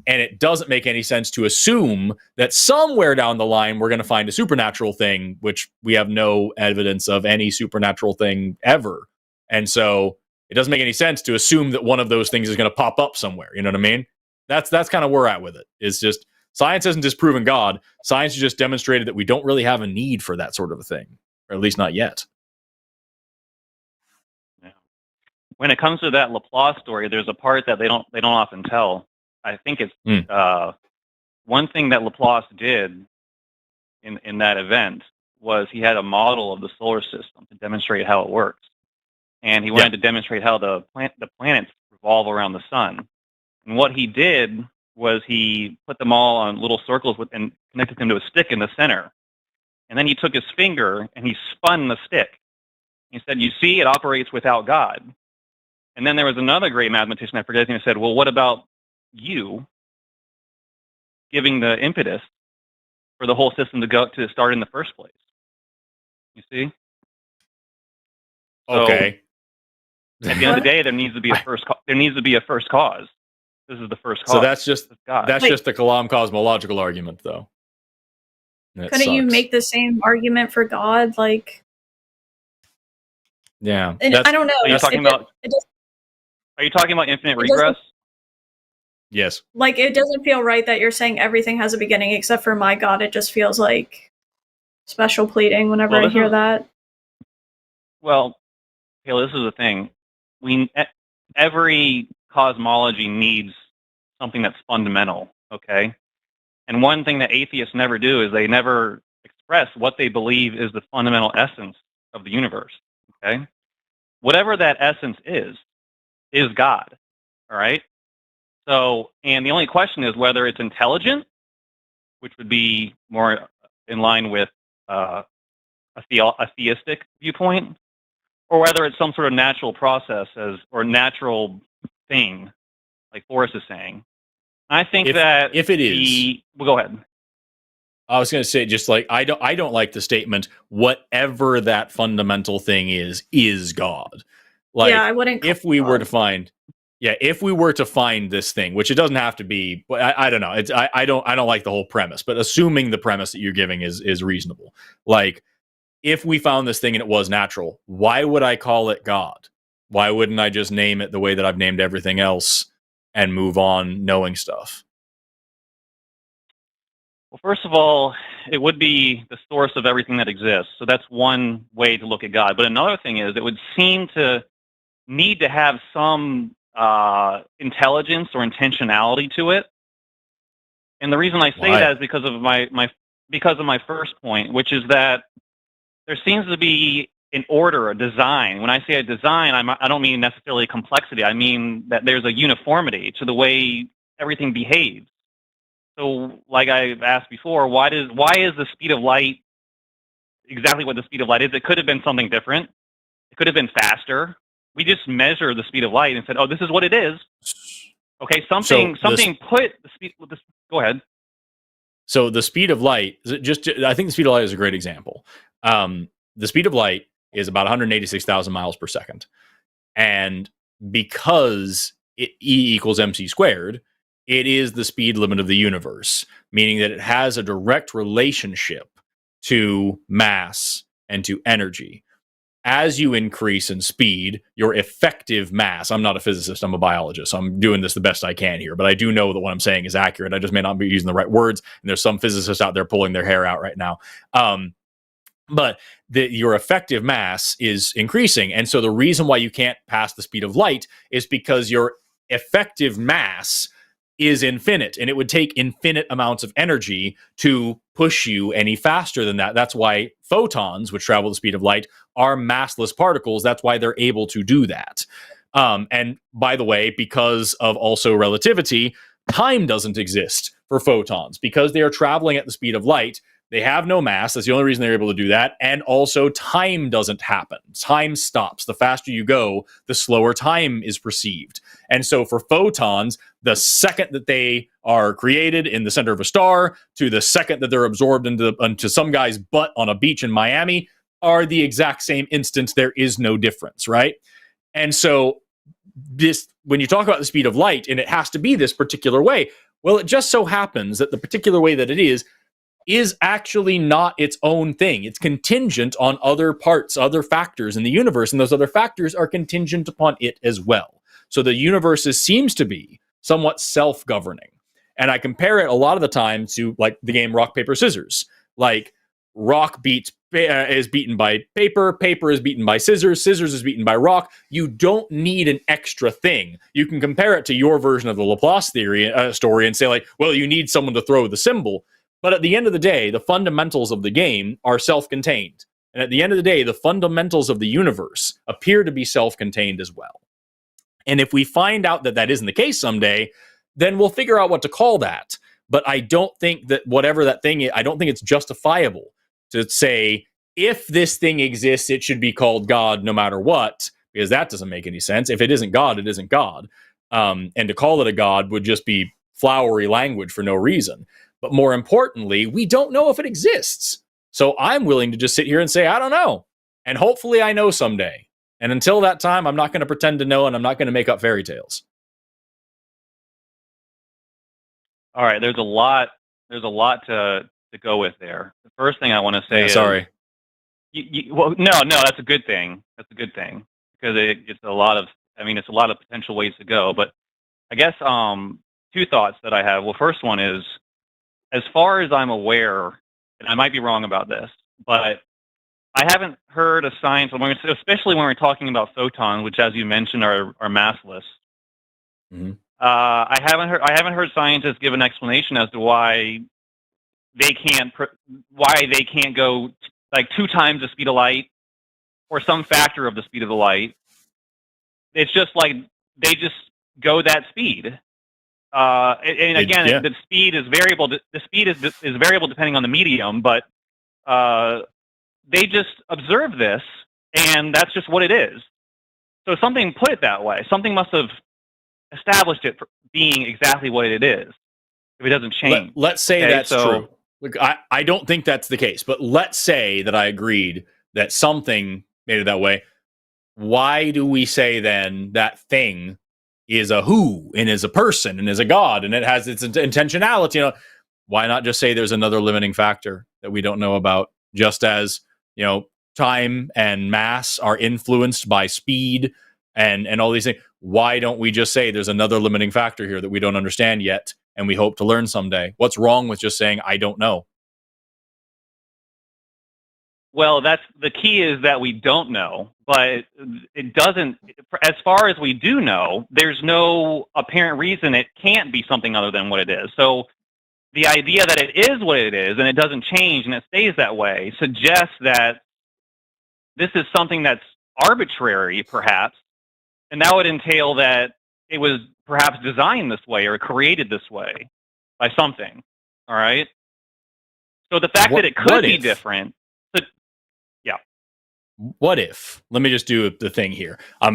And it doesn't make any sense to assume that somewhere down the line we're going to find a supernatural thing, which we have no evidence of any supernatural thing ever. And so it doesn't make any sense to assume that one of those things is going to pop up somewhere. You know what I mean? That's kind of where we're at with it. It's just science hasn't disproven God. Science has just demonstrated that we don't really have a need for that sort of a thing, or at least not yet. Yeah. When it comes to that Laplace story, there's a part that they don't often tell. I think it's one thing that Laplace did in that event was he had a model of the solar system to demonstrate how it works, and he wanted to demonstrate how the planets revolve around the sun. And what he did was he put them all on little circles and connected them to a stick in the center. And then he took his finger and he spun the stick. He said, you see, it operates without God. And then there was another great mathematician, I forget his name, who said, well, what about you giving the impetus for the whole system to start in the first place? You see? Okay. So, at the end of the day, there needs to be a first cause. This is the first cause. So that's just the Kalam cosmological argument, though. Couldn't you make the same argument for God? Like, yeah, I don't know. Are you talking about infinite regress? Yes. Like, it doesn't feel right that you're saying everything has a beginning except for my God. It just feels like special pleading whenever I hear that. Well, Taylor, this is the thing. Every cosmology needs something that's fundamental, okay? And one thing that atheists never do is they never express what they believe is the fundamental essence of the universe, okay? Whatever that essence is God, all right? So, and the only question is whether it's intelligent, which would be more in line with a theistic viewpoint, or whether it's some sort of natural process or natural thing, like Forrest is saying. I think if it is, well, go ahead. I was going to say, just like I don't like the statement, whatever that fundamental thing is God. Like, yeah, I wouldn't. If we were to find this thing, which it doesn't have to be, but I don't know. I don't like the whole premise, but assuming the premise that you're giving is reasonable. Like, if we found this thing and it was natural, why would I call it God? Why wouldn't I just name it the way that I've named everything else and move on knowing stuff? Well, first of all, it would be the source of everything that exists. So that's one way to look at God. But another thing is, it would seem to need to have some intelligence or intentionality to it. And the reason I say that is because of my first point, which is that there seems to be an order, a design. When I say a design, I don't mean necessarily complexity. I mean that there's a uniformity to the way everything behaves. So, like I've asked before, why is the speed of light exactly what the speed of light is? It could have been something different. It could have been faster. We just measure the speed of light and said, "Oh, this is what it is." Okay, something put the speed. Go ahead. So the speed of light, I think the speed of light is a great example. The speed of light is about 186,000 miles per second, and because E equals mc squared, it is the speed limit of the universe, meaning that it has a direct relationship to mass and to energy. As you increase in speed, your effective mass, I'm not a physicist, I'm a biologist, so I'm doing this the best I can here, but I do know that what I'm saying is accurate. I just may not be using the right words, and there's some physicists out there pulling their hair out right now. But your effective mass is increasing, and so the reason why you can't pass the speed of light is because your effective mass is infinite, and it would take infinite amounts of energy to push you any faster than that. That's why photons, which travel the speed of light, are massless particles. That's why they're able to do that. And by the way, because of also relativity, time doesn't exist for photons. Because they are traveling at the speed of light, they have no mass. That's the only reason they're able to do that. And also, time doesn't happen. Time stops. The faster you go, the slower time is perceived. And so for photons, the second that they are created in the center of a star to the second that they're absorbed into some guy's butt on a beach in Miami are the exact same instant. There is no difference, right? And so when you talk about the speed of light, and it has to be this particular way, well, it just so happens that the particular way that it is actually not its own thing. It's contingent on other parts, other factors in the universe, and those other factors are contingent upon it as well. So the universe seems to be somewhat self-governing. And I compare it a lot of the time to like the game rock, paper, scissors. Like rock is beaten by paper, paper is beaten by scissors, scissors is beaten by rock. You don't need an extra thing. You can compare it to your version of the Laplace theory story and say like, well, you need someone to throw the symbol. But at the end of the day, the fundamentals of the game are self-contained. And at the end of the day, the fundamentals of the universe appear to be self-contained as well. And if we find out that that isn't the case someday, then we'll figure out what to call that. But I don't think that whatever that thing is, I don't think it's justifiable to say, if this thing exists, it should be called God no matter what, because that doesn't make any sense. If it isn't God, it isn't God. And to call it a God would just be flowery language for no reason. But more importantly, we don't know if it exists. So I'm willing to just sit here and say, I don't know. And hopefully I know someday. And until that time, I'm not going to pretend to know, and I'm not going to make up fairy tales. All right, there's a lot to go with there. The first thing I want to say is, sorry. Well, no, that's a good thing. That's a good thing because it's a lot of potential ways to go. But I guess two thoughts that I have. Well, first one is, as far as I'm aware, and I might be wrong about this, but I haven't heard a science, especially when we're talking about photons, which, as you mentioned, are massless. Mm-hmm. I haven't heard scientists give an explanation as to why they can't go like 2 times the speed of light or some factor of the speed of the light. It's just like they just go that speed. And again, the speed is variable. The speed is variable depending on the medium, but they just observe this, and that's just what it is. So something put it that way. Something must have established it for being exactly what it is if it doesn't change. Let's say that's true. Look, I don't think that's the case, but let's say that I agreed that something made it that way. Why do we say then that thing is a who and is a person and is a god and it has its intentionality? You know, why not just say there's another limiting factor that we don't know about? Just as, you know, time and mass are influenced by speed and all these things. Why don't we just say there's another limiting factor here that we don't understand yet and we hope to learn someday? What's wrong with just saying, I don't know? Well, that's the key, is that we don't know, but it doesn't, as far as we do know, there's no apparent reason it can't be something other than what it is. So the idea that it is what it is and it doesn't change and it stays that way suggests that this is something that's arbitrary, perhaps, and that would entail that it was perhaps designed this way or created this way by something. All right? So the fact that it could be different. What if? Let me just do the thing here. I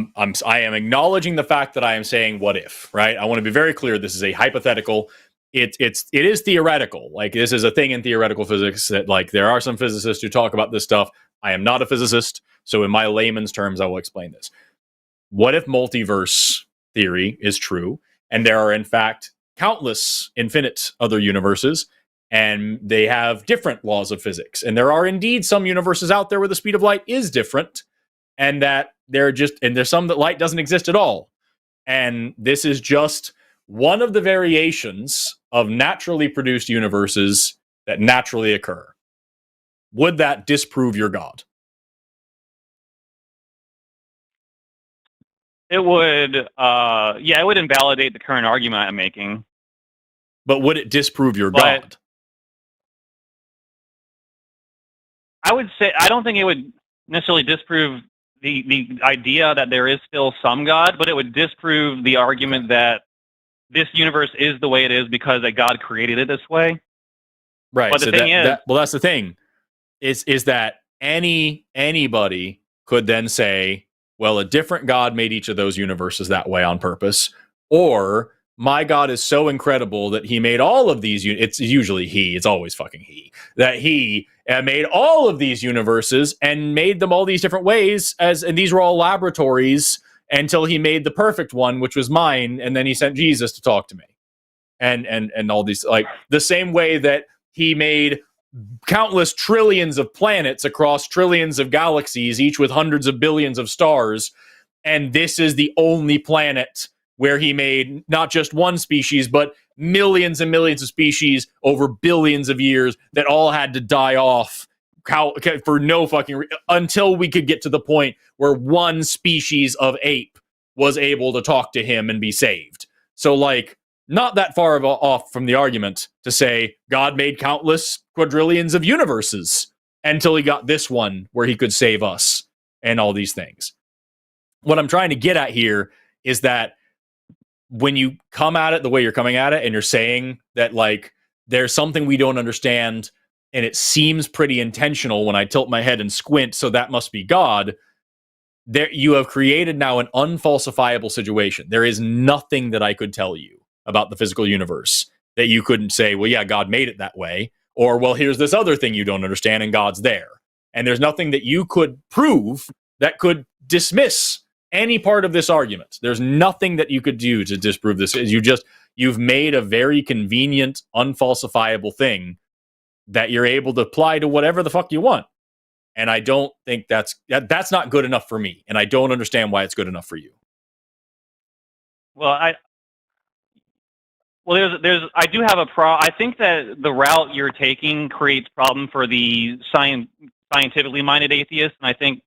am acknowledging the fact that I am saying what if, right? I want to be very clear. This is a hypothetical. It is theoretical. Like, this is a thing in theoretical physics that, like, there are some physicists who talk about this stuff. I am not a physicist, so in my layman's terms, I will explain this. What if multiverse theory is true, and there are in fact countless infinite other universes, and they have different laws of physics, and there are indeed some universes out there where the speed of light is different, and that there's some that light doesn't exist at all, and this is just one of the variations of naturally produced universes that naturally occur. Would that disprove your God? It would, it would invalidate the current argument I'm making. But would it disprove your God? I would say, I don't think it would necessarily disprove the idea that there is still some God, but it would disprove the argument that this universe is the way it is because that God created it this way. Right. But the thing is, that's the thing, is that anybody could then say, well, a different God made each of those universes that way on purpose, or my God is so incredible that he made all of these. It's usually he. It's always fucking he. That he made all of these universes and made them all these different ways, and these were all laboratories until he made the perfect one, which was mine, and then he sent Jesus to talk to me, and all these, like, the same way that he made countless trillions of planets across trillions of galaxies, each with hundreds of billions of stars, and this is the only planet where he made not just one species, but millions and millions of species over billions of years that all had to die off for no fucking until we could get to the point where one species of ape was able to talk to him and be saved. So, like, not that far off from the argument to say God made countless quadrillions of universes until he got this one where he could save us and all these things. What I'm trying to get at here is that when you come at it the way you're coming at it, and you're saying that, like, there's something we don't understand and it seems pretty intentional when I tilt my head and squint, so that must be God, there you have created now an unfalsifiable situation. There is nothing that I could tell you about the physical universe that you couldn't say, well, yeah, God made it that way, or, well, here's this other thing you don't understand and God's there. And there's nothing that you could prove that could dismiss any part of this argument. There's nothing that you could do to disprove this. You've made a very convenient, unfalsifiable thing that you're able to apply to whatever the fuck you want. And I don't think that's not good enough for me. And I don't understand why it's good enough for you. Well, I do have a I think that the route you're taking creates problem for the scientifically minded atheists, and I think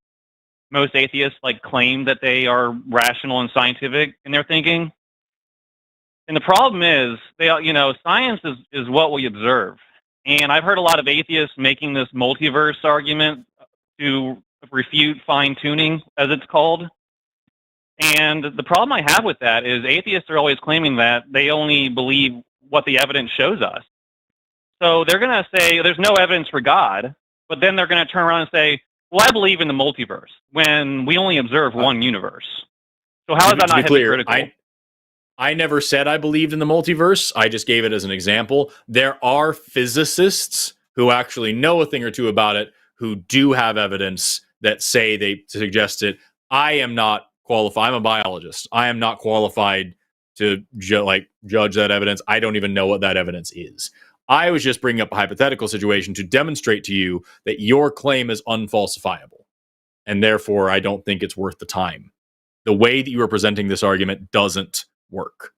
most atheists, like, claim that they are rational and scientific in their thinking. And the problem is, science is what we observe. And I've heard a lot of atheists making this multiverse argument to refute fine-tuning, as it's called. And the problem I have with that is atheists are always claiming that they only believe what the evidence shows us. So they're going to say there's no evidence for God, but then they're going to turn around and say, well, I believe in the multiverse when we only observe one universe. So how is that not hypocritical? I never said I believed in the multiverse. I just gave it as an example. There are physicists who actually know a thing or two about it, who do have evidence that say they suggest it. I am not qualified. I'm a biologist. I am not qualified to judge that evidence. I don't even know what that evidence is. I was just bringing up a hypothetical situation to demonstrate to you that your claim is unfalsifiable, and therefore I don't think it's worth the time. The way that you are presenting this argument doesn't work.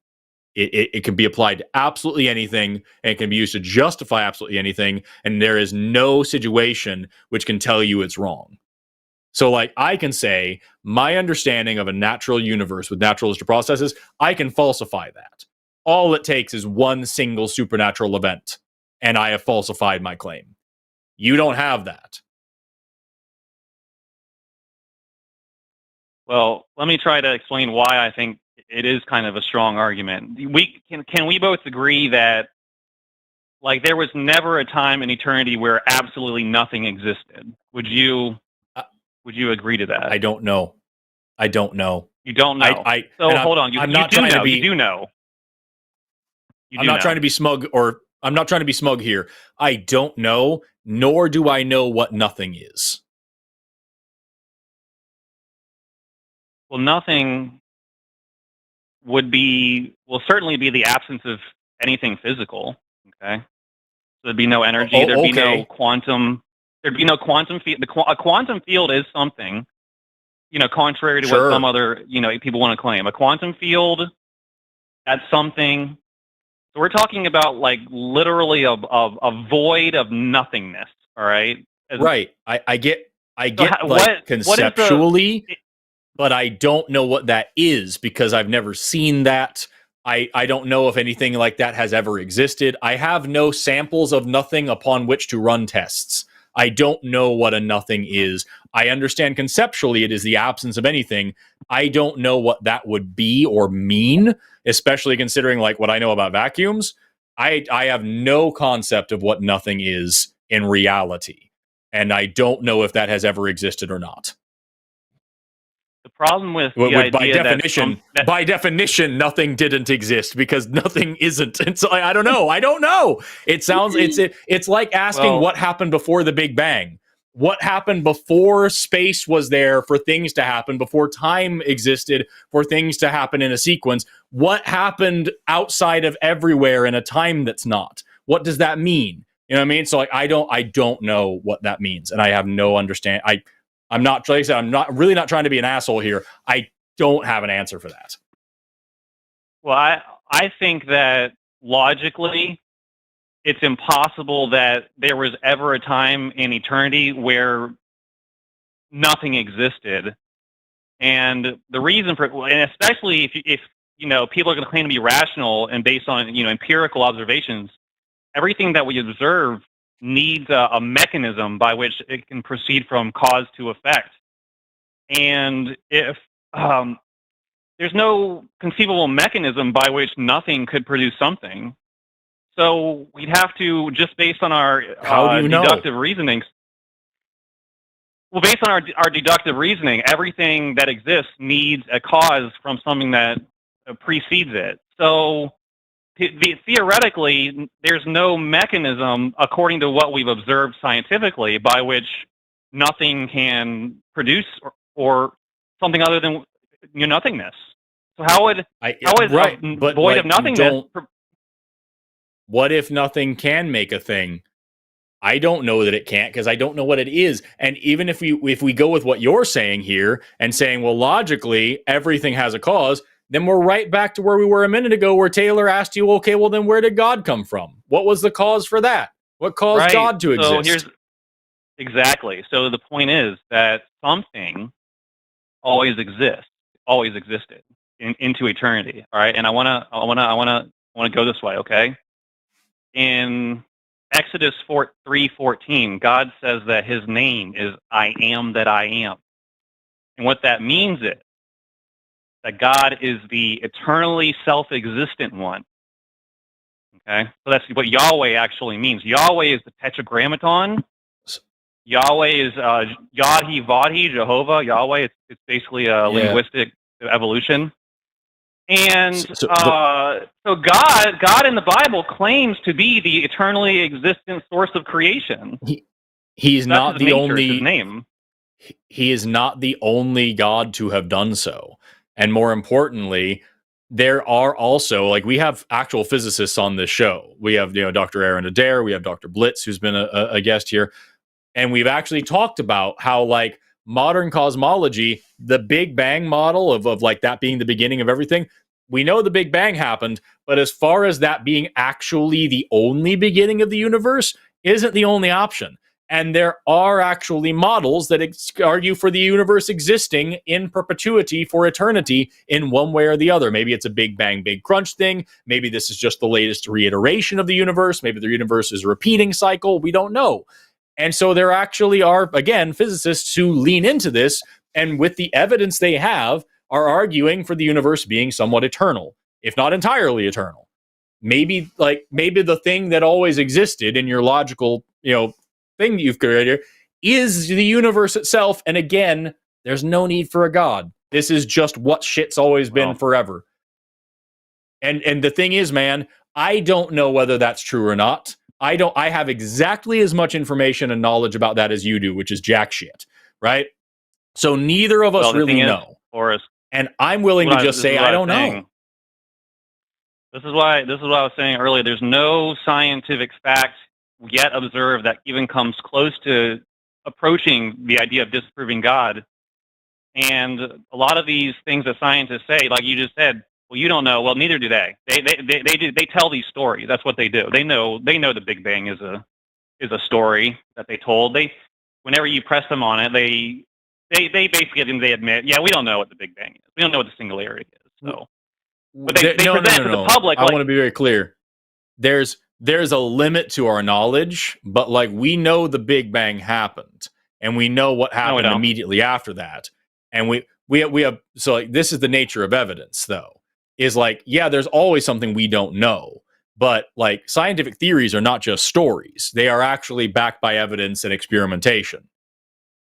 It can be applied to absolutely anything, and it can be used to justify absolutely anything, and there is no situation which can tell you it's wrong. So, like, I can say my understanding of a natural universe with naturalistic processes, I can falsify that. All it takes is one single supernatural event, and I have falsified my claim. You don't have that. Well, let me try to explain why I think it is kind of a strong argument. Can we both agree that, like, there was never a time in eternity where absolutely nothing existed? Would you agree to that? I don't know. I don't know. You don't know. Hold on. You do know. You do know. I'm not trying to be smug, or I'm not trying to be smug here. I don't know, nor do I know what nothing is. Well, nothing will certainly be the absence of anything physical. Okay, so there'd be no energy. There'd be no quantum. There'd be no quantum field. A quantum field is something, contrary to what some other, people want to claim. A quantum field, that's something. So we're talking about, like, literally a void of nothingness. All right. Right. I get conceptually. But I don't know what that is because I've never seen that. I don't know if anything like that has ever existed. I have no samples of nothing upon which to run tests. I don't know what a nothing is. I understand conceptually it is the absence of anything. I don't know what that would be or mean, especially considering, like, what I know about vacuums. I have no concept of what nothing is in reality. And I don't know if that has ever existed or not. The problem with by definition, nothing didn't exist because nothing isn't. And so I don't know. It sounds it's like asking what happened before the Big Bang. What happened before space was there for things to happen, before time existed for things to happen in a sequence? What happened outside of everywhere in a time that's not? What does that mean? You know what I mean? So, like, I don't know what that means, and I have no understanding. I'm not, like I said, I'm not really not trying to be an asshole here. I don't have an answer for that. Well, I think that logically, it's impossible that there was ever a time in eternity where nothing existed. And the reason for, and especially if people are going to claim to be rational and based on, empirical observations, everything that we observe needs a mechanism by which it can proceed from cause to effect. And if there's no conceivable mechanism by which nothing could produce something, so we'd have to, just based on our deductive reasoning. Well, based on our deductive reasoning, everything that exists needs a cause from something that precedes it. So theoretically, there's no mechanism, according to what we've observed scientifically, by which nothing can produce or something other than nothingness. So how would a void of nothingness? What if nothing can make a thing? I don't know that it can't because I don't know what it is. And even if we go with what you're saying here and saying, well, logically everything has a cause, then we're right back to where we were a minute ago, where Taylor asked you, okay, well, then where did God come from? What was the cause for that? What caused God to exist? Exactly. So the point is that something always existed into eternity. All right. And I want to go this way. Okay. In Exodus 3:14, God says that his name is I am that I am. And what that means is that God is the eternally self-existent one. Okay? So that's what Yahweh actually means. Yahweh is the tetragrammaton. Yahweh is Yad-He, Vod-He, Jehovah. Yahweh, it's basically a linguistic evolution. And so God in the Bible claims to be the eternally existent source of creation. He's not the only his name. He is not the only God to have done so. And more importantly, there are also, like, we have actual physicists on this show. We have, Dr. Aaron Adair, we have Dr. Blitz, who's been a guest here. And we've actually talked about how, like, modern cosmology, the Big Bang model of like that being the beginning of everything, we know the Big Bang happened, but as far as that being actually the only beginning of the universe isn't the only option. And there are actually models that argue for the universe existing in perpetuity for eternity in one way or the other. Maybe it's a Big Bang, Big Crunch thing. Maybe this is just the latest reiteration of the universe. Maybe the universe is a repeating cycle. We don't know. And so there actually are, again, physicists who lean into this, and with the evidence they have, are arguing for the universe being somewhat eternal, if not entirely eternal. Maybe the thing that always existed in your logical, thing that you've created is the universe itself. And again, there's no need for a God. This is just what shit's always been forever. And the thing is, man, I don't know whether that's true or not. I have exactly as much information and knowledge about that as you do, which is jack shit, right? So neither of us really know. Forrest, and I'm willing to just say I don't know. This is why I was saying earlier, there's no scientific fact yet observed that even comes close to approaching the idea of disproving God. And a lot of these things that scientists say, like you just said, well, you don't know. Well, neither do they. They tell these stories. That's what they do. They know the Big Bang is a story that they told. Whenever you press them on it, they basically admit, yeah, we don't know what the Big Bang is. We don't know what the singularity is. So, but they present to the public. I want to be very clear. There's a limit to our knowledge, but like we know the Big Bang happened, and we know what happened immediately after that, and we have. So like, this is the nature of evidence, though. Is like, yeah, there's always something we don't know, but like scientific theories are not just stories. They are actually backed by evidence and experimentation.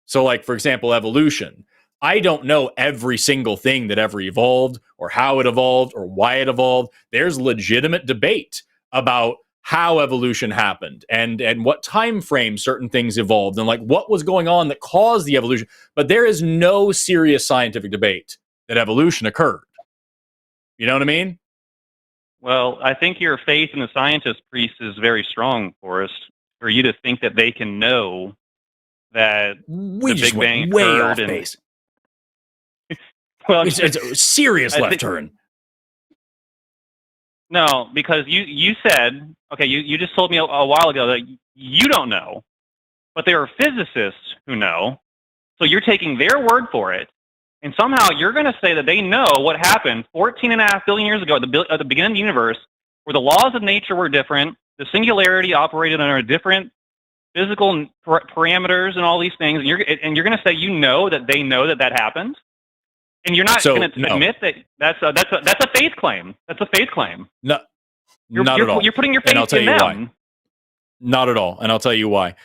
So like, for example, evolution. I don't know every single thing that ever evolved or how it evolved or why it evolved. There's legitimate debate about how evolution happened and what time frame certain things evolved and like what was going on that caused the evolution. But there is no serious scientific debate that evolution occurred. You know what I mean? Well, I think your faith in the scientist priest is very strong, Forrest, for you to think that they can know that we the just Big Bang went way occurred off base. Well, it's a serious left turn. No, because you said, okay, you just told me a while ago that you don't know, but there are physicists who know, so you're taking their word for it. And somehow you're going to say that they know what happened 14.5 billion years ago at the beginning of the universe, where the laws of nature were different, the singularity operated under different physical parameters and all these things, and you're going to say that they know that happened, and you're not going to admit that that's a faith claim. That's a faith claim. No, not at all. You're putting your faith in them. Why. Not at all, and I'll tell you why.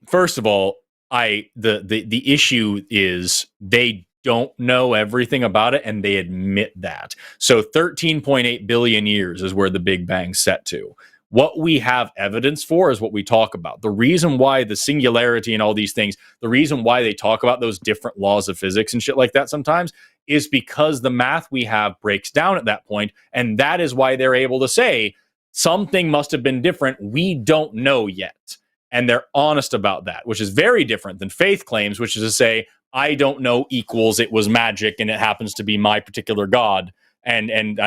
First of all, the issue is they don't know everything about it, and they admit that. So 13.8 billion years is where the Big Bang's set to. What we have evidence for is what we talk about. The reason why the singularity and all these things, the reason why they talk about those different laws of physics and shit like that sometimes is because the math we have breaks down at that point, and that is why they're able to say something must have been different. We don't know yet. And they're honest about that, which is very different than faith claims, which is to say, I don't know equals it was magic and it happens to be my particular God. And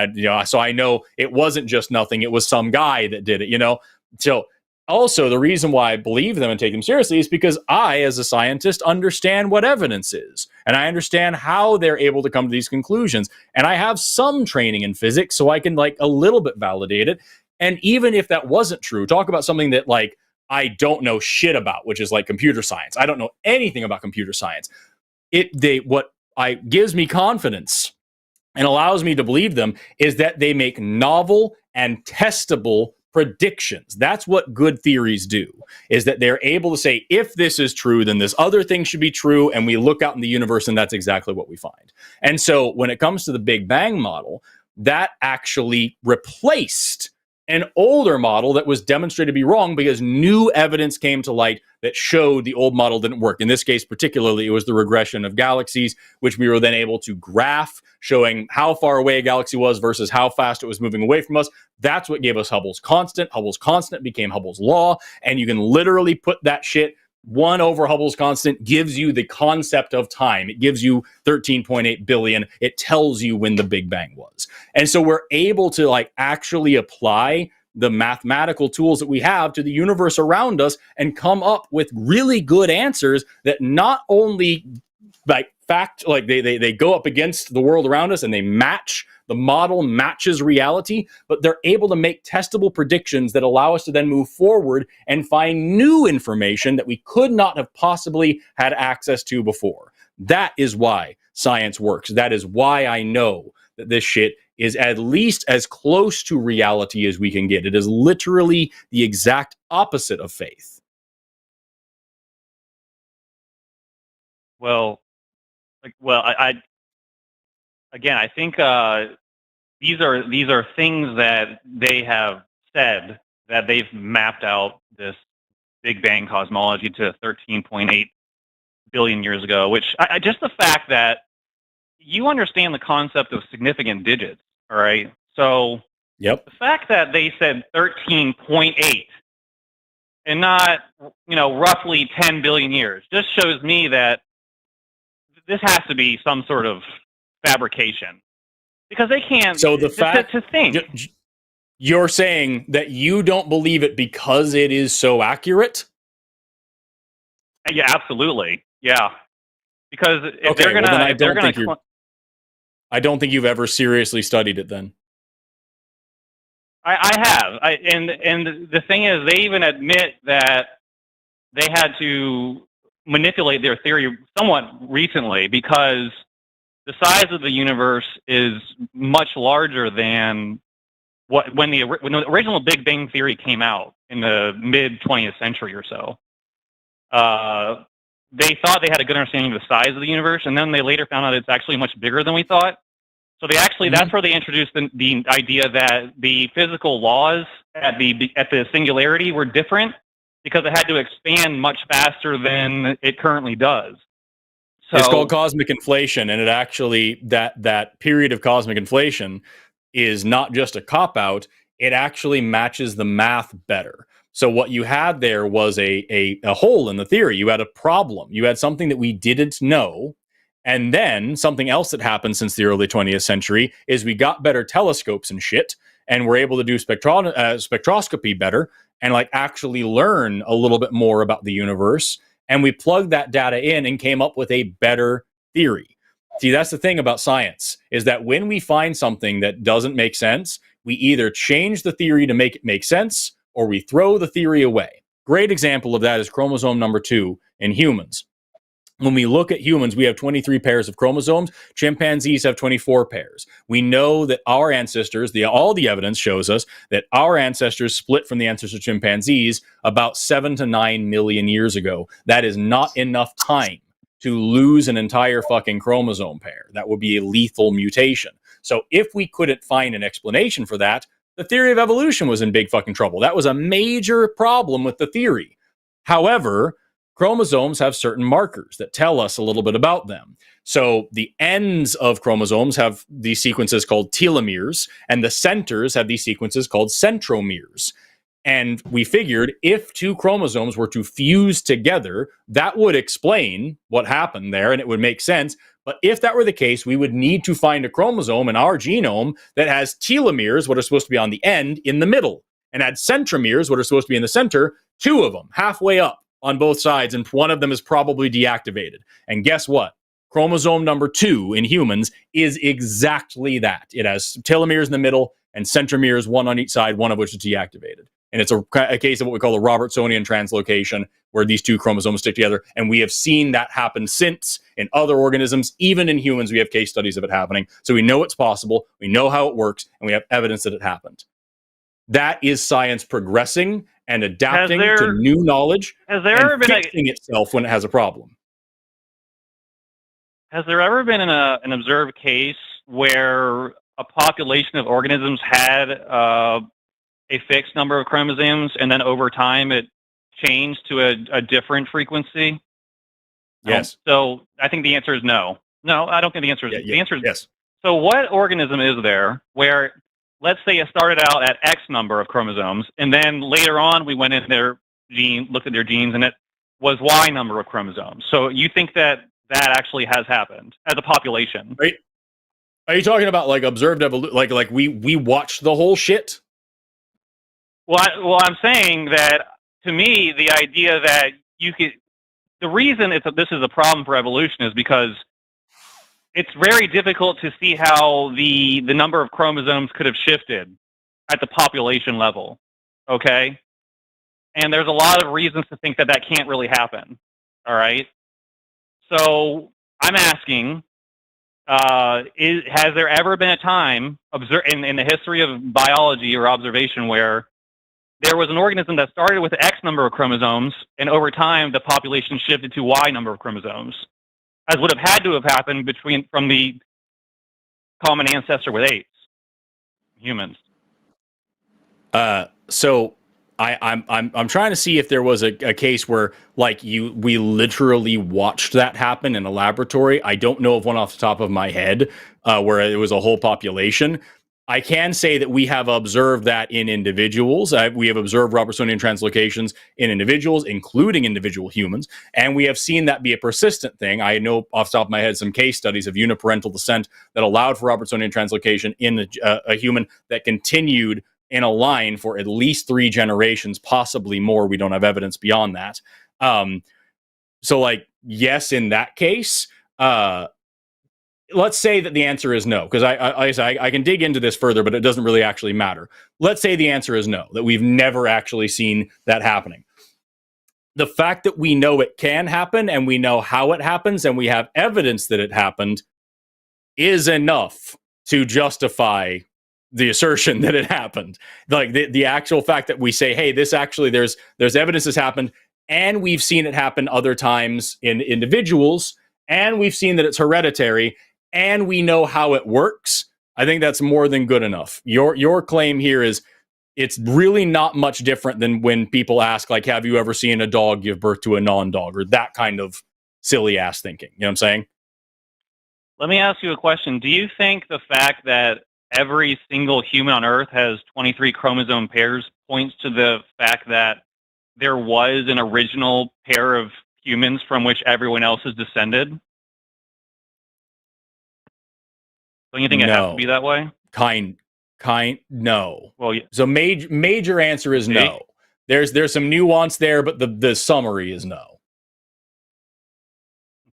so I know it wasn't just nothing. It was some guy that did it, So also the reason why I believe them and take them seriously is because I, as a scientist, understand what evidence is. And I understand how they're able to come to these conclusions. And I have some training in physics, so I can like a little bit validate it. And even if that wasn't true, talk about something that like I don't know shit about, which is like computer science. I don't know anything about computer science. What gives me confidence and allows me to believe them is that they make novel and testable predictions. That's what good theories do, is that they're able to say, if this is true, then this other thing should be true. And we look out in the universe and that's exactly what we find. And so when it comes to the Big Bang model, that actually replaced an older model that was demonstrated to be wrong because new evidence came to light that showed the old model didn't work. In this case, particularly, it was the regression of galaxies, which we were then able to graph, showing how far away a galaxy was versus how fast it was moving away from us. That's what gave us Hubble's constant. Hubble's constant became Hubble's law, and you can literally put that shit 1 over Hubble's constant gives you the concept of time. It gives you 13.8 billion. It tells you when the Big Bang was. And so we're able to like actually apply the mathematical tools that we have to the universe around us and come up with really good answers that not only like they go up against the world around us and they match, the model matches reality, but they're able to make testable predictions that allow us to then move forward and find new information that we could not have possibly had access to before. That is why science works. That is why I know that this shit is at least as close to reality as we can get. It is literally the exact opposite of faith. I think these are things that they have said, that they've mapped out this Big Bang cosmology to 13.8 billion years ago, which just the fact that you understand the concept of significant digits, all right? So yep. The fact that they said 13.8 and not, roughly 10 billion years just shows me that this has to be some sort of fabrication, because they can't. So the fact to think you're saying that you don't believe it because it is so accurate. Yeah, absolutely. Yeah, because if they're gonna, I don't think you've ever seriously studied it. Then I have. And the thing is, they even admit that they had to manipulate their theory somewhat recently, because the size of the universe is much larger than when the original Big Bang theory came out in the mid 20th century or so. They thought they had a good understanding of the size of the universe, and then they later found out it's actually much bigger than we thought. So they actually, that's where they introduced the idea that the physical laws at the singularity were different, because it had to expand much faster than it currently does. So, it's called cosmic inflation, and it actually, that period of cosmic inflation is not just a cop-out, it actually matches the math better. So what you had there was a hole in the theory. You had a problem. You had something that we didn't know. And then something else that happened since the early 20th century is we got better telescopes and shit, and we're able to do spectroscopy better and like actually learn a little bit more about the universe. And we plugged that data in and came up with a better theory. See, that's the thing about science, is that when we find something that doesn't make sense, we either change the theory to make it make sense, or we throw the theory away. Great example of that is chromosome number 2 in humans. When we look at humans, we have 23 pairs of chromosomes. Chimpanzees have 24 pairs. We know that our ancestors, all the evidence shows us that our ancestors split from the ancestors of chimpanzees about 7 to 9 million years ago. That is not enough time to lose an entire fucking chromosome pair. That would be a lethal mutation. So if we couldn't find an explanation for that, the theory of evolution was in big fucking trouble. That was a major problem with the theory. However, chromosomes have certain markers that tell us a little bit about them. So the ends of chromosomes have these sequences called telomeres, and the centers have these sequences called centromeres. And we figured if 2 chromosomes were to fuse together, that would explain what happened there, and it would make sense. But if that were the case, we would need to find a chromosome in our genome that has telomeres, what are supposed to be on the end, in the middle, and had centromeres, what are supposed to be in the center, 2 of them, halfway up on both sides, and one of them is probably deactivated. And guess what? Chromosome number 2 in humans is exactly that. It has telomeres in the middle and centromeres, one on each side, one of which is deactivated. And it's a case of what we call a Robertsonian translocation, where these 2 chromosomes stick together. And we have seen that happen since in other organisms. Even in humans, we have case studies of it happening. So we know it's possible, we know how it works, and we have evidence that it happened. That is science progressing and adapting to new knowledge and fixing itself when it has a problem. Has there ever been an observed case where a population of organisms had a fixed number of chromosomes, and then over time it changed to a different frequency? Yes. So I think the answer is no. No, I don't think the answer is. The answer is yes. So what organism is there where, let's say, it started out at X number of chromosomes, and then later on we went in their gene, looked at their genes, and it was Y number of chromosomes. So you think that actually has happened as a population? Right. Are you talking about like observed evolution? Like we watched the whole shit? Well, I'm saying that, to me, the idea that you could, the reason this is a problem for evolution is because it's very difficult to see how the number of chromosomes could have shifted at the population level. Okay? And there's a lot of reasons to think that can't really happen. All right? So I'm asking, has there ever been a time in the history of biology or observation where there was an organism that started with X number of chromosomes, and over time the population shifted to Y number of chromosomes, as would have had to have happened from the common ancestor with apes, humans? So I'm trying to see if there was a case where like we literally watched that happen in a laboratory. I don't know of one off the top of my head where it was a whole population. I can say that we have observed that in individuals. We have observed Robertsonian translocations in individuals, including individual humans, and we have seen that be a persistent thing. I know off the top of my head some case studies of uniparental descent that allowed for Robertsonian translocation in a human that continued in a line for at least 3 generations, possibly more. We don't have evidence beyond that. So, like, yes, in that case, let's say that the answer is no, because I can dig into this further, but it doesn't really actually matter. Let's say the answer is no, that we've never actually seen that happening. The fact that we know it can happen and we know how it happens and we have evidence that it happened is enough to justify the assertion that it happened. Like the actual fact that we say, hey, this actually, there's evidence this happened, and we've seen it happen other times in individuals, and we've seen that it's hereditary, and we know how it works. I think that's more than good enough. Your claim here is it's really not much different than when people ask, like, have you ever seen a dog give birth to a non-dog, or that kind of silly ass thinking. You know what I'm saying? Let me ask you a question. Do you think the fact that every single human on Earth has 23 chromosome pairs points to the fact that there was an original pair of humans from which everyone else is descended? Don't you think it has to be that way? No. Well, yeah. So major answer is no. There's some nuance there, but the summary is no.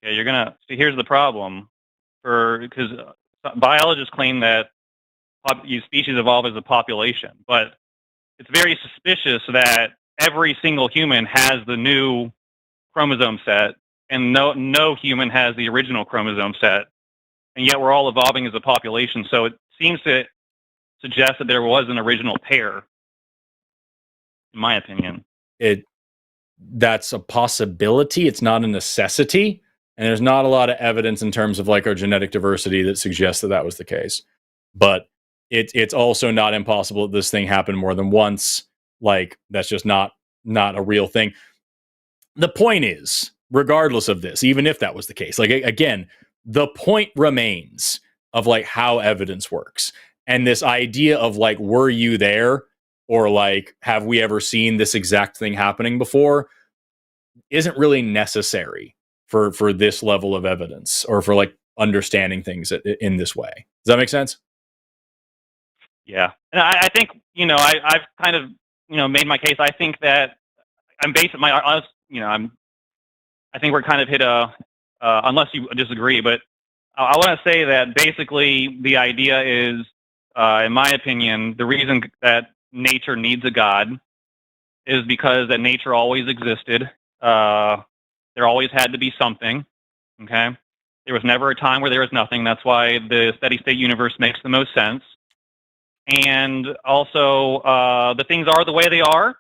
Okay, you're gonna see. Here's the problem, because biologists claim that species evolve as a population, but it's very suspicious that every single human has the new chromosome set, and no human has the original chromosome set, and yet we're all evolving as a population. So it seems to suggest that there was an original pair, in my opinion. That's a possibility. It's not a necessity, and there's not a lot of evidence in terms of like our genetic diversity that suggests that was the case. But it's also not impossible that this thing happened more than once. Like, that's just not a real thing. The point is, regardless of this, even if that was the case, like, again, the point remains of like how evidence works. And this idea of like, were you there? Or like, have we ever seen this exact thing happening before? Isn't really necessary for this level of evidence, or for like understanding things in this way. Does that make sense? Yeah. And I think, I've kind of, made my case. I think that I'm basing I think we're kind of hit unless you disagree, but I want to say that basically the idea is, in my opinion, the reason that nature needs a God is because that nature always existed. There always had to be something. Okay. There was never a time where there was nothing. That's why the steady state universe makes the most sense. And also, the things are the way they are,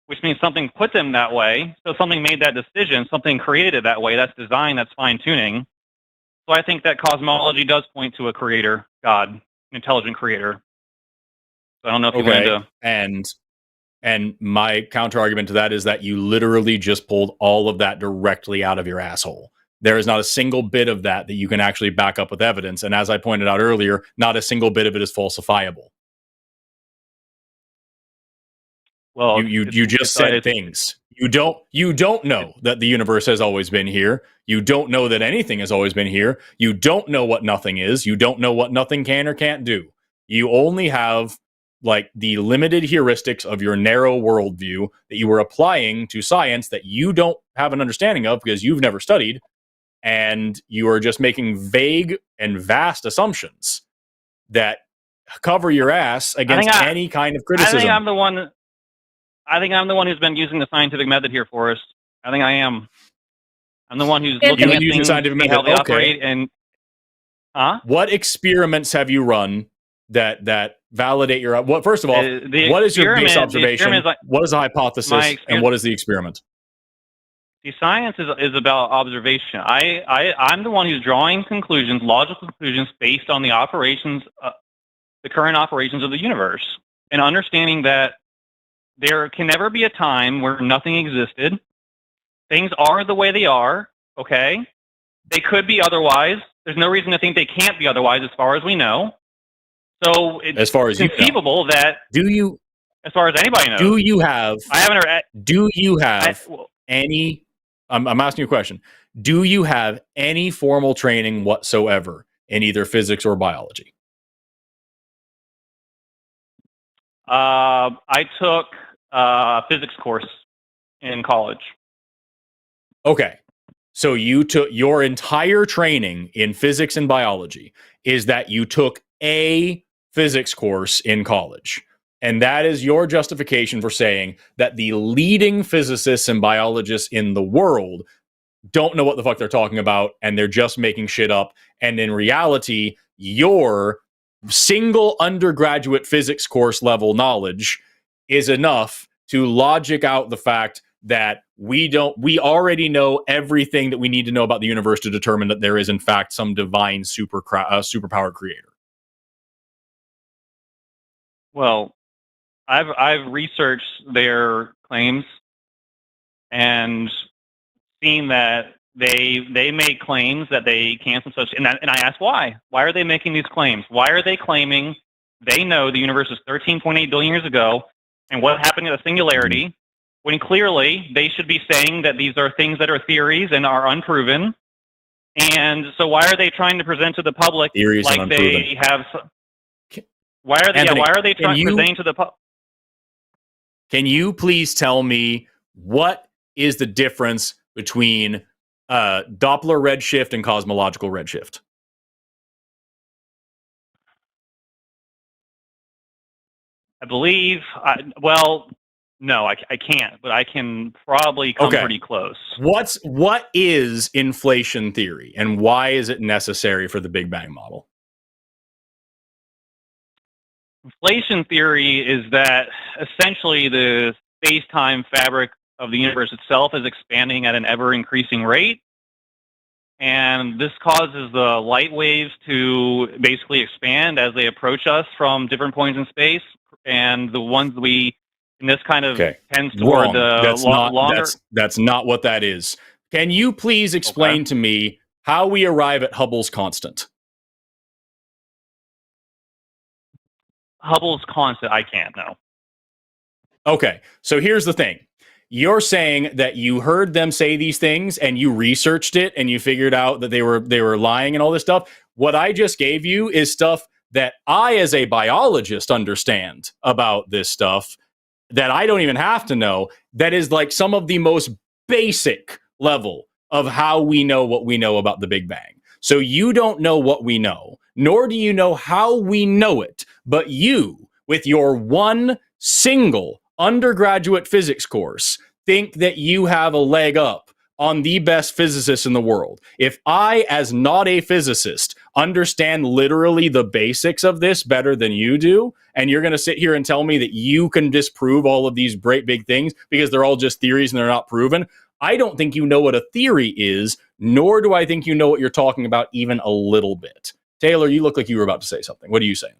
which means something put them that way. So something made that decision, something created that way. That's design, that's fine tuning. So I think that cosmology does point to a creator, God. intelligent creator. So I don't know if you went into... And my counter argument to that is that you literally just pulled all of that directly out of your asshole. There is not a single bit of that you can actually back up with evidence. And as I pointed out earlier, not a single bit of it is falsifiable. Well, you just said things. You don't know that the universe has always been here. You don't know that anything has always been here. You don't know what nothing is. You don't know what nothing can or can't do. You only have like the limited heuristics of your narrow worldview that you were applying to science that you don't have an understanding of because you've never studied, and you are just making vague and vast assumptions that cover your ass against any kind of criticism. I think I'm the one who's been using the scientific method here, Forrest. I think I am. I'm the one who's looking at things, how they operate, and what experiments have you run that validate your... What, first of all, what is your base observation? What is the hypothesis? And what is the experiment? See, science is about observation. I'm the one who's drawing conclusions, logical conclusions, based on the operations, the current operations of the universe, and understanding that there can never be a time where nothing existed. Things are the way they are, okay? They could be otherwise. There's no reason to think they can't be otherwise as far as we know. So it's as far as conceivable that... as far as anybody knows. Do you have... I haven't heard... Do you have any... I'm asking you a question. Do you have any formal training whatsoever in either physics or biology? I took a physics course in college. Okay. So you took your entire training in physics and biology is that you took a physics course in college. And that is your justification for saying that the leading physicists and biologists in the world don't know what the fuck they're talking about, and they're just making shit up. And in reality, your single undergraduate physics course level knowledge is enough to logic out the fact that we already know everything that we need to know about the universe to determine that there is in fact some divine superpower creator. Well, I've researched their claims and seen that they make claims that they can't and such, and I asked why. Why are they making these claims? Why are they claiming they know the universe is 13.8 billion years ago, and what happened to the singularity, when clearly they should be saying that these are things that are theories and are unproven? And so why are they trying to present to the public theories like they have? Why are they? Anthony, why are they presenting to the public? Can you please tell me what is the difference between Doppler redshift and cosmological redshift? I believe, no, I can't, but I can probably come pretty close. What is inflation theory, and why is it necessary for the Big Bang model? Inflation theory is that essentially the space-time fabric of the universe itself is expanding at an ever-increasing rate, and this causes the light waves to basically expand as they approach us from different points in space, and the ones we in this kind of tends toward the longer... That's not what that is. Can you please explain to me how we arrive at Hubble's constant? Hubble's constant, I can't know. Okay, so here's the thing. You're saying that you heard them say these things and you researched it and you figured out that they were lying and all this stuff. What I just gave you is stuff that I, as a biologist, understand about this stuff that I don't even have to know. That is like some of the most basic level of how we know what we know about the Big Bang. So you don't know what we know, nor do you know how we know it. But you, with your one single undergraduate physics course, think that you have a leg up on the best physicists in the world. If I, as not a physicist, understand literally the basics of this better than you do, and you're going to sit here and tell me that you can disprove all of these great big things because they're all just theories and they're not proven, I don't think you know what a theory is, nor do I think you know what you're talking about even a little bit. Taylor, you look like you were about to say something. What are you saying?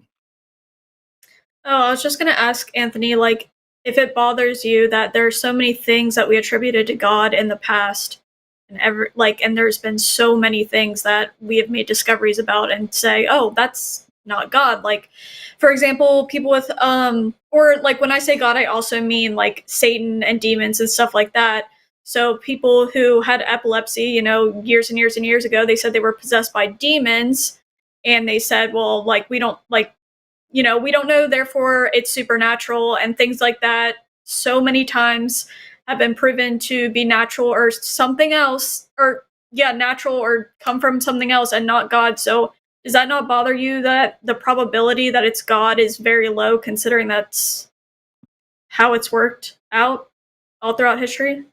Oh, I was just going to ask Anthony, like, if it bothers you that there are so many things that we attributed to God in the past, and there's been so many things that we have made discoveries about and say, oh, that's not God. Like, for example, people with or like when I say God, I also mean like Satan and demons and stuff like that. So people who had epilepsy, years and years and years ago, they said they were possessed by demons, and they said, well, like, we don't know, therefore it's supernatural, and things like that so many times have been proven to be natural or something else, natural or come from something else and not God. So does that not bother you that the probability that it's God is very low, considering that's how it's worked out all throughout history?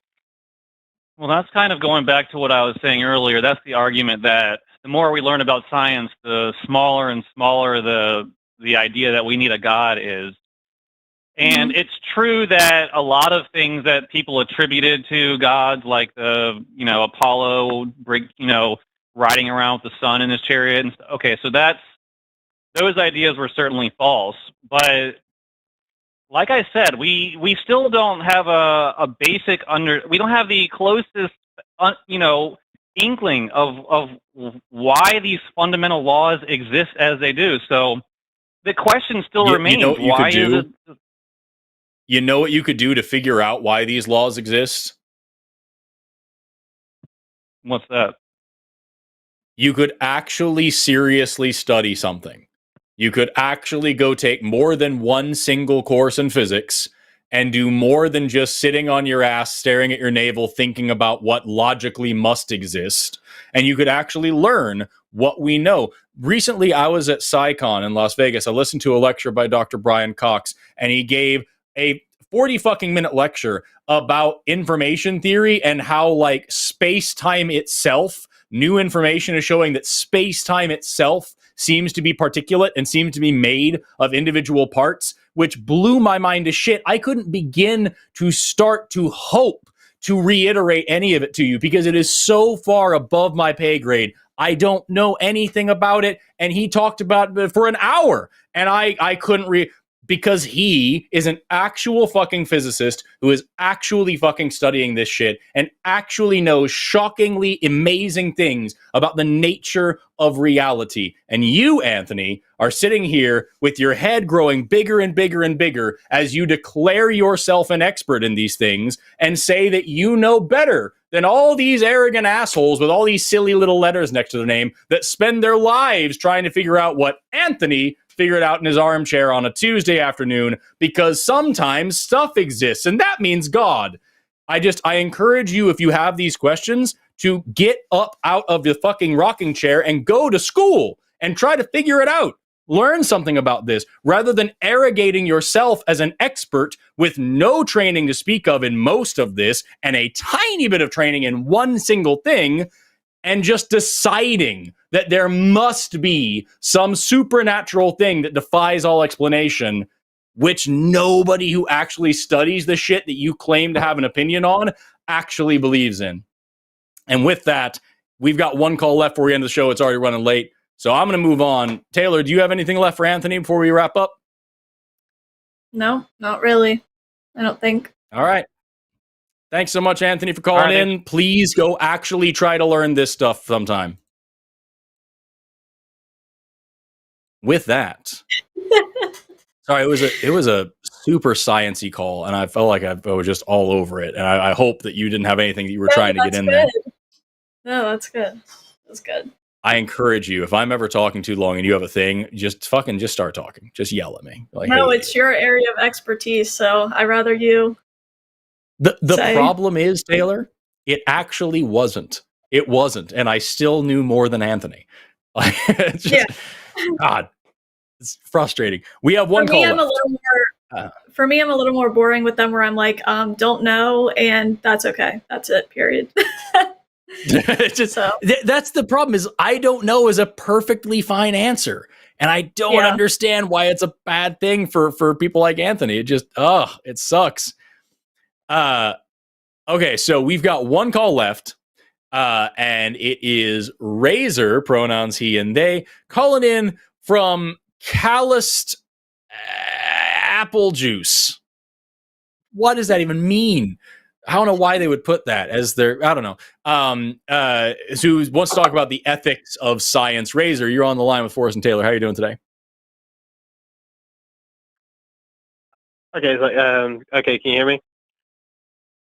Well, that's kind of going back to what I was saying earlier. That's the argument that the more we learn about science, the smaller and smaller the idea that we need a God is. And it's true that a lot of things that people attributed to gods, like the, Apollo, riding around with the sun in his chariot. Okay, so those ideas were certainly false. But like I said, we still don't have a basic we don't have the closest, inkling of why these fundamental laws exist as they do. So the question still remains, why is it? You know what you could do to figure out why these laws exist? What's that? You could actually seriously study something. You could actually go take more than one single course in physics and do more than just sitting on your ass, staring at your navel, thinking about what logically must exist. And you could actually learn what we know. Recently, I was at SciCon in Las Vegas. I listened to a lecture by Dr. Brian Cox, and he gave a 40-fucking-minute lecture about information theory and how, like, space-time itself, new information is showing that space-time itself seems to be particulate and seems to be made of individual parts, which blew my mind to shit. I couldn't begin to start to hope to reiterate any of it to you because it is so far above my pay grade. I don't know anything about it, and he talked about it for an hour, and I couldn't because he is an actual fucking physicist who is actually fucking studying this shit and actually knows shockingly amazing things about the nature of reality. And you, Anthony, are sitting here with your head growing bigger and bigger and bigger as you declare yourself an expert in these things and say that you know better than all these arrogant assholes with all these silly little letters next to their name that spend their lives trying to figure out what Anthony figured out in his armchair on a Tuesday afternoon, because sometimes stuff exists, and that means God. I encourage you, if you have these questions, to get up out of the fucking rocking chair and go to school and try to figure it out. Learn something about this, rather than arrogating yourself as an expert with no training to speak of in most of this, and a tiny bit of training in one single thing, and just deciding that there must be some supernatural thing that defies all explanation, which nobody who actually studies the shit that you claim to have an opinion on actually believes in. And with that, we've got one call left before we end the show. It's already running late. So I'm going to move on. Taylor, do you have anything left for Anthony before we wrap up? No, not really. I don't think. All right. Thanks so much, Anthony, for calling in. Please go actually try to learn this stuff sometime. With that, sorry, it was a super sciencey call, and I felt like I was just all over it. And I hope that you didn't have anything that you were trying to get in there. No, that's good. That's good. I encourage you, if I'm ever talking too long and you have a thing, just start talking. Just yell at me. Like, no, hey, it's your area of expertise, so I'd rather you. The problem is, Taylor, it actually wasn't. It wasn't, and I still knew more than Anthony. It's just, God, it's frustrating. We have one call left. For me, I'm a little more boring with them, where I'm like, don't know, and that's okay. That's it. Period. That's the problem. Is I don't know is a perfectly fine answer, and I don't understand why it's a bad thing for people like Anthony. It just it sucks. Okay, so we've got one call left. and it is Razor, pronouns he and they, calling in from calloused apple juice. What does that even mean? I don't know why they would put that as their, I don't know. Who wants to talk about the ethics of science? Razor, you're on the line with Forrest and Taylor. How are you doing today? Okay, so, okay, can you hear me?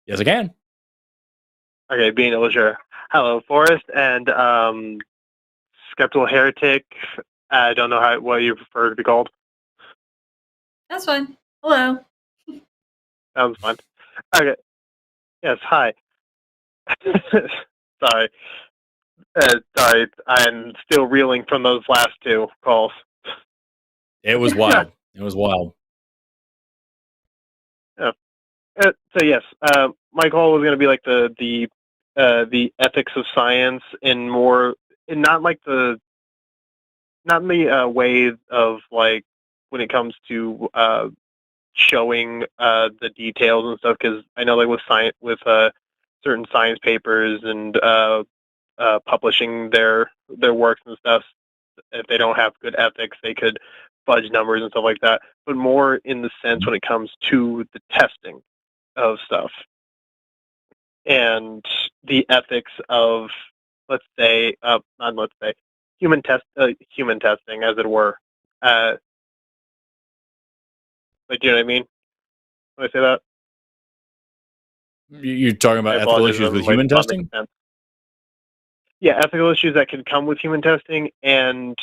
Yes, I can. Okay, being sure. Hello, Forrest and Skeptical Heretic. I don't know what you prefer to be called. That's fine. Hello. Sounds fun. Okay. Yes, hi. Sorry. Sorry, I'm still reeling from those last two calls. It was wild. It was wild. So yes, my call was going to be like the ethics of science in more, in not the way of like when it comes to showing the details and stuff, because I know like with science, with certain science papers and publishing their works and stuff, if they don't have good ethics, they could fudge numbers and stuff like that. But more in the sense when it comes to the testing of stuff and the ethics of, let's say, human testing, as it were. Like, do you know what I mean when I say that? You're talking about ethical issues with human testing? Yeah, ethical issues that can come with human testing, and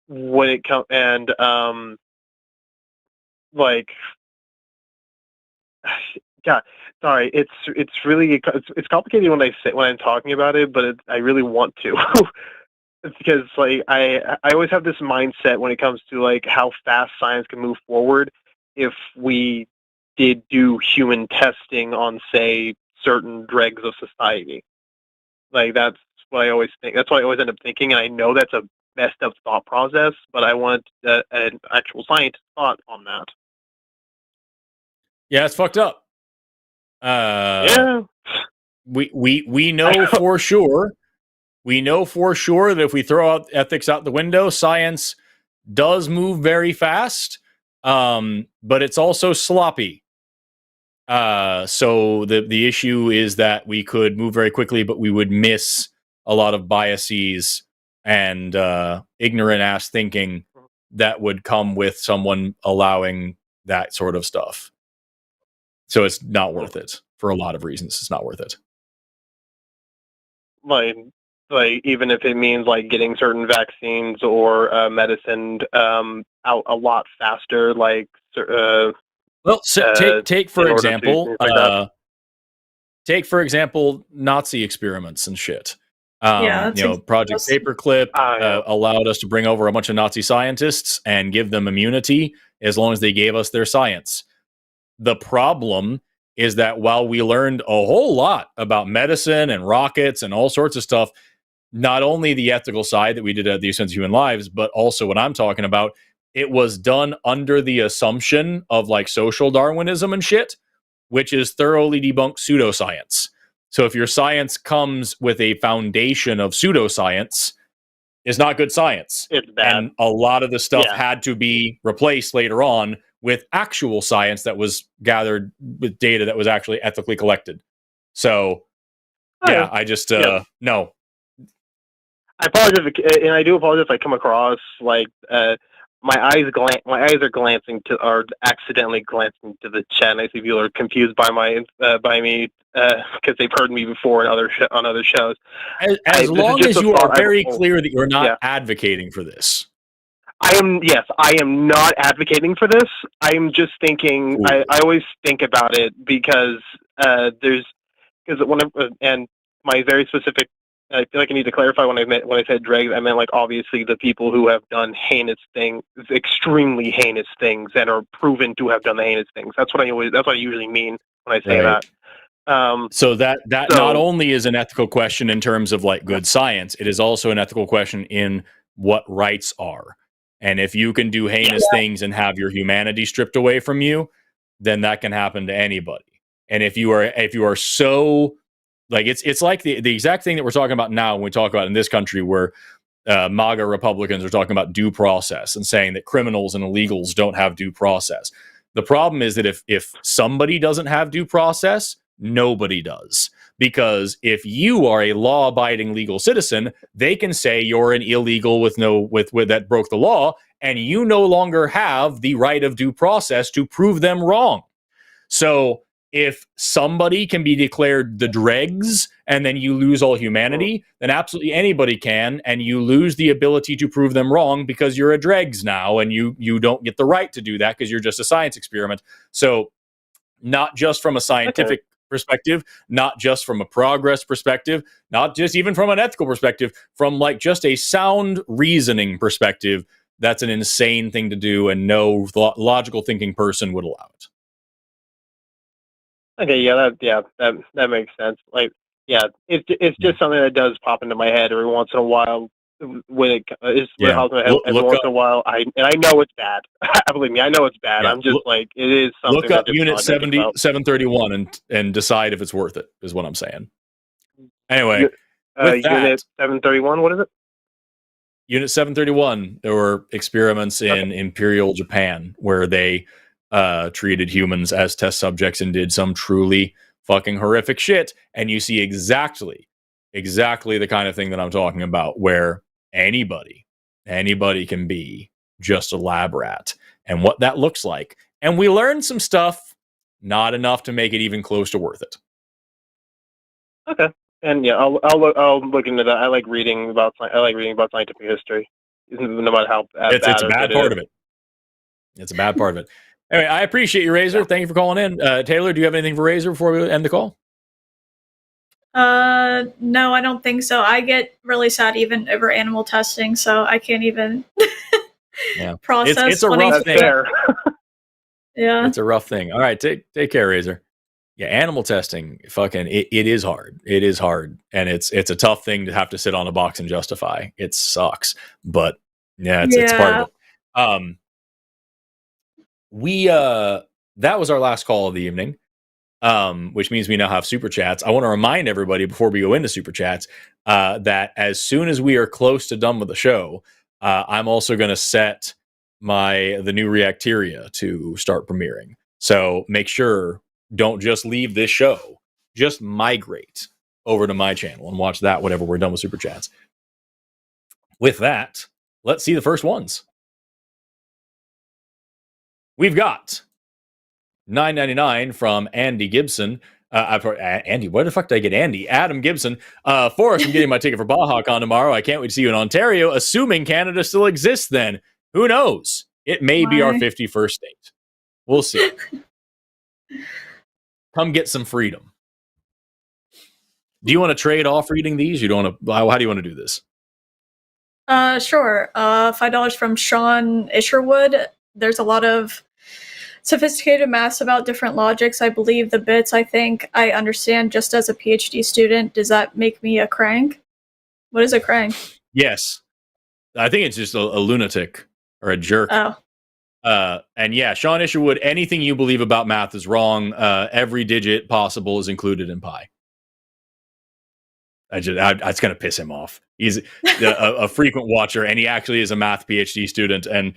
when it comes, and like, God, sorry, it's really it's complicated when I'm talking about it, but I really want to. It's because like I always have this mindset when it comes to like how fast science can move forward if we did do human testing on, say, certain dregs of society. Like that's what I always think. That's what I always end up thinking, and I know that's a messed up thought process, but I want an actual scientist thought on that. Yeah, it's fucked up. Yeah. We know for sure. We know for sure that if we throw out ethics out the window, science does move very fast, but it's also sloppy. So the issue is that we could move very quickly, but we would miss a lot of biases and ignorant ass thinking that would come with someone allowing that sort of stuff. So it's not worth it for a lot of reasons. It's not worth it. Like even if it means like getting certain vaccines or medicine out a lot faster, like well, so take for example, take for example Nazi experiments and shit. Project Paperclip allowed us to bring over a bunch of Nazi scientists and give them immunity as long as they gave us their science. The problem is that while we learned a whole lot about medicine and rockets and all sorts of stuff, not only the ethical side that we did at the Expense of Human Lives, but also what I'm talking about, it was done under the assumption of like social Darwinism and shit, which is thoroughly debunked pseudoscience. So if your science comes with a foundation of pseudoscience, it's not good science. It's bad. And a lot of the stuff had to be replaced later on with actual science that was gathered with data that was actually ethically collected. So, I just, no. I apologize, and I do apologize if I come across like my eyes are glancing to, or accidentally glancing to the chat, and I see people are confused by me because they've heard me before on other shows. As long as you are very clear that you're not advocating for this. I am not advocating for this. I'm just thinking. I always think about it because and my very specific. I feel like I need to clarify when I said dregs, I meant like obviously the people who have done heinous things, extremely heinous things, and are proven to have done the heinous things. That's what I usually mean when I say that. So that not only is an ethical question in terms of like good science, it is also an ethical question in what rights are. And if you can do heinous things and have your humanity stripped away from you, then that can happen to anybody. And if you are so Like it's like the exact thing that we're talking about now when we talk about in this country where MAGA Republicans are talking about due process and saying that criminals and illegals don't have due process. The problem is that if somebody doesn't have due process, nobody does. Because if you are a law-abiding legal citizen, they can say you're an illegal with that broke the law, and you no longer have the right of due process to prove them wrong. So if somebody can be declared the dregs and then you lose all humanity, then absolutely anybody can, and you lose the ability to prove them wrong because you're a dregs now, and you don't get the right to do that because you're just a science experiment. So not just from a scientific perspective, not just from a progress perspective, not just even from an ethical perspective, from like just a sound reasoning perspective, that's an insane thing to do, and no logical thinking person would allow it. Okay, that makes sense. Like, yeah, it's just something that does pop into my head every once in a while. When it is every once in a while, I know it's bad. Believe me, I know it's bad. I'm just like, it is something. Look up Unit 731 and decide if it's worth it. Is what I'm saying. Anyway, Unit 731. What is it? Unit 731. There were experiments in Imperial Japan where they treated humans as test subjects and did some truly fucking horrific shit. And you see exactly the kind of thing that I'm talking about, where anybody can be just a lab rat, and what that looks like. And we learned some stuff, not enough to make it even close to worth it. Okay. And yeah, I'll look into that. I like reading about scientific history, no matter how bad it's a bad part of it. It's a bad part of it. Anyway, I appreciate you, Razor. Yeah. Thank you for calling in. Taylor, do you have anything for Razor before we end the call? No, I don't think so. I get really sad even over animal testing, so I can't even process. It's a rough thing. Yeah, it's a rough thing. All right, take care, Razor. Yeah, animal testing, fucking, it is hard. It is hard, and it's a tough thing to have to sit on a box and justify. It sucks, but it's part of it. That was our last call of the evening. Which means we now have super chats. I want to remind everybody before we go into super chats that as soon as we are close to done with the show, I'm also going to set the new Reacteria to start premiering. So make sure, don't just leave this show, just migrate over to my channel and watch that whenever we're done with super chats. With that, let's see the first ones. We've got $9.99 from Andy Gibson. Andy, where the fuck did I get Andy? Adam Gibson. Forrest, I'm getting my ticket for BajaCon tomorrow. I can't wait to see you in Ontario, assuming Canada still exists then. Who knows? It may be our 51st state. We'll see. Come get some freedom. Do you want to trade off reading these? You don't want to? How do you want to do this? Sure. $5 from Sean Isherwood. There's a lot of sophisticated maths about different logics. I believe the bits I think I understand just as a PhD student. Does that make me a crank? What is a crank? Yes. I think it's just a lunatic or a jerk. Oh. And yeah, Sean Isherwood, anything you believe about math is wrong. Every digit possible is included in pi. It's going to piss him off. He's a frequent watcher, and he actually is a math PhD student. And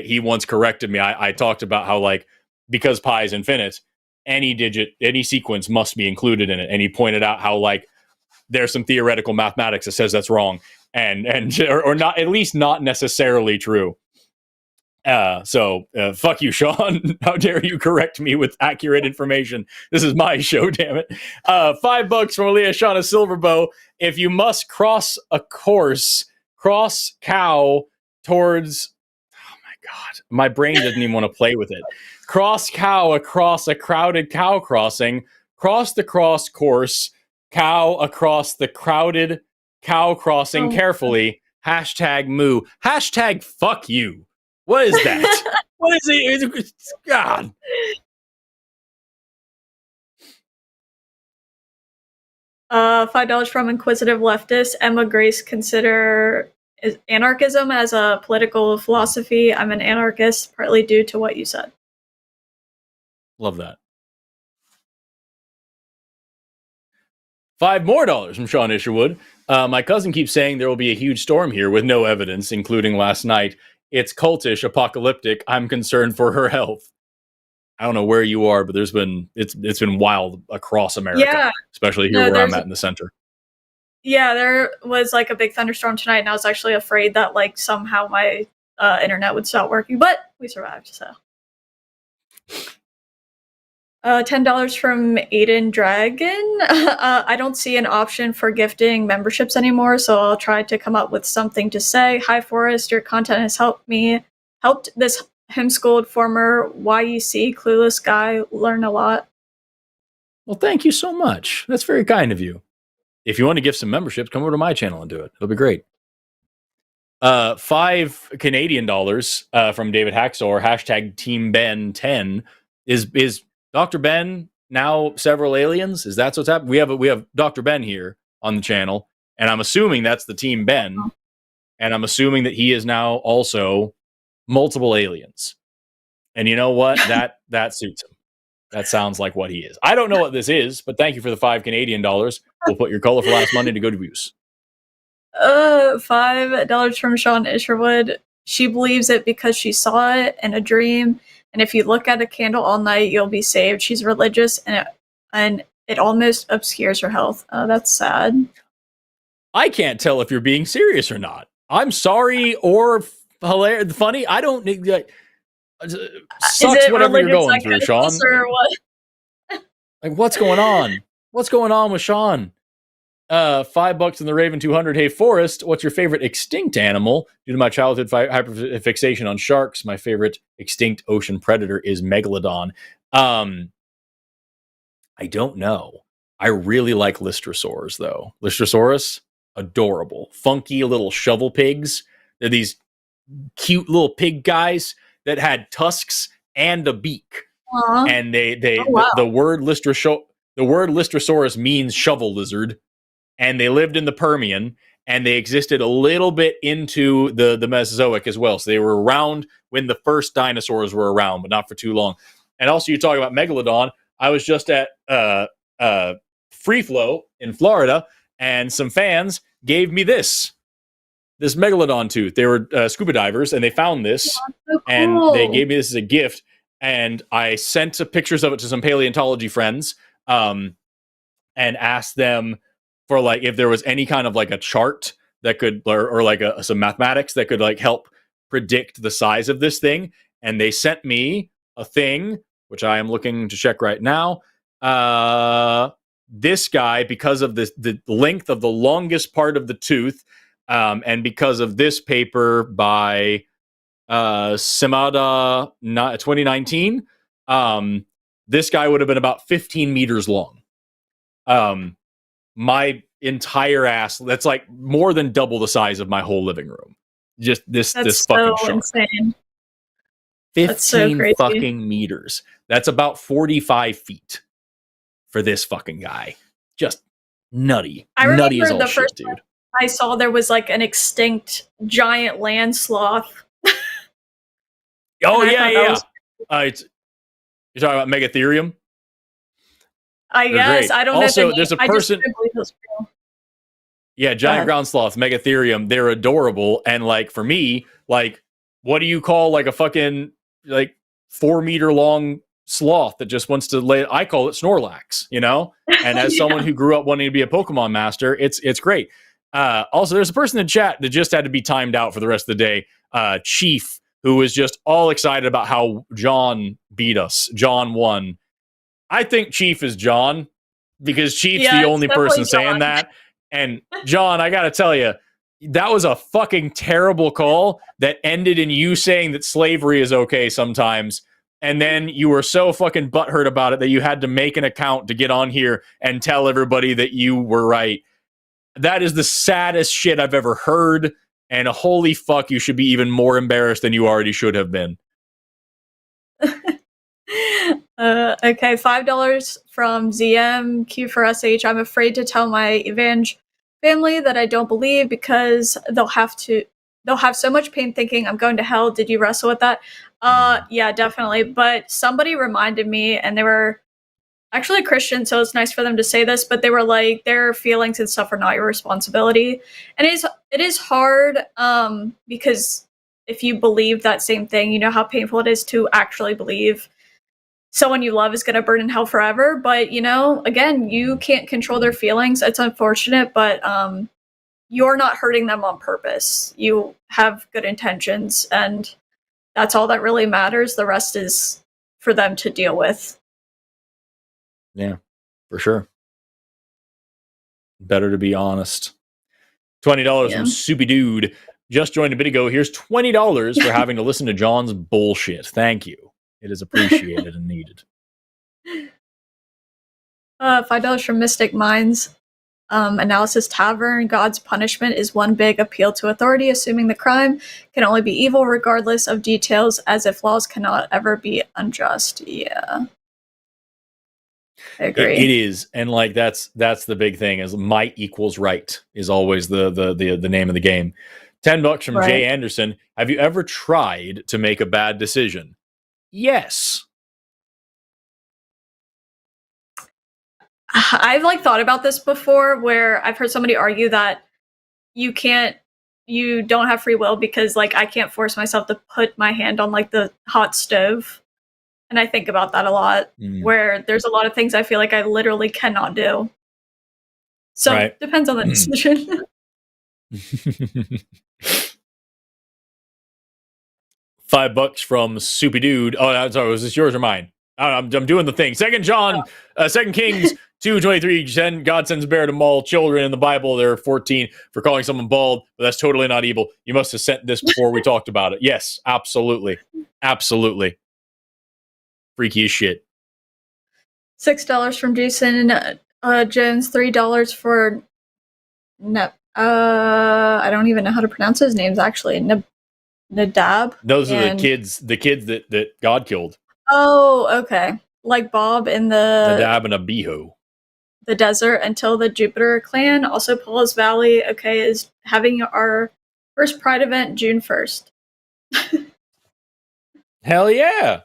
he once corrected me. I talked about how, like, because pi is infinite, any digit, any sequence must be included in it. And he pointed out how, like, there's some theoretical mathematics that says that's wrong, or not, at least not necessarily true. So fuck you, Sean. How dare you correct me with accurate information? This is my show, damn it. $5 from Leah Shauna Silverbow. If you must cross a course, cross cow towards, oh my God, my brain doesn't even want to play with it. Cross cow across a crowded cow crossing, cross the cross course, cow across the crowded cow crossing carefully. Hashtag moo. Hashtag fuck you. What is that? What is it? God. $5 from Inquisitive Leftist. Emma Grace consider anarchism as a political philosophy. I'm an anarchist, partly due to what you said. Love that. $5 more from Sean Isherwood. My cousin keeps saying there will be a huge storm here with no evidence, including last night. It's cultish, apocalyptic. I'm concerned for her health. I don't know where you are, but it's been wild across America, especially here where I'm at in the center. Yeah, there was like a big thunderstorm tonight, and I was actually afraid that like somehow my internet would stop working, but we survived. So, $10 from Aiden Dragon. I don't see an option for gifting memberships anymore, so I'll try to come up with something to say. Hi, Forrest. Your content has helped this homeschooled former YEC clueless guy learn a lot. Well, thank you so much. That's very kind of you. If you want to gift some memberships, come over to my channel and do it. It'll be great. $5 Canadian from David Haxor, hashtag Team Ben 10. Is Dr. Ben now several aliens? Is that what's happening? We have Dr. Ben here on the channel, and I'm assuming that's the Team Ben, and I'm assuming that he is now also multiple aliens. And you know what? That suits him. That sounds like what he is. I don't know what this is, but thank you for the $5 Canadian. We'll put your color for last Monday to go to views. $5 from Sean Isherwood. She believes it because she saw it in a dream, and if you look at a candle all night, you'll be saved. She's religious, and it almost obscures her health. That's sad. I can't tell if you're being serious or not. I'm sorry or hilarious, funny. I don't need. Sucks whatever you're going through, Sean. Or what? Like, what's going on? What's going on with Sean? $5 in the Raven 200. Hey, Forrest, what's your favorite extinct animal? Due to my childhood hyperfixation on sharks, my favorite extinct ocean predator is Megalodon. I don't know. I really like Lystrosaurs, though. Lystrosaurus, adorable. Funky little shovel pigs. They're these cute little pig guys that had tusks and a beak. Aww. And the word Lystrosaurus means shovel lizard. And they lived in the Permian, and they existed a little bit into the Mesozoic as well. So they were around when the first dinosaurs were around, but not for too long. And also, you talk about Megalodon. I was just at Free Flow in Florida, and some fans gave me this Megalodon tooth. They were scuba divers, and they found this, so cool. And they gave me this as a gift. And I sent pictures of it to some paleontology friends, and asked them for like if there was any kind of like a chart that could or like some mathematics that could like help predict the size of this thing. And they sent me a thing, which I am looking to check right now. This guy, because of the length of the longest part of the tooth, and because of this paper by Simada 2019, this guy would have been about 15 meters long. My entire ass, that's like more than double the size of my whole living room. Just this fucking shark. Insane. 15 fucking meters. That's about 45 feet for this fucking guy. Just nutty. Nutty as all shit, dude. I saw there was like an extinct giant land sloth. Oh, yeah. You're talking about Megatherium? I guess. I don't know. Also, there's a person. Yeah, giant ground sloth, Megatherium. They're adorable. And like for me, like, what do you call like a fucking like 4 meter long sloth that just wants to lay? I call it Snorlax, you know? And as someone who grew up wanting to be a Pokemon master, it's great. Also, there's a person in chat that just had to be timed out for the rest of the day. Chief, who was just all excited about how John beat us. John won. I think Chief is John because Chief's the only person saying that. And John, I got to tell you, that was a fucking terrible call that ended in you saying that slavery is okay sometimes. And then you were so fucking butthurt about it that you had to make an account to get on here and tell everybody that you were right. That is the saddest shit I've ever heard. And holy fuck, you should be even more embarrassed than you already should have been. Okay, $5 from ZM, Q for SH. I'm afraid to tell my family that I don't believe because they'll have so much pain thinking I'm going to hell. Did you wrestle with that? Yeah, definitely. But somebody reminded me, and they were actually a Christian, so it's nice for them to say this, but they were like, their feelings and stuff are not your responsibility. And it is hard, because if you believe that same thing, you know how painful it is to actually believe someone you love is going to burn in hell forever. But, you know, again, you can't control their feelings. It's unfortunate, but you're not hurting them on purpose. You have good intentions, and that's all that really matters. The rest is for them to deal with. Yeah, for sure. Better to be honest. $20 from Soupy Dude. Just joined a bit ago. Here's $20 for having to listen to John's bullshit. Thank you. It is appreciated and needed. $5 from Mystic Minds. Analysis Tavern. God's punishment is one big appeal to authority, assuming the crime can only be evil regardless of details, as if laws cannot ever be unjust. Yeah. I agree. It is, and like that's the big thing, is might equals right is always the name of the game. $10 from Jay Anderson. Have you ever tried to make a bad decision? Yes. I've like thought about this before, where I've heard somebody argue that you don't have free will because like I can't force myself to put my hand on like the hot stove. And I think about that a lot, where there's a lot of things I feel like I literally cannot do. So it depends on the decision. $5 from Soupy Dude. Oh, I'm sorry. Was this yours or mine? I'm doing the thing. 2 Kings 2:23. God sends a bear to maul children in the Bible. There are 14 for calling someone bald, but that's totally not evil. You must have sent this before we talked about it. Yes, absolutely. Absolutely. Freaky as shit. $6 from Jason Jones. $3 for I don't even know how to pronounce his names actually. Nadab. Those are the kids that God killed. Oh, okay. Like Bob in the Nadab and Abihu. The desert until the Jupiter clan. Also Paul's Valley, okay, is having our first Pride event June 1st. Hell yeah.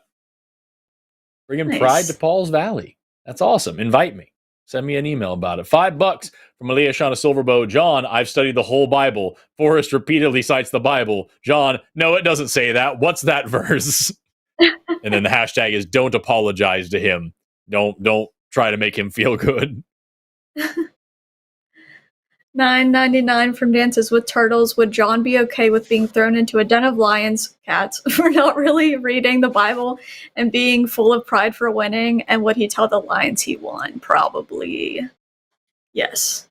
Bringing pride to Paul's Valley. That's awesome. Invite me. Send me an email about it. $5 from Aliyah Shauna Silverbow. John, I've studied the whole Bible. Forrest repeatedly cites the Bible. John, no, it doesn't say that. What's that verse? And then the hashtag is don't apologize to him. Don't try to make him feel good. $9.99 from Dances with Turtles. Would John be okay with being thrown into a den of lions, cats, for not really reading the Bible and being full of pride for winning? And would he tell the lions he won? Probably. Yes.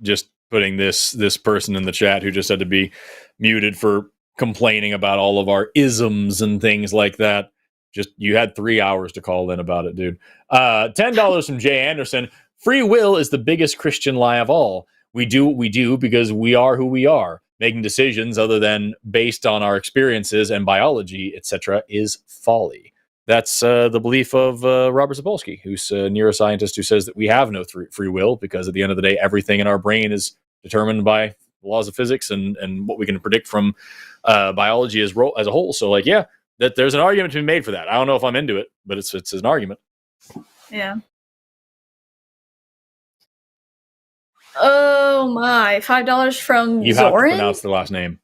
Just putting this person in the chat who just had to be muted for complaining about all of our isms and things like that. Just, you had 3 hours to call in about it, dude. $10 from Jay Anderson. Free will is the biggest Christian lie of all. We do what we do because we are who we are. Making decisions other than based on our experiences and biology, etc., is folly. That's the belief of Robert Sapolsky, who's a neuroscientist who says that we have no free will because at the end of the day, everything in our brain is determined by laws of physics and what we can predict from biology as a whole. So, like, yeah, that there's an argument to be made for that. I don't know if I'm into it, but it's an argument. Yeah. Oh my! $5 from you Zoran? Have to pronounce the last name.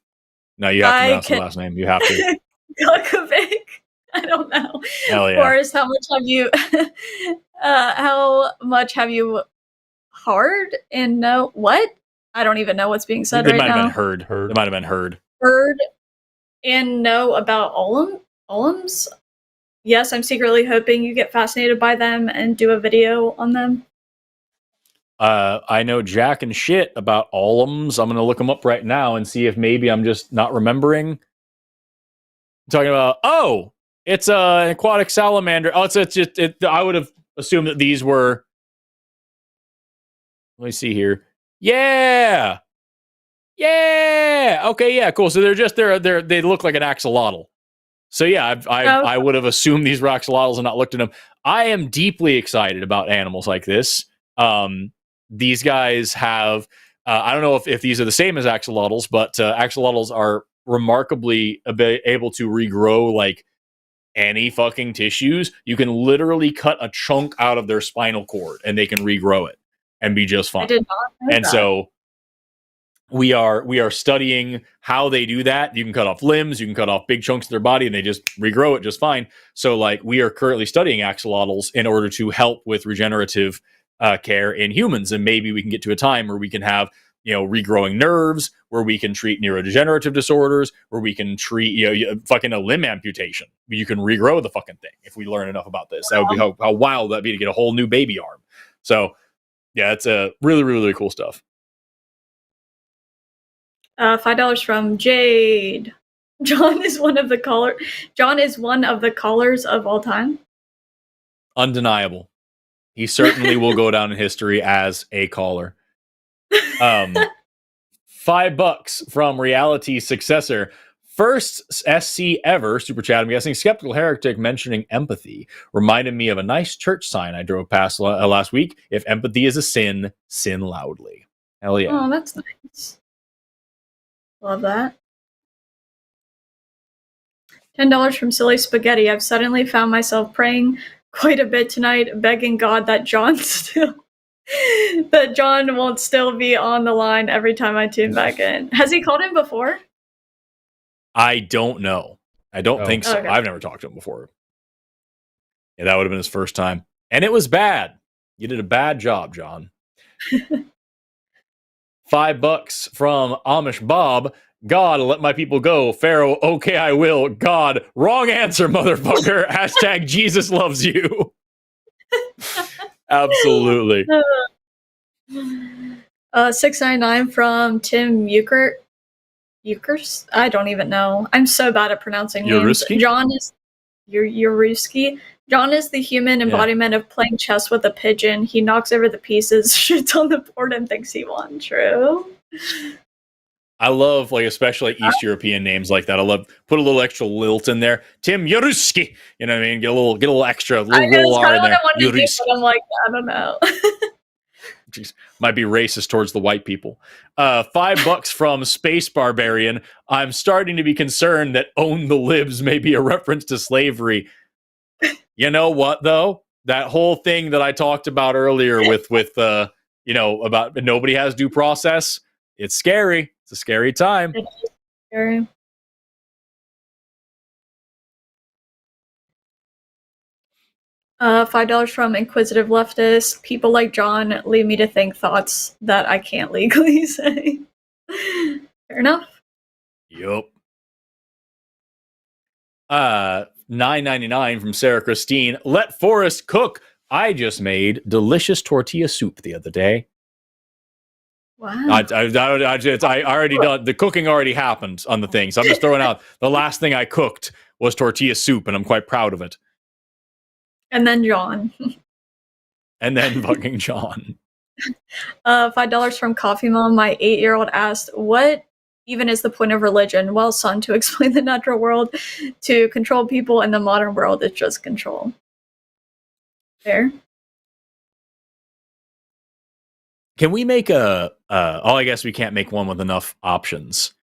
No, you have to pronounce the last name. You have to. Glukovic? I don't know. Hell yeah. Forrest, how much have you heard and know what? I don't even know what's being said right now. It might have been heard. It might have been heard. Heard and know about Olems? Yes, I'm secretly hoping you get fascinated by them and do a video on them. I know jack and shit about Olems. I'm going to look them up right now and see if maybe I'm just not remembering. I'm talking about, it's an aquatic salamander. Oh, I would have assumed that these were. Let me see here. Yeah. Okay. Yeah. Cool. So they look like an axolotl. So yeah, I would have assumed these were axolotls and not looked at them. I am deeply excited about animals like this. These guys have. I don't know if these are the same as axolotls, but axolotls are remarkably able to regrow like any fucking tissues, you can literally cut a chunk out of their spinal cord and they can regrow it and be just fine. I did not know and that. So we are studying how they do that. You can cut off limbs, you can cut off big chunks of their body, and they just regrow it just fine. So like we are currently studying axolotls in order to help with regenerative care in humans, and maybe we can get to a time where we can have regrowing nerves, where we can treat neurodegenerative disorders, where we can treat fucking a limb amputation. You can regrow the fucking thing if we learn enough about this. That would be how wild that'd be to get a whole new baby arm. So yeah, it's a really, really, really cool stuff. $5 from Jade. John is one of the callers of all time. Undeniable. He certainly will go down in history as a caller. $5 from Reality Successor. First SC ever super chat. I'm guessing Skeptical Heretic mentioning empathy reminded me of a nice church sign I drove past last week. If empathy is a sin, sin loudly. Hell yeah. Oh, that's nice. Love that. $10 from Silly Spaghetti. I've suddenly found myself praying quite a bit tonight, begging God that John won't still be on the line every time I tune back in. Has he called in before? I don't know. I don't think so. Okay. I've never talked to him before. Yeah, that would have been his first time. And it was bad. You did a bad job, John. $5 from Amish Bob. God, let my people go. Pharaoh, okay, I will. God, wrong answer, motherfucker. Hashtag Jesus loves you. Absolutely. $6.99 from Tim Ukers? I don't even know. I'm so bad at pronouncing names. John is Yuruski. John is the human embodiment of playing chess with a pigeon. He knocks over the pieces, shoots on the board, and thinks he won. True. I love, especially East European names like that. I love put a little extra lilt in there. Tim Yuruski. You know what I mean? Get a little extra, little R in there. Yuruski. I'm like, I don't know. Jeez, might be racist towards the white people. $5 from Space Barbarian. I'm starting to be concerned that "own the libs" may be a reference to slavery. You know what, though? That whole thing that I talked about earlier with about nobody has due process. It's scary. It's a scary time. It is scary. $5 from Inquisitive Leftist. People like John lead me to think thoughts that I can't legally say. Fair enough. Yup. $9.99 from Sarah Christine. Let Forrest cook. I just made delicious tortilla soup the other day. Wow. I already done the cooking. Already happened on the thing, so I'm just throwing out the last thing I cooked was tortilla soup, and I'm quite proud of it. And then John. And then fucking John. $5 from Coffee Mom. My 8-year-old asked, "What even is the point of religion?" Well, son, to explain the natural world, to control people in the modern world, it's just control. Fair. Can we make I guess we can't make one with enough options.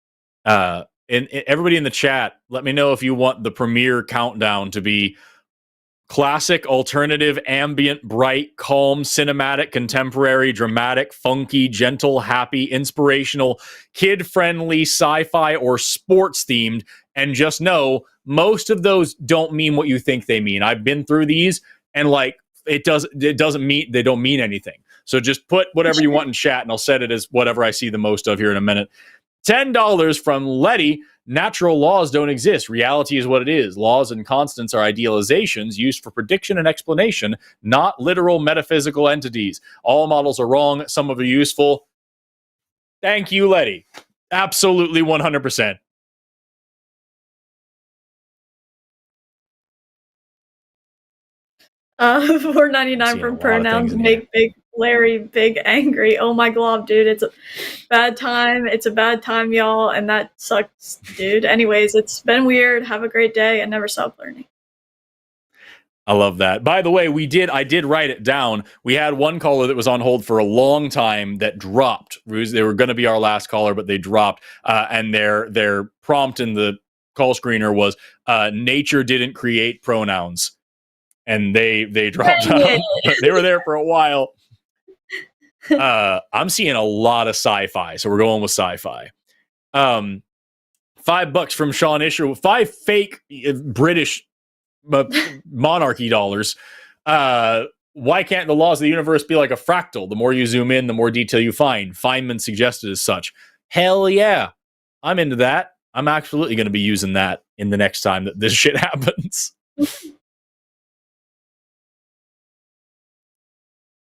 And everybody in the chat, let me know if you want the premiere countdown to be classic, alternative, ambient, bright, calm, cinematic, contemporary, dramatic, funky, gentle, happy, inspirational, kid-friendly, sci-fi, or sports-themed. And just know, most of those don't mean what you think they mean. I've been through these, and they don't mean anything. So just put whatever you want in chat, and I'll set it as whatever I see the most of here in a minute. $10 from Letty. Natural laws don't exist. Reality is what it is. Laws and constants are idealizations used for prediction and explanation, not literal metaphysical entities. All models are wrong. Some of them are useful. Thank you, Letty. Absolutely 100%. $4.99 from Pronouns Make Big Larry Big Angry. Oh my glob, dude. It's a bad time. It's a bad time, y'all. And that sucks, dude. Anyways, it's been weird. Have a great day and never stop learning. I love that. By the way, I did write it down. We had one caller that was on hold for a long time that dropped. They were going to be our last caller, but they dropped. And their prompt in the call screener was nature didn't create pronouns, and they dropped out. They were there for a while. I'm seeing a lot of sci-fi, so we're going with sci-fi. $5 from Sean Isher, 5 fake British monarchy dollars. Why can't the laws of the universe be like a fractal? The more you zoom in, the more detail you find. Feynman suggested as such. Hell yeah. I'm into that. I'm absolutely going to be using that in the next time that this shit happens.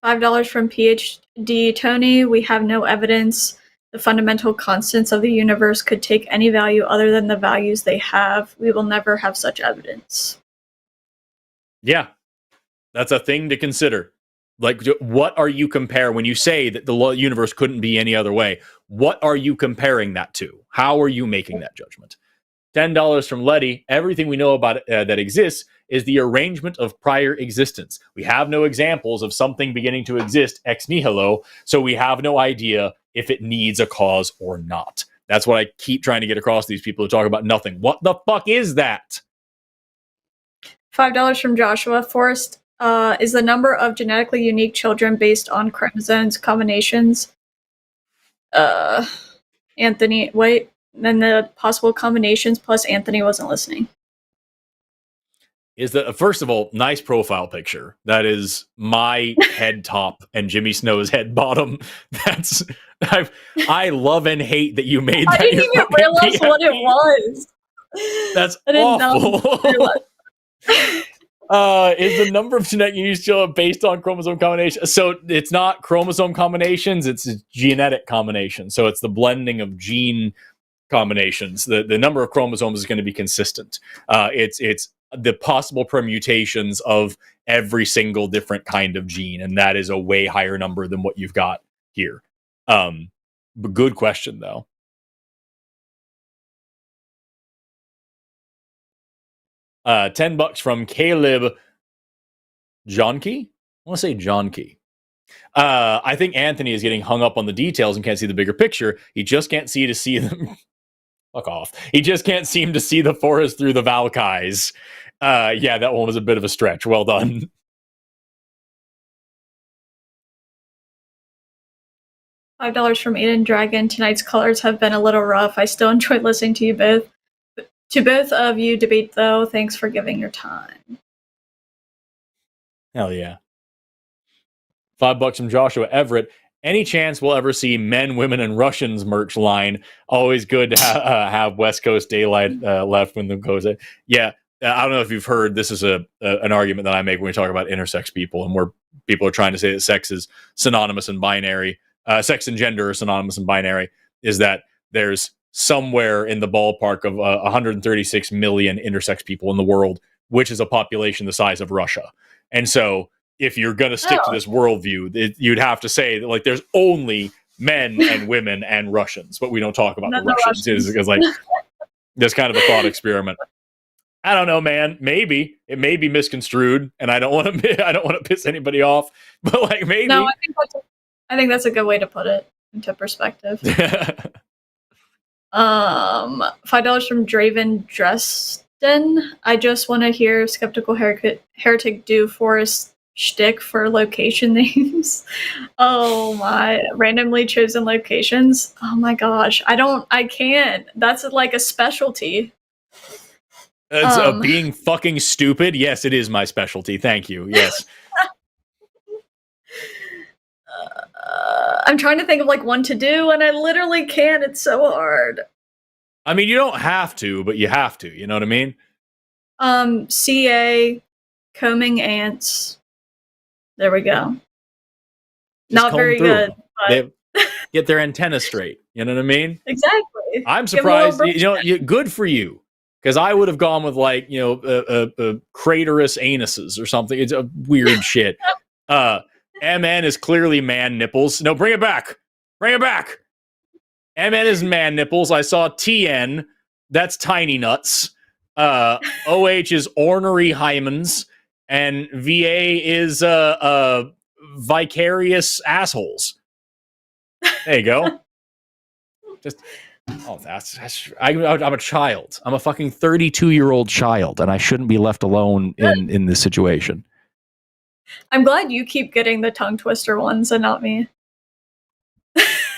$5 from PhD Tony. We have no evidence the fundamental constants of the universe could take any value other than the values they have. We will never have such evidence. Yeah, that's a thing to consider. Like, what are you comparing when you say that the universe couldn't be any other way? What are you comparing that to? How are you making that judgment? $10 from Letty. Everything we know about it, that exists is the arrangement of prior existence. We have no examples of something beginning to exist ex nihilo, so we have no idea if it needs a cause or not. That's what I keep trying to get across to these people who talk about nothing. What the fuck is that? $5 from Joshua. Forrest, is the number of genetically unique children based on chromosomes combinations? Anthony, wait. Then the possible combinations plus Anthony wasn't listening. Is that, first of all, nice profile picture. That is my head top and Jimmy Snow's head bottom. That's I love and hate that you made that. I didn't even realize what it was. That's awful. Is the number of genetic unique children based on chromosome combinations? So it's not chromosome combinations, it's genetic combinations. So it's the blending of gene combinations. The number of chromosomes is going to be consistent. It's the possible permutations of every single different kind of gene, and that is a way higher number than what you've got here. But good question though. $10 from Caleb Jonkey. I want to say Jonkey. I think Anthony is getting hung up on the details and can't see the bigger picture. He just can't see them. Fuck off. He just can't seem to see the forest through the Valkais. Yeah, that one was a bit of a stretch. Well done. $5 from Aiden Dragon. Tonight's colors have been a little rough. I still enjoyed listening to you both. To both of you debate, though, thanks for giving your time. Hell yeah. $5 from Joshua Everett. Any chance we'll ever see Men, Women, and Russians merch line? Always good to have West Coast daylight left when the goes in. Yeah, I don't know if you've heard, this is an argument that I make when we talk about intersex people, and where people are trying to say that sex is synonymous and binary. Sex and gender are synonymous and binary, is that there's somewhere in the ballpark of 136 million intersex people in the world, which is a population the size of Russia. And so if you're going to stick to this worldview, you'd have to say that, like, there's only men and women and Russians, but we don't talk about the Russians. Because, like, there's kind of a thought experiment. I don't know, man. Maybe it may be misconstrued, and I don't want to piss anybody off, but, like, maybe. No, I think that's a good way to put it into perspective. $5 from Draven Dresden. I just want to hear Skeptical Heretic do Forrest shtick for location names. Oh my, randomly chosen locations. Oh my gosh, I can't. That's like a specialty. It's being fucking stupid. Yes, it is my specialty. Thank you. Yes. I'm trying to think of like one to do, and I literally can't. It's so hard. I mean, you don't have to, but you have to. You know what I mean? CA, combing ants. There we go. Just not very good. But... get their antenna straight. You know what I mean? Exactly. I'm surprised. Good for you. Because I would have gone with, like, craterous anuses or something. It's a weird shit. MN is clearly man nipples. No, bring it back. Bring it back. MN is man nipples. I saw TN. That's tiny nuts. OH is ornery hymens. And VA is vicarious assholes. There you go. Just Oh, I'm a child. I'm a fucking 32-year-old child, and I shouldn't be left alone in this situation. I'm glad you keep getting the tongue twister ones and not me.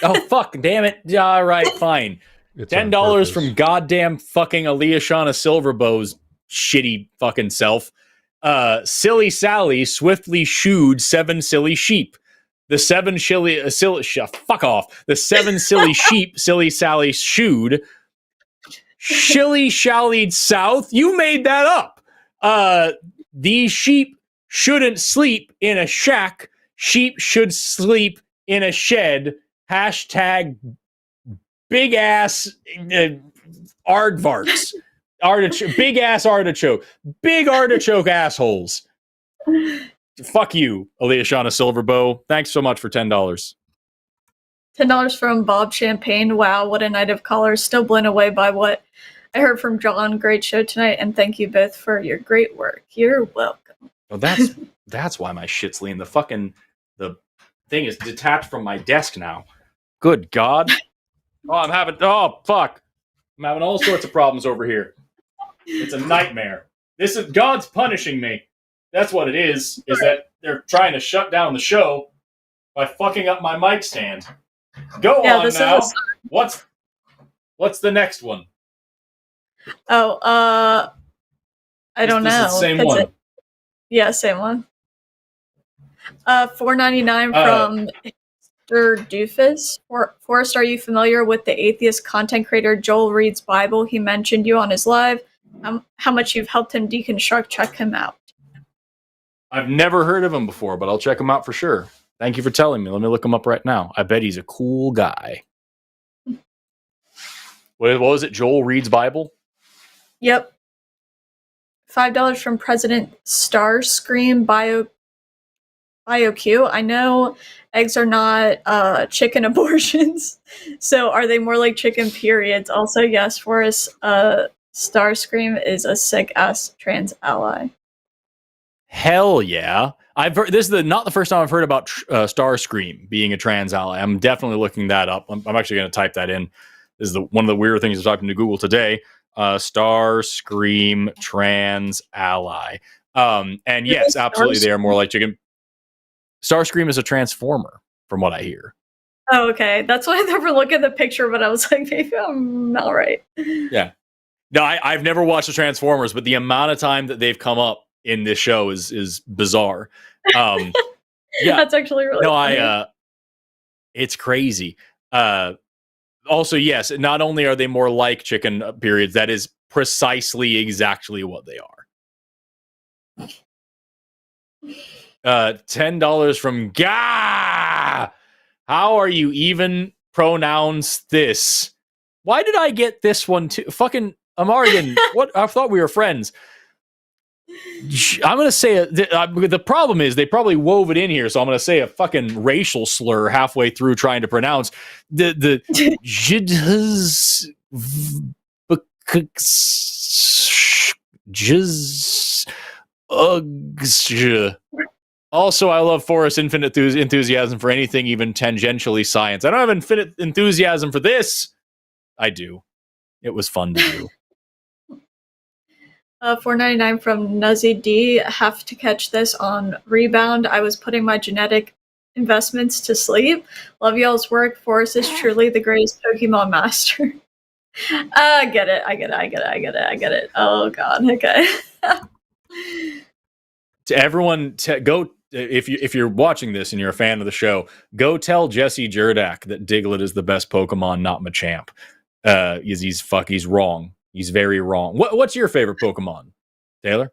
Oh, fuck, damn it. Yeah, all right, fine. $10 from goddamn fucking Aleashana Silverbow's shitty fucking self. Silly Sally swiftly shooed 7 silly sheep. The 7 fuck off. The 7 silly sheep Silly Sally shooed. Shilly shallied south. You made that up. These sheep shouldn't sleep in a shack. Sheep should sleep in a shed. Hashtag big ass aardvarks. Big ass artichoke. Big artichoke assholes. Fuck you, Aleashana Silverbow. Thanks so much for $10. $10 from Bob Champagne. Wow, what a night of callers. Still blown away by what I heard from John. Great show tonight, and thank you both for your great work. You're welcome. Well, that's why my shit's lean. The thing is detached from my desk now. Good God. Oh, fuck. I'm having all sorts of problems over here. It's a nightmare. This is God's punishing me. That's what it is that they're trying to shut down the show by fucking up my mic stand. Go on now. What's the next one? Oh, I don't know. This is the same one. Yeah, same one. $4.99 from Mr. Doofus. Forrest, are you familiar with the atheist content creator Joel Reed's Bible? He mentioned you on his live. How much you've helped him deconstruct. Check him out. I've never heard of him before, but I'll check him out for sure. Thank you for telling me. Let me look him up right now. I bet he's a cool guy. What was it? Joel Reed's Bible? Yep. $5 from President Starscream BioQ. I know eggs are not chicken abortions, so are they more like chicken periods? Also, yes, Forrest, Starscream is a sick-ass trans ally. Hell yeah. I've heard this is not the first time I've heard about Starscream being a trans ally. I'm definitely looking that up. I'm actually going to type that in. This is one of the weird things I was talking to Google today. Starscream trans ally. And yes, absolutely, they are more like chicken. Starscream is a transformer, from what I hear. Oh, okay. That's why I never look at the picture, but I was like, maybe I'm not right. Yeah. No, I've never watched the Transformers, but the amount of time that they've come up in this show is bizarre. Yeah, that's actually really funny. It's crazy. Also, yes, not only are they more like chicken periods, that is precisely exactly what they are. $10 from Gah! How are you even pronounce this? Why did I get this one too? Fucking Amarian, what? I thought we were friends. I'm going to say the problem is they probably wove it in here, so I'm going to say a fucking racial slur halfway through trying to pronounce the Also, I love Forrest's infinite enthusiasm for anything, even tangentially science. I don't have infinite enthusiasm for this. I do. It was fun to do. $4.99 from Nuzzy D. Have to catch this on Rebound. I was putting my genetic investments to sleep. Love y'all's work. Forrest is truly the greatest Pokemon master. I get it. Oh God. Okay. To everyone, go if you're watching this and you're a fan of the show, go tell Jesse Jerdak that Diglett is the best Pokemon, not Machamp. He's wrong. He's very wrong. What's your favorite Pokemon, Taylor?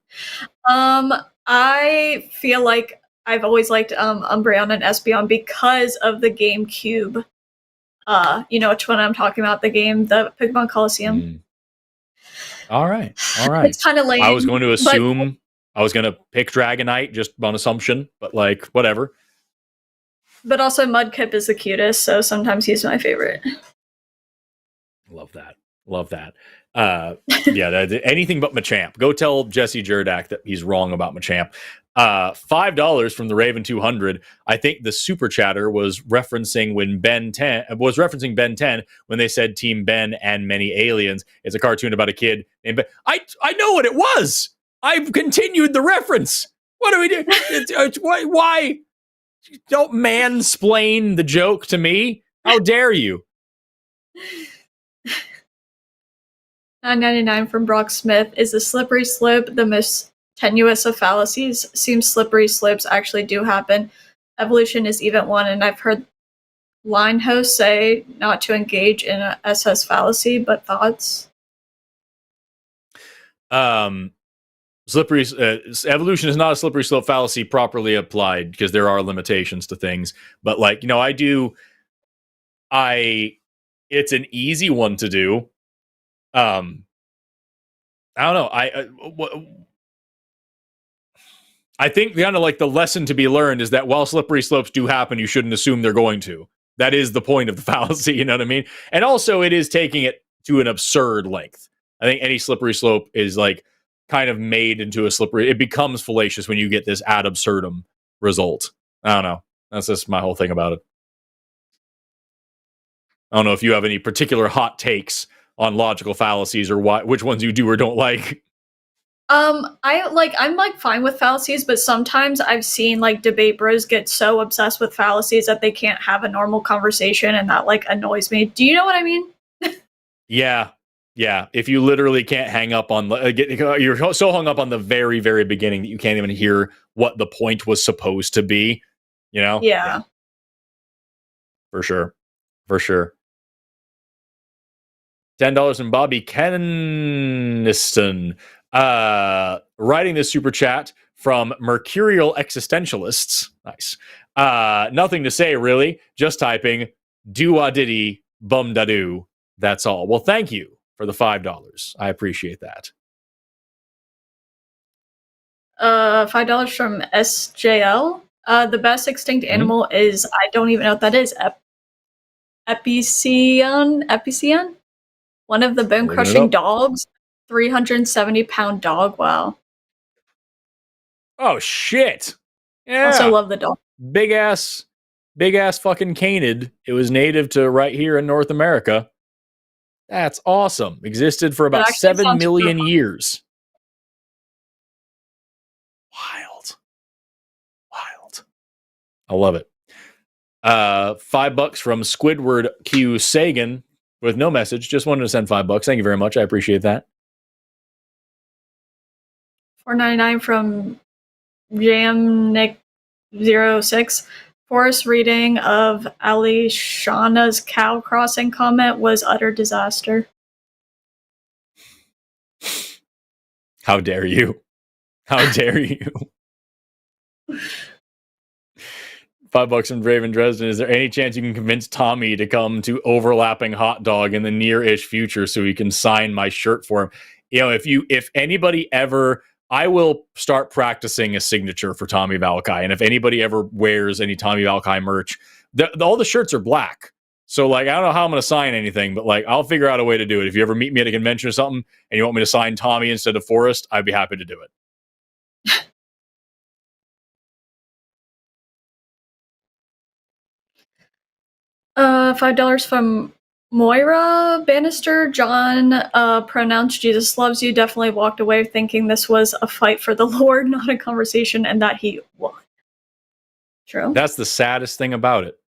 I feel like I've always liked Umbreon and Espeon because of the GameCube. You know which one I'm talking about? The game, the Pokemon Coliseum. All right. It's kind of lame. I was going to assume I was going to pick Dragonite just on assumption, but like whatever. But also Mudkip is the cutest, so sometimes he's my favorite. Love that. Love that. Anything but Machamp. Go tell Jesse Jerdak that he's wrong about Machamp. $5 from the Raven 200. I think the super chatter was referencing Ben 10 when they said Team Ben and many aliens. It's a cartoon about a kid named Ben. I know what it was. I've continued the reference. What do we do? Why? Don't mansplain the joke to me. How dare you? $9.99 from Brock Smith. Is the slippery slope the most tenuous of fallacies? Seems slippery slopes actually do happen. Evolution is even one, and I've heard line hosts say not to engage in a SS fallacy, but thoughts? Slippery evolution is not a slippery slope fallacy properly applied, because there are limitations to things. But it's an easy one to do. I don't know. I think kind of the lesson to be learned is that while slippery slopes do happen, you shouldn't assume they're going to. That is the point of the fallacy, you know what I mean? And also, it is taking it to an absurd length. I think any slippery slope is kind of made into a slippery. It becomes fallacious when you get this ad absurdum result. I don't know. That's just my whole thing about it. I don't know if you have any particular hot takes on logical fallacies or which ones you do or don't like. I'm fine with fallacies, but sometimes I've seen debate bros get so obsessed with fallacies that they can't have a normal conversation, and that annoys me. Do you know what I mean? Yeah. If you literally can't hang up on you're so hung up on the very, very beginning that you can't even hear what the point was supposed to be, you know? Yeah. For sure. $10 from Bobby Keniston. Writing this super chat from Mercurial Existentialists. Nice. Nothing to say, really. Just typing do-a-diddy bum-da-doo. That's all. Well, thank you for the $5. I appreciate that. $5 from SJL. The best extinct animal is, I don't even know what that is. Epicyan? One of the bone-crushing dogs. 370-pound dog. Wow. Oh, shit. Yeah. Also love the dog. Big ass fucking canid. It was native to right here in North America. That's awesome. Existed for about 7 million years. Wild. I love it. $5 from Squidward Q Sagan with no message. Just wanted to send $5. Thank you very much. I appreciate that. $4.99 from Jamnick06. Forrest reading of Alishana's cow crossing comment was utter disaster. How dare you? How dare you? $5 from Draven Dresden. Is there any chance you can convince Tommy to come to Overlapping Hot Dog in the near-ish future so he can sign my shirt for him? You know, if anybody ever, I will start practicing a signature for Tommy Valkai. And if anybody ever wears any Tommy Valkai merch, all the shirts are black. So I don't know how I'm going to sign anything, but I'll figure out a way to do it. If you ever meet me at a convention or something and you want me to sign Tommy instead of Forrest, I'd be happy to do it. $5 from Moira Bannister. John pronounced Jesus loves you. Definitely walked away thinking this was a fight for the Lord, not a conversation, and that he won. True. That's the saddest thing about it.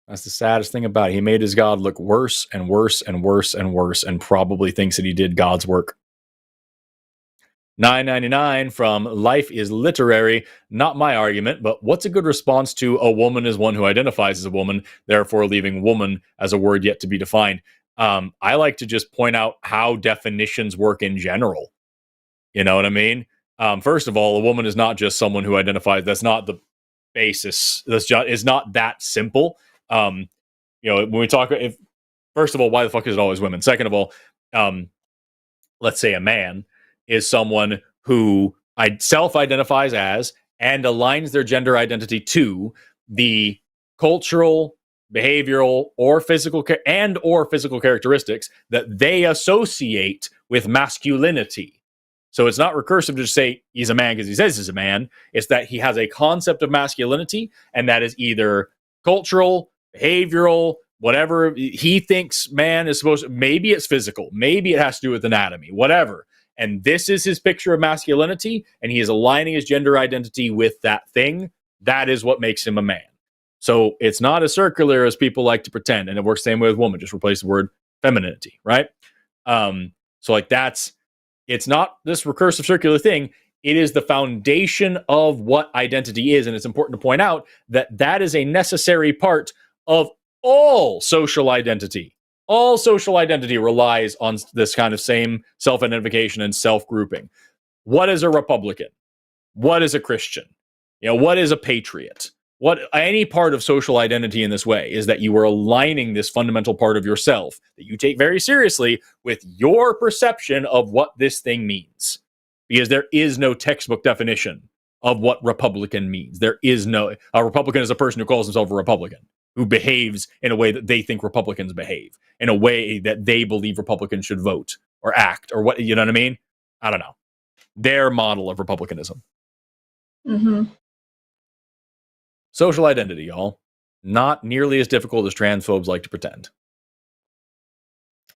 He made his God look worse and worse and worse and worse, and probably thinks that he did God's work. $9.99 from Life is Literary. Not my argument, but what's a good response to a woman is one who identifies as a woman, therefore leaving woman as a word yet to be defined? I like to just point out how definitions work in general. You know what I mean? First of all, a woman is not just someone who identifies. That's not the basis. It's not that simple. When we talk, first of all, why the fuck is it always women? Second of all, let's say a man is someone who self-identifies as and aligns their gender identity to the cultural, behavioral, or physical characteristics that they associate with masculinity. So it's not recursive to just say he's a man because he says he's a man. It's that he has a concept of masculinity, and that is either cultural, behavioral, whatever he thinks man is supposed to. Maybe it's physical. Maybe it has to do with anatomy, whatever. And this is his picture of masculinity, and he is aligning his gender identity with that thing. That is what makes him a man. So it's not as circular as people like to pretend, and it works the same way with woman. Just replace the word femininity, right? So like it's not this recursive circular thing. It is the foundation of what identity is, and it's important to point out that that is a necessary part of all social identity. All social identity relies on this kind of same self-identification and self-grouping. What is a Republican? What is a Christian? What is a patriot? What any part of social identity in this way is that you are aligning this fundamental part of yourself that you take very seriously with your perception of what this thing means. Because there is no textbook definition of what Republican means. There is no, a Republican is a person who calls himself a Republican, who behaves in a way that they think Republicans behave, in a way that they believe Republicans should vote or act, or what, you know what I mean? I don't know. Their model of republicanism. Mm-hmm. Social identity, y'all. Not nearly as difficult as transphobes like to pretend.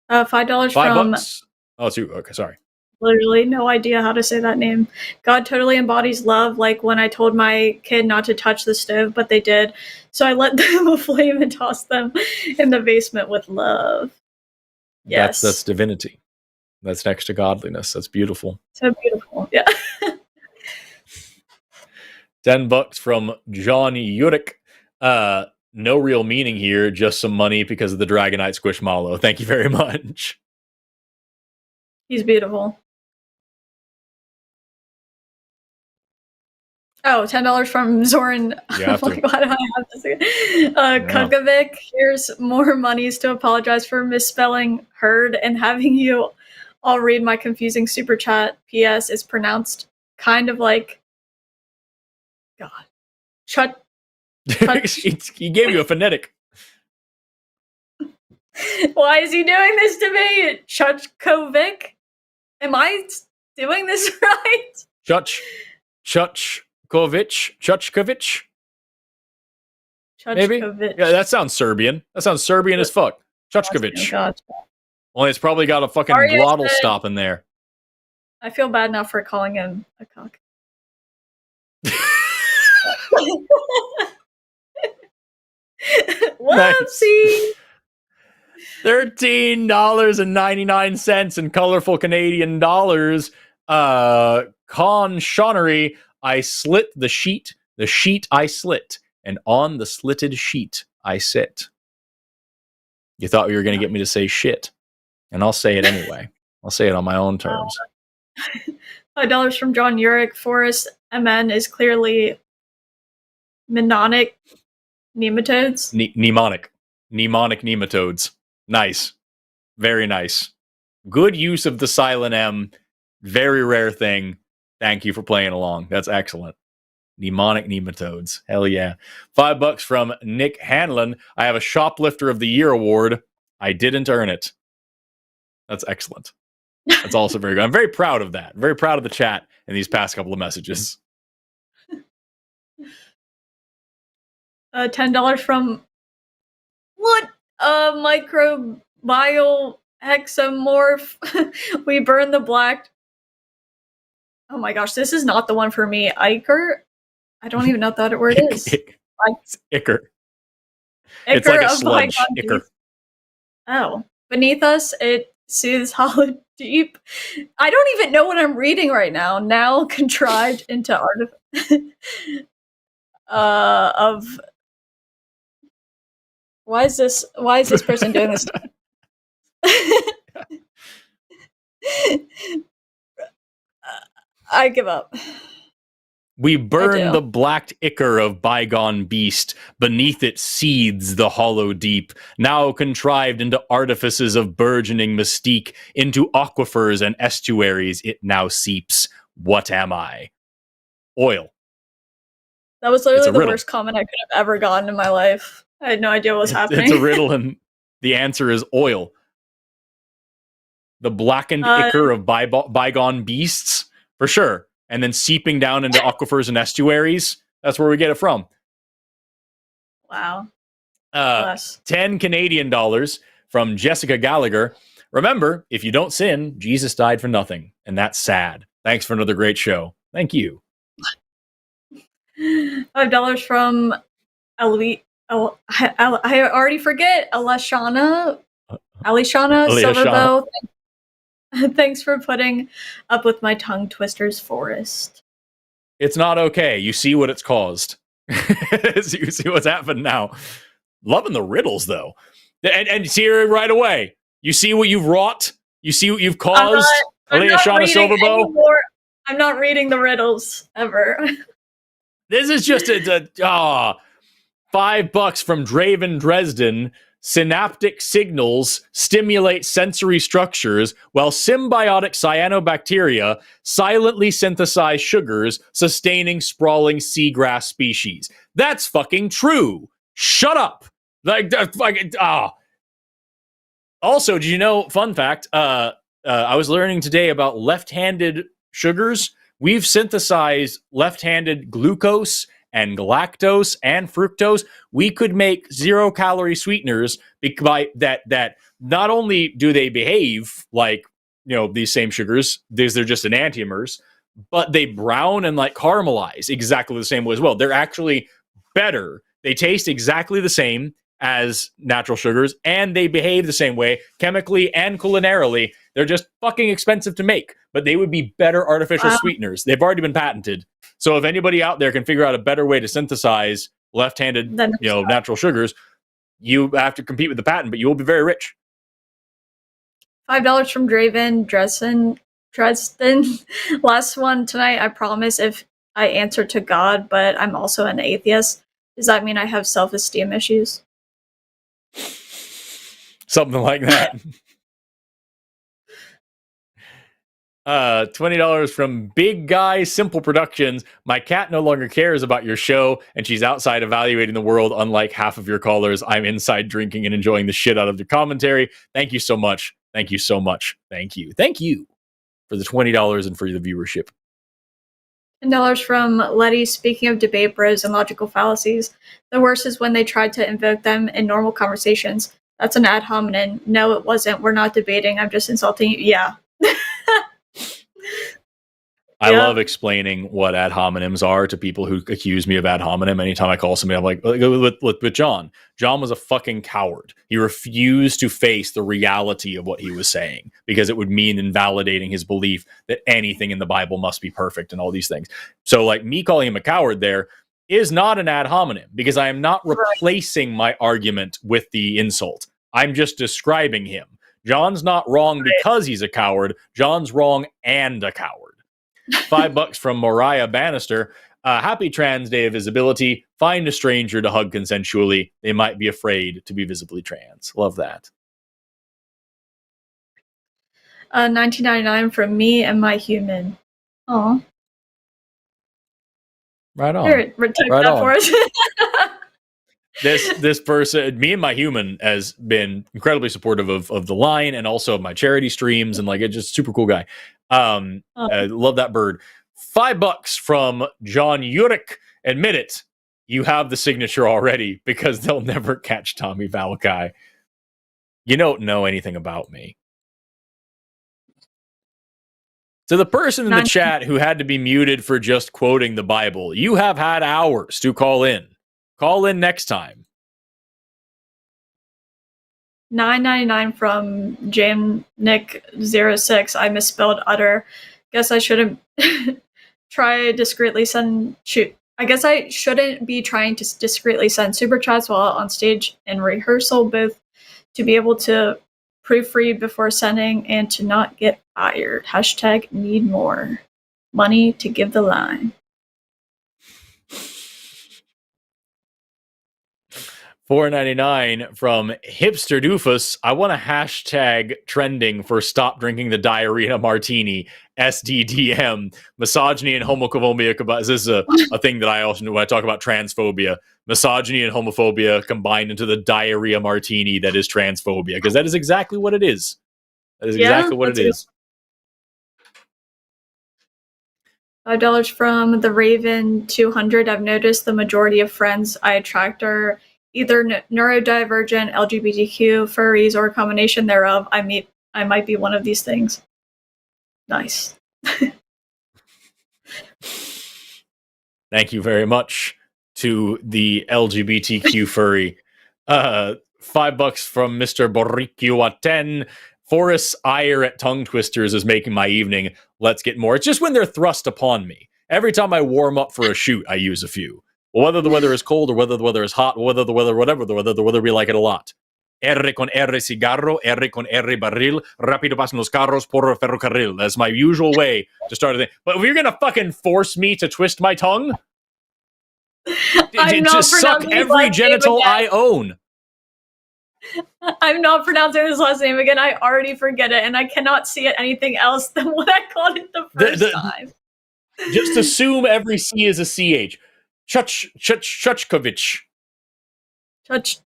$5 from... $5? Oh, it's you. Okay, sorry. Literally no idea how to say that name. God totally embodies love, like when I told my kid not to touch the stove, but they did. So I let them aflame and tossed them in the basement with love. Yes. That's divinity. That's next to godliness. That's beautiful. So beautiful. Yeah. $10 from John Heretic. No real meaning here, just some money because of the Dragonite Squishmallow. Thank you very much. He's beautiful. Oh, $10 from Zoran. Yeah, Why do I have to say it? Kukovic, here's more monies to apologize for misspelling heard and having you all read my confusing super chat. P.S. is pronounced kind of like God. Shut. He gave you a phonetic. Why is he doing this to me? Chutkovic? Am I doing this right? Chutkovic? Maybe? Yeah, that sounds Serbian. That sounds Serbian as fuck. Chutkovic. Gotcha. Well, it's probably got a fucking glottal stop in there. I feel bad now for calling him a cock. Whoopsie! $13.99 in colorful Canadian dollars. Con Shonnery, I slit the sheet I slit, and on the slitted sheet I sit. You thought you were going to get me to say shit, and I'll say it anyway. I'll say it on my own terms. $5 from John Urich. Forrest MN is clearly mnemonic nematodes. Mnemonic nematodes. Nice. Very nice. Good use of the silent M. Very rare thing. Thank you for playing along. That's excellent. Mnemonic nematodes. Hell yeah. $5 from Nick Hanlon. I have a Shoplifter of the Year award. I didn't earn it. That's excellent. That's also very good. I'm very proud of that. Very proud of the chat in these past couple of messages. $10 from what? Microbial hexamorph. We burn the black. Oh my gosh, this is not the one for me. Iker? I don't even know what that word is. It's Iker. It's like a sludge. Iker. Oh. Beneath us, it soothes hollow deep. I don't even know what I'm reading right now. Now contrived into art of why is this person doing this? I give up. We burn the black ichor of bygone beast. Beneath it seethes the hollow deep, now contrived into artifices of burgeoning mystique. Into aquifers and estuaries it now seeps. What am I? Oil. That was literally the worst comment I could have ever gotten in my life. I had no idea what was happening. It's a riddle, and the answer is oil. The blackened ichor of bygone beasts, for sure. And then seeping down into aquifers and estuaries. That's where we get it from. Wow. 10 Canadian dollars from Jessica Gallagher. Remember, if you don't sin, Jesus died for nothing. And that's sad. Thanks for another great show. Thank you. $5 from I already forget. Alishana Silverbow. Thanks for putting up with my tongue twisters, Forrest. It's not okay. You see what it's caused. You see what's happened now. Loving the riddles, though. And see it right away. You see what you've wrought? You see what you've caused? Alishana Silverbow? I'm not reading the riddles, ever. This is just $5 from Draven Dresden. Synaptic signals stimulate sensory structures, while symbiotic cyanobacteria silently synthesize sugars, sustaining sprawling seagrass species. That's fucking true. Shut up. Also, did you know, fun fact, I was learning today about left-handed sugars. We've synthesized left-handed glucose and galactose and fructose. We could make 0-calorie sweeteners by that not only do they behave like, these same sugars, they're just enantiomers, but they brown and like caramelize exactly the same way as well. They're actually better. They taste exactly the same as natural sugars, and they behave the same way chemically and culinarily. They're just fucking expensive to make, but they would be better artificial sweeteners. They've already been patented. So if anybody out there can figure out a better way to synthesize left-handed, natural sugars, you have to compete with the patent, but you will be very rich. $5 from Draven Dresden. Last one tonight, I promise, if I answer to God, but I'm also an atheist. Does that mean I have self-esteem issues? Something like that. $20 from Big Guy Simple Productions. My cat no longer cares about your show, and she's outside evaluating the world. Unlike half of your callers, I'm inside drinking and enjoying the shit out of the commentary. Thank you so much. Thank you so much. Thank you for the $20 and for the viewership. $10 from Letty. Speaking of debate bros and logical fallacies, the worst is when they tried to invoke them in normal conversations. That's an ad hominem. No, it wasn't. We're not debating. I'm just insulting you. Yeah. I love explaining what ad hominems are to people who accuse me of ad hominem. Anytime I call somebody, I'm like, with John. John was a fucking coward. He refused to face the reality of what he was saying because it would mean invalidating his belief that anything in the Bible must be perfect and all these things. So like me calling him a coward there is not an ad hominem because I am not replacing my argument with the insult. I'm just describing him. John's not wrong because he's a coward. John's wrong and a coward. $5 from Mariah Bannister. Happy Trans Day of Visibility. Find a stranger to hug consensually. They might be afraid to be visibly trans. Love that. $19.99 from me and my human. Aw. Right on. Here, type that for us. This person, me and my human, has been incredibly supportive of the line and also of my charity streams, and like it's just super cool guy. I love that bird. $5 from John Heretic. Admit it, you have the signature already because they'll never catch Tommy Valkai. You don't know anything about me. To the person in the chat who had to be muted for just quoting the Bible, you have had hours to call in. Call in next time. $9.99 from JamNick06. I misspelled utter. Guess I shouldn't try discreetly send shoot. I guess I shouldn't be trying to discreetly send super chats while on stage in rehearsal, both to be able to proofread before sending and to not get fired. # need more money to give the line. $4.99 from Hipster Doofus. I want a hashtag trending for stop drinking the diarrhea martini. SDDM. Misogyny and homophobia. This is a thing that I also know when I talk about transphobia. Misogyny and homophobia combined into the diarrhea martini that is transphobia. Because that is exactly what it is. That is exactly what it is. $5 from the Raven 200. I've noticed the majority of friends I attract are either neurodivergent, LGBTQ, furries, or a combination thereof. I might be one of these things. Nice. Thank you very much to the LGBTQ furry. $5 from Mr. Boricchio 10. Forrest's ire at tongue twisters is making my evening. Let's get more. It's just when they're thrust upon me. Every time I warm up for a shoot, I use a few. Well, whether the weather is cold or whether the weather is hot, whether the weather, we like it a lot. R con R cigarro, R con R barril, rápido pasan los carros por ferrocarril. That's my usual way to start a thing. But if you're going to fucking force me to twist my tongue, just suck every genital I own. I'm not pronouncing his last name again. I already forget it, and I cannot see it anything else than what I called it the first time. Just assume every C is a CH. Chuchkovich. Chuchkovich.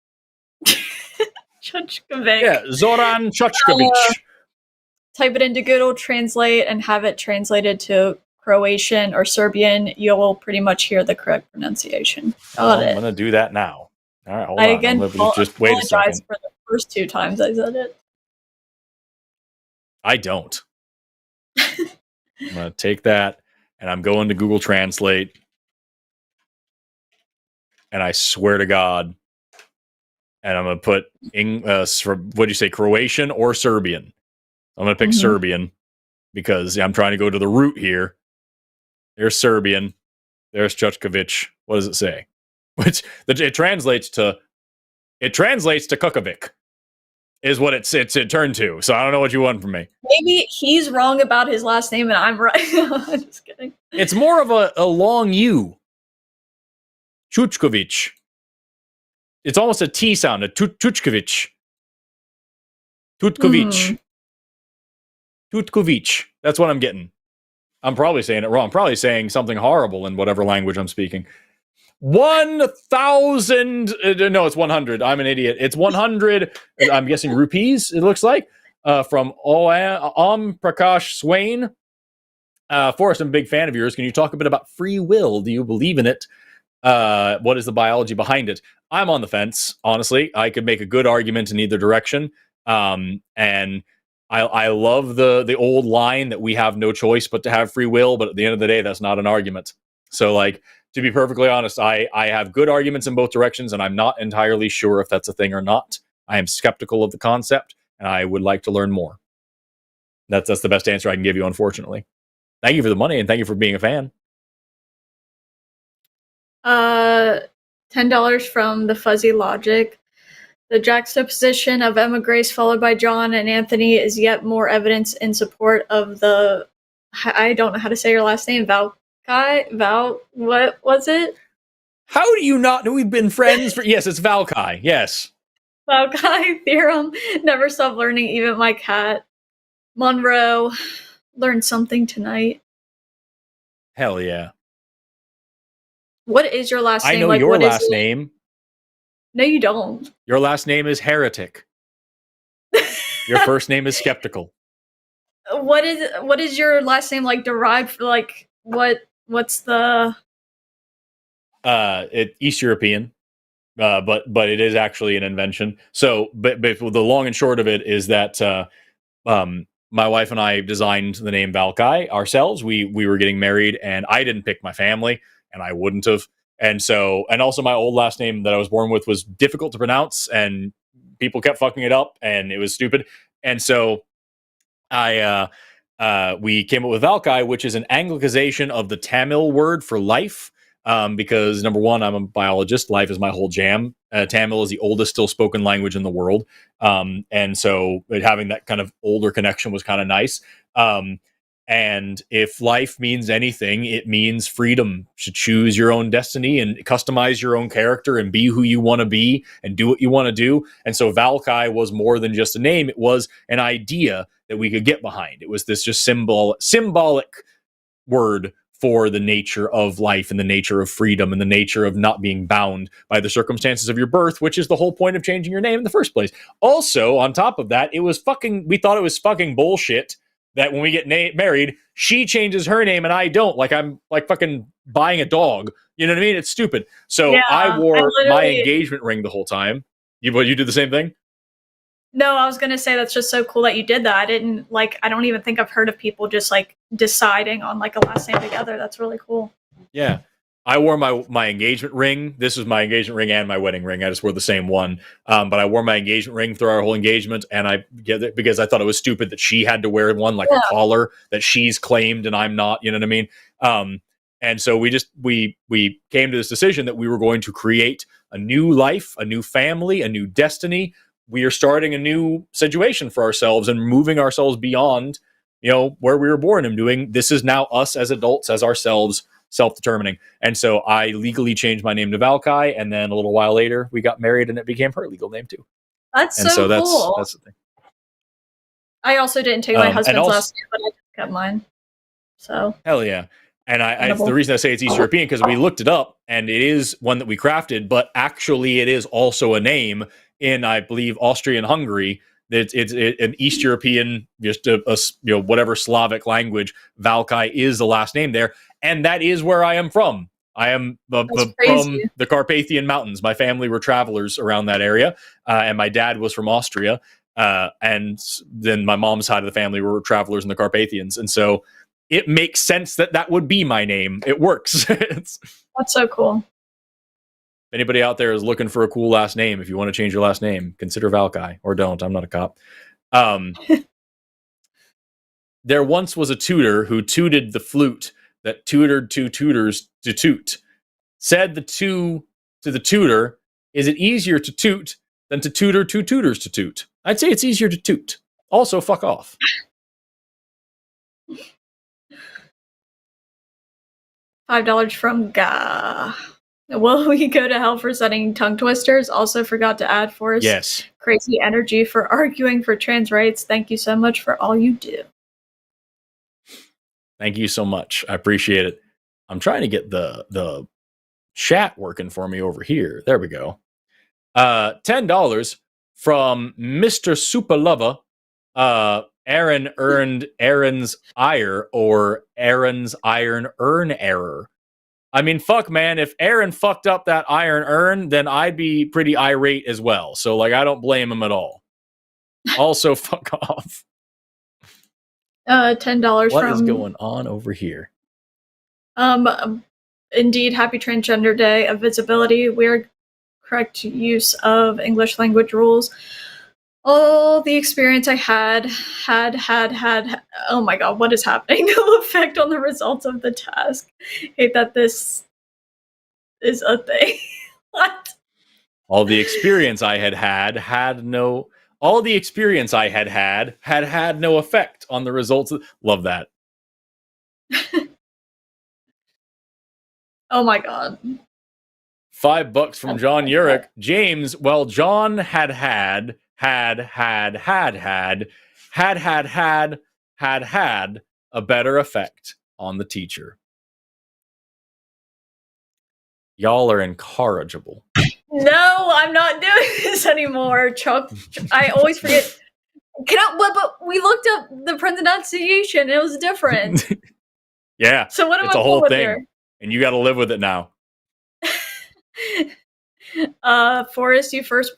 Yeah, Zoran Chuchkovich. Type it into Google Translate and have it translated to Croatian or Serbian. You'll pretty much hear the correct pronunciation. I'm going to do that now. All right, hold on. Again, just wait a second. For the first 2 times I said it. I don't. I'm going to take that, and I'm going to Google Translate, and I swear to God, and I'm going to put, what'd you say, Croatian or Serbian? I'm going to pick Serbian, because I'm trying to go to the root here. There's Serbian. There's Chuchkovich. What does it say? Which it translates to Kukovic, is what it turned to. So I don't know what you want from me. Maybe he's wrong about his last name and I'm right. I'm just kidding. It's more of a long U. Chuchkovich. It's almost a T sound. A Chuchkovich. Tutkovich. Tutkovich. That's what I'm getting. I'm probably saying it wrong. I'm probably saying something horrible in whatever language I'm speaking. 1,000. No, it's 100. I'm an idiot. It's 100. I'm guessing rupees. It looks like from Prakash Swain. Forrest, I'm a big fan of yours. Can you talk a bit about free will? Do you believe in it? What is the biology behind it? I'm on the fence. Honestly, I could make a good argument in either direction. And I love the old line that we have no choice but to have free will. But at the end of the day, that's not an argument. So, like, to be perfectly honest, I have good arguments in both directions, and I'm not entirely sure if that's a thing or not. I am skeptical of the concept, and I would like to learn more. That's the best answer I can give you, unfortunately. Thank you for the money, and thank you for being a fan. $10 from the Fuzzy Logic. The juxtaposition of Emma Grace followed by John and Anthony is yet more evidence in support of the... I don't know how to say your last name, what was it? How do you not know we've been friends for... Yes, it's Valkai. Yes. Valkai theorem. Never stop learning, even my cat. Monroe. Learned something tonight. Hell yeah. What is your last name? I know your last name. No, you don't. Your last name is Heretic. Your first name is Skeptical. What is your last name like derived for, like, what's the East European, but it is actually an invention. So but the long and short of it is that my wife and I designed the name Valkai ourselves. We were getting married, and I didn't pick my family, and I wouldn't have. And also my old last name that I was born with was difficult to pronounce, and people kept fucking it up, and it was stupid. And so we came up with Valkai, which is an Anglicization of the Tamil word for life. Because number one, I'm a biologist. Life is my whole jam. Tamil is the oldest still spoken language in the world. And so having that kind of older connection was kind of nice. And if life means anything, it means freedom to choose your own destiny and customize your own character and be who you want to be and do what you want to do. And so Valkai was more than just a name. It was an idea that we could get behind. It was this just symbolic word for the nature of life and the nature of freedom and the nature of not being bound by the circumstances of your birth, which is the whole point of changing your name in the first place. Also, on top of that, we thought it was fucking bullshit that when we get married, she changes her name and I don't. Like I'm like fucking buying a dog. You know what I mean? It's stupid. So yeah, I wore my engagement ring the whole time. You did the same thing? No, I was going to say that's just so cool that you did that. I don't even think I've heard of people just like deciding on like a last name together. That's really cool. Yeah. I wore my engagement ring. This was my engagement ring and my wedding ring. I just wore the same one. But I wore my engagement ring through our whole engagement, and because I thought it was stupid that she had to wear one like a collar that she's claimed and I'm not. You know what I mean? And so we came to this decision that we were going to create a new life, a new family, a new destiny. We are starting a new situation for ourselves and moving ourselves beyond, where we were born and doing. This is now us as adults, as ourselves, self-determining. And so I legally changed my name to Valkai, and then a little while later we got married and it became her legal name too. That's so cool. That's the thing. I also didn't take my husband's last name, but I kept mine. So hell yeah. And the reason I say it's East European, because we looked it up and it is one that we crafted, but actually it is also a name in, I believe, Austria and Hungary. It's an East European, just whatever Slavic language. Valkai is the last name there, and that is where I am from. I am from the Carpathian Mountains. My family were travelers around that area, and my dad was from Austria, and then my mom's side of the family were travelers in the Carpathians, and so it makes sense that would be my name. It works. That's so cool. If anybody out there is looking for a cool last name, if you want to change your last name, consider Valkai, or don't. I'm not a cop. There once was a tutor who tooted the flute that tutored two tutors to toot. Said to the tutor, is it easier to toot than to tutor two tutors to toot? I'd say it's easier to toot. Also, fuck off. $5 from Ga. Will we go to hell for setting tongue twisters? Also forgot to add Forrest. Yes. Crazy energy for arguing for trans rights. Thank you so much for all you do. Thank you so much. I appreciate it. I'm trying to get the chat working for me over here. There we go. $10 from Mr. Super Lover. Aaron earned Aaron's ire, or Aaron's iron urn error. I mean, fuck, man. If Aaron fucked up that iron urn, then I'd be pretty irate as well. So, I don't blame him at all. Also, fuck off. $10 What is going on over here? Indeed, happy Transgender Day of Visibility. Weird correct use of English language rules. All the experience I had, oh my god, what is happening? No effect on the results of the task. Hate that this is a thing. What? All the experience I had no effect on the results. Love that. Oh my god. $5 from John Urich. James, well, John had a better effect on the teacher. Y'all are incorrigible. No, I'm not doing this anymore, Chuck. I always forget. But we looked up the pronunciation. It was different. Yeah. So what am I it's a whole thing, here? And you got to live with it now. Forrest, your first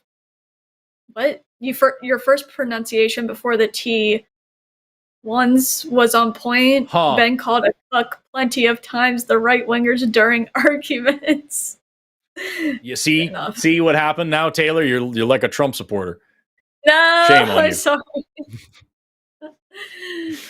pronunciation before the T once was on point. Huh. Been called a fuck plenty of times the right wingers during arguments. You see what happened now, Taylor? You're like a Trump supporter. No, shame on you. I'm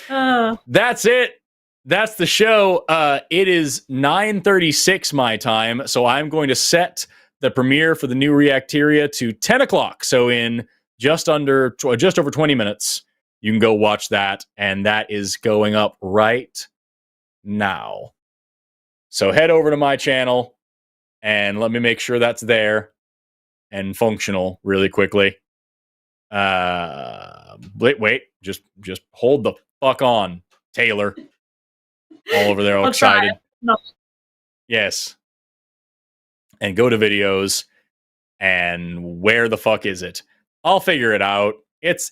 sorry. That's it. That's the show. It is 9:36 my time, so I'm going to set the premiere for the new Reacteria to 10 o'clock. So in just over 20 minutes, You can go watch that, and that is going up right now. So head over to my channel and let me make sure that's there and functional really quickly. Wait, just hold the fuck on, Taylor. All over there, all excited. No. Yes. And go to videos, and where the fuck is it? I'll figure it out. It's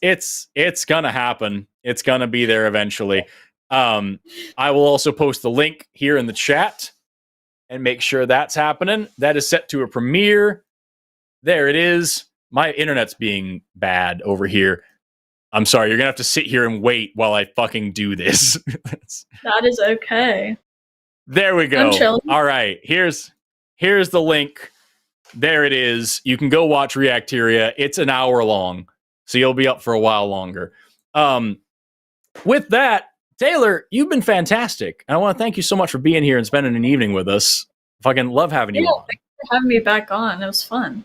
gonna happen. It's gonna be there eventually. I will also post the link here in the chat and make sure that's happening. That is set to a premiere. There it is. My internet's being bad over here. I'm sorry, you're gonna have to sit here and wait while I fucking do this. That is okay. There we go. All right, here's the link. There it is. You can go watch Reacteria. It's an hour long, so you'll be up for a while longer. With that, Taylor, you've been fantastic. I want to thank you so much for being here and spending an evening with us. Fucking love having you on. Thanks for having me back on. It was fun.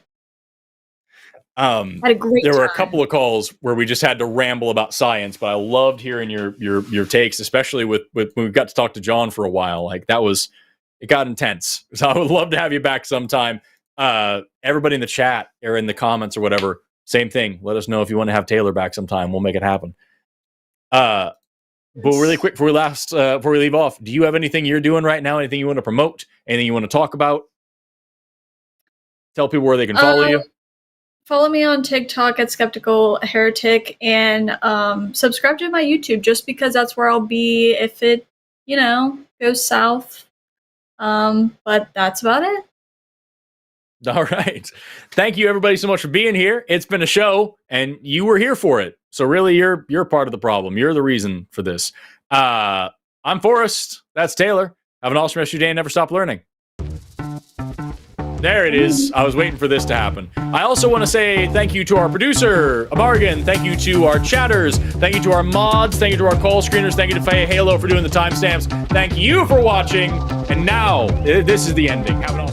Had a great time. Were a couple of calls where we just had to ramble about science, but I loved hearing your takes, especially with when we got to talk to John for a while. Like it got intense. So I would love to have you back sometime. Everybody in the chat or in the comments or whatever, same thing. Let us know if you want to have Taylor back sometime. We'll make it happen. But really quick before we leave off, do you have anything you're doing right now? Anything you want to promote? Anything you want to talk about? Tell people where they can follow you. Follow me on TikTok at Skeptical Heretic, and subscribe to my YouTube just because that's where I'll be if it, goes south. But that's about it. All right. Thank you everybody so much for being here. It's been a show and you were here for it. So really you're part of the problem. You're the reason for this. I'm Forrest. That's Taylor. Have an awesome rest of your day and never stop learning. There it is. I was waiting for this to happen. I also want to say thank you to our producer, Amargan. Thank you to our chatters. Thank you to our mods. Thank you to our call screeners. Thank you to Faye Halo for doing the timestamps. Thank you for watching. And now, this is the ending. Have an awesome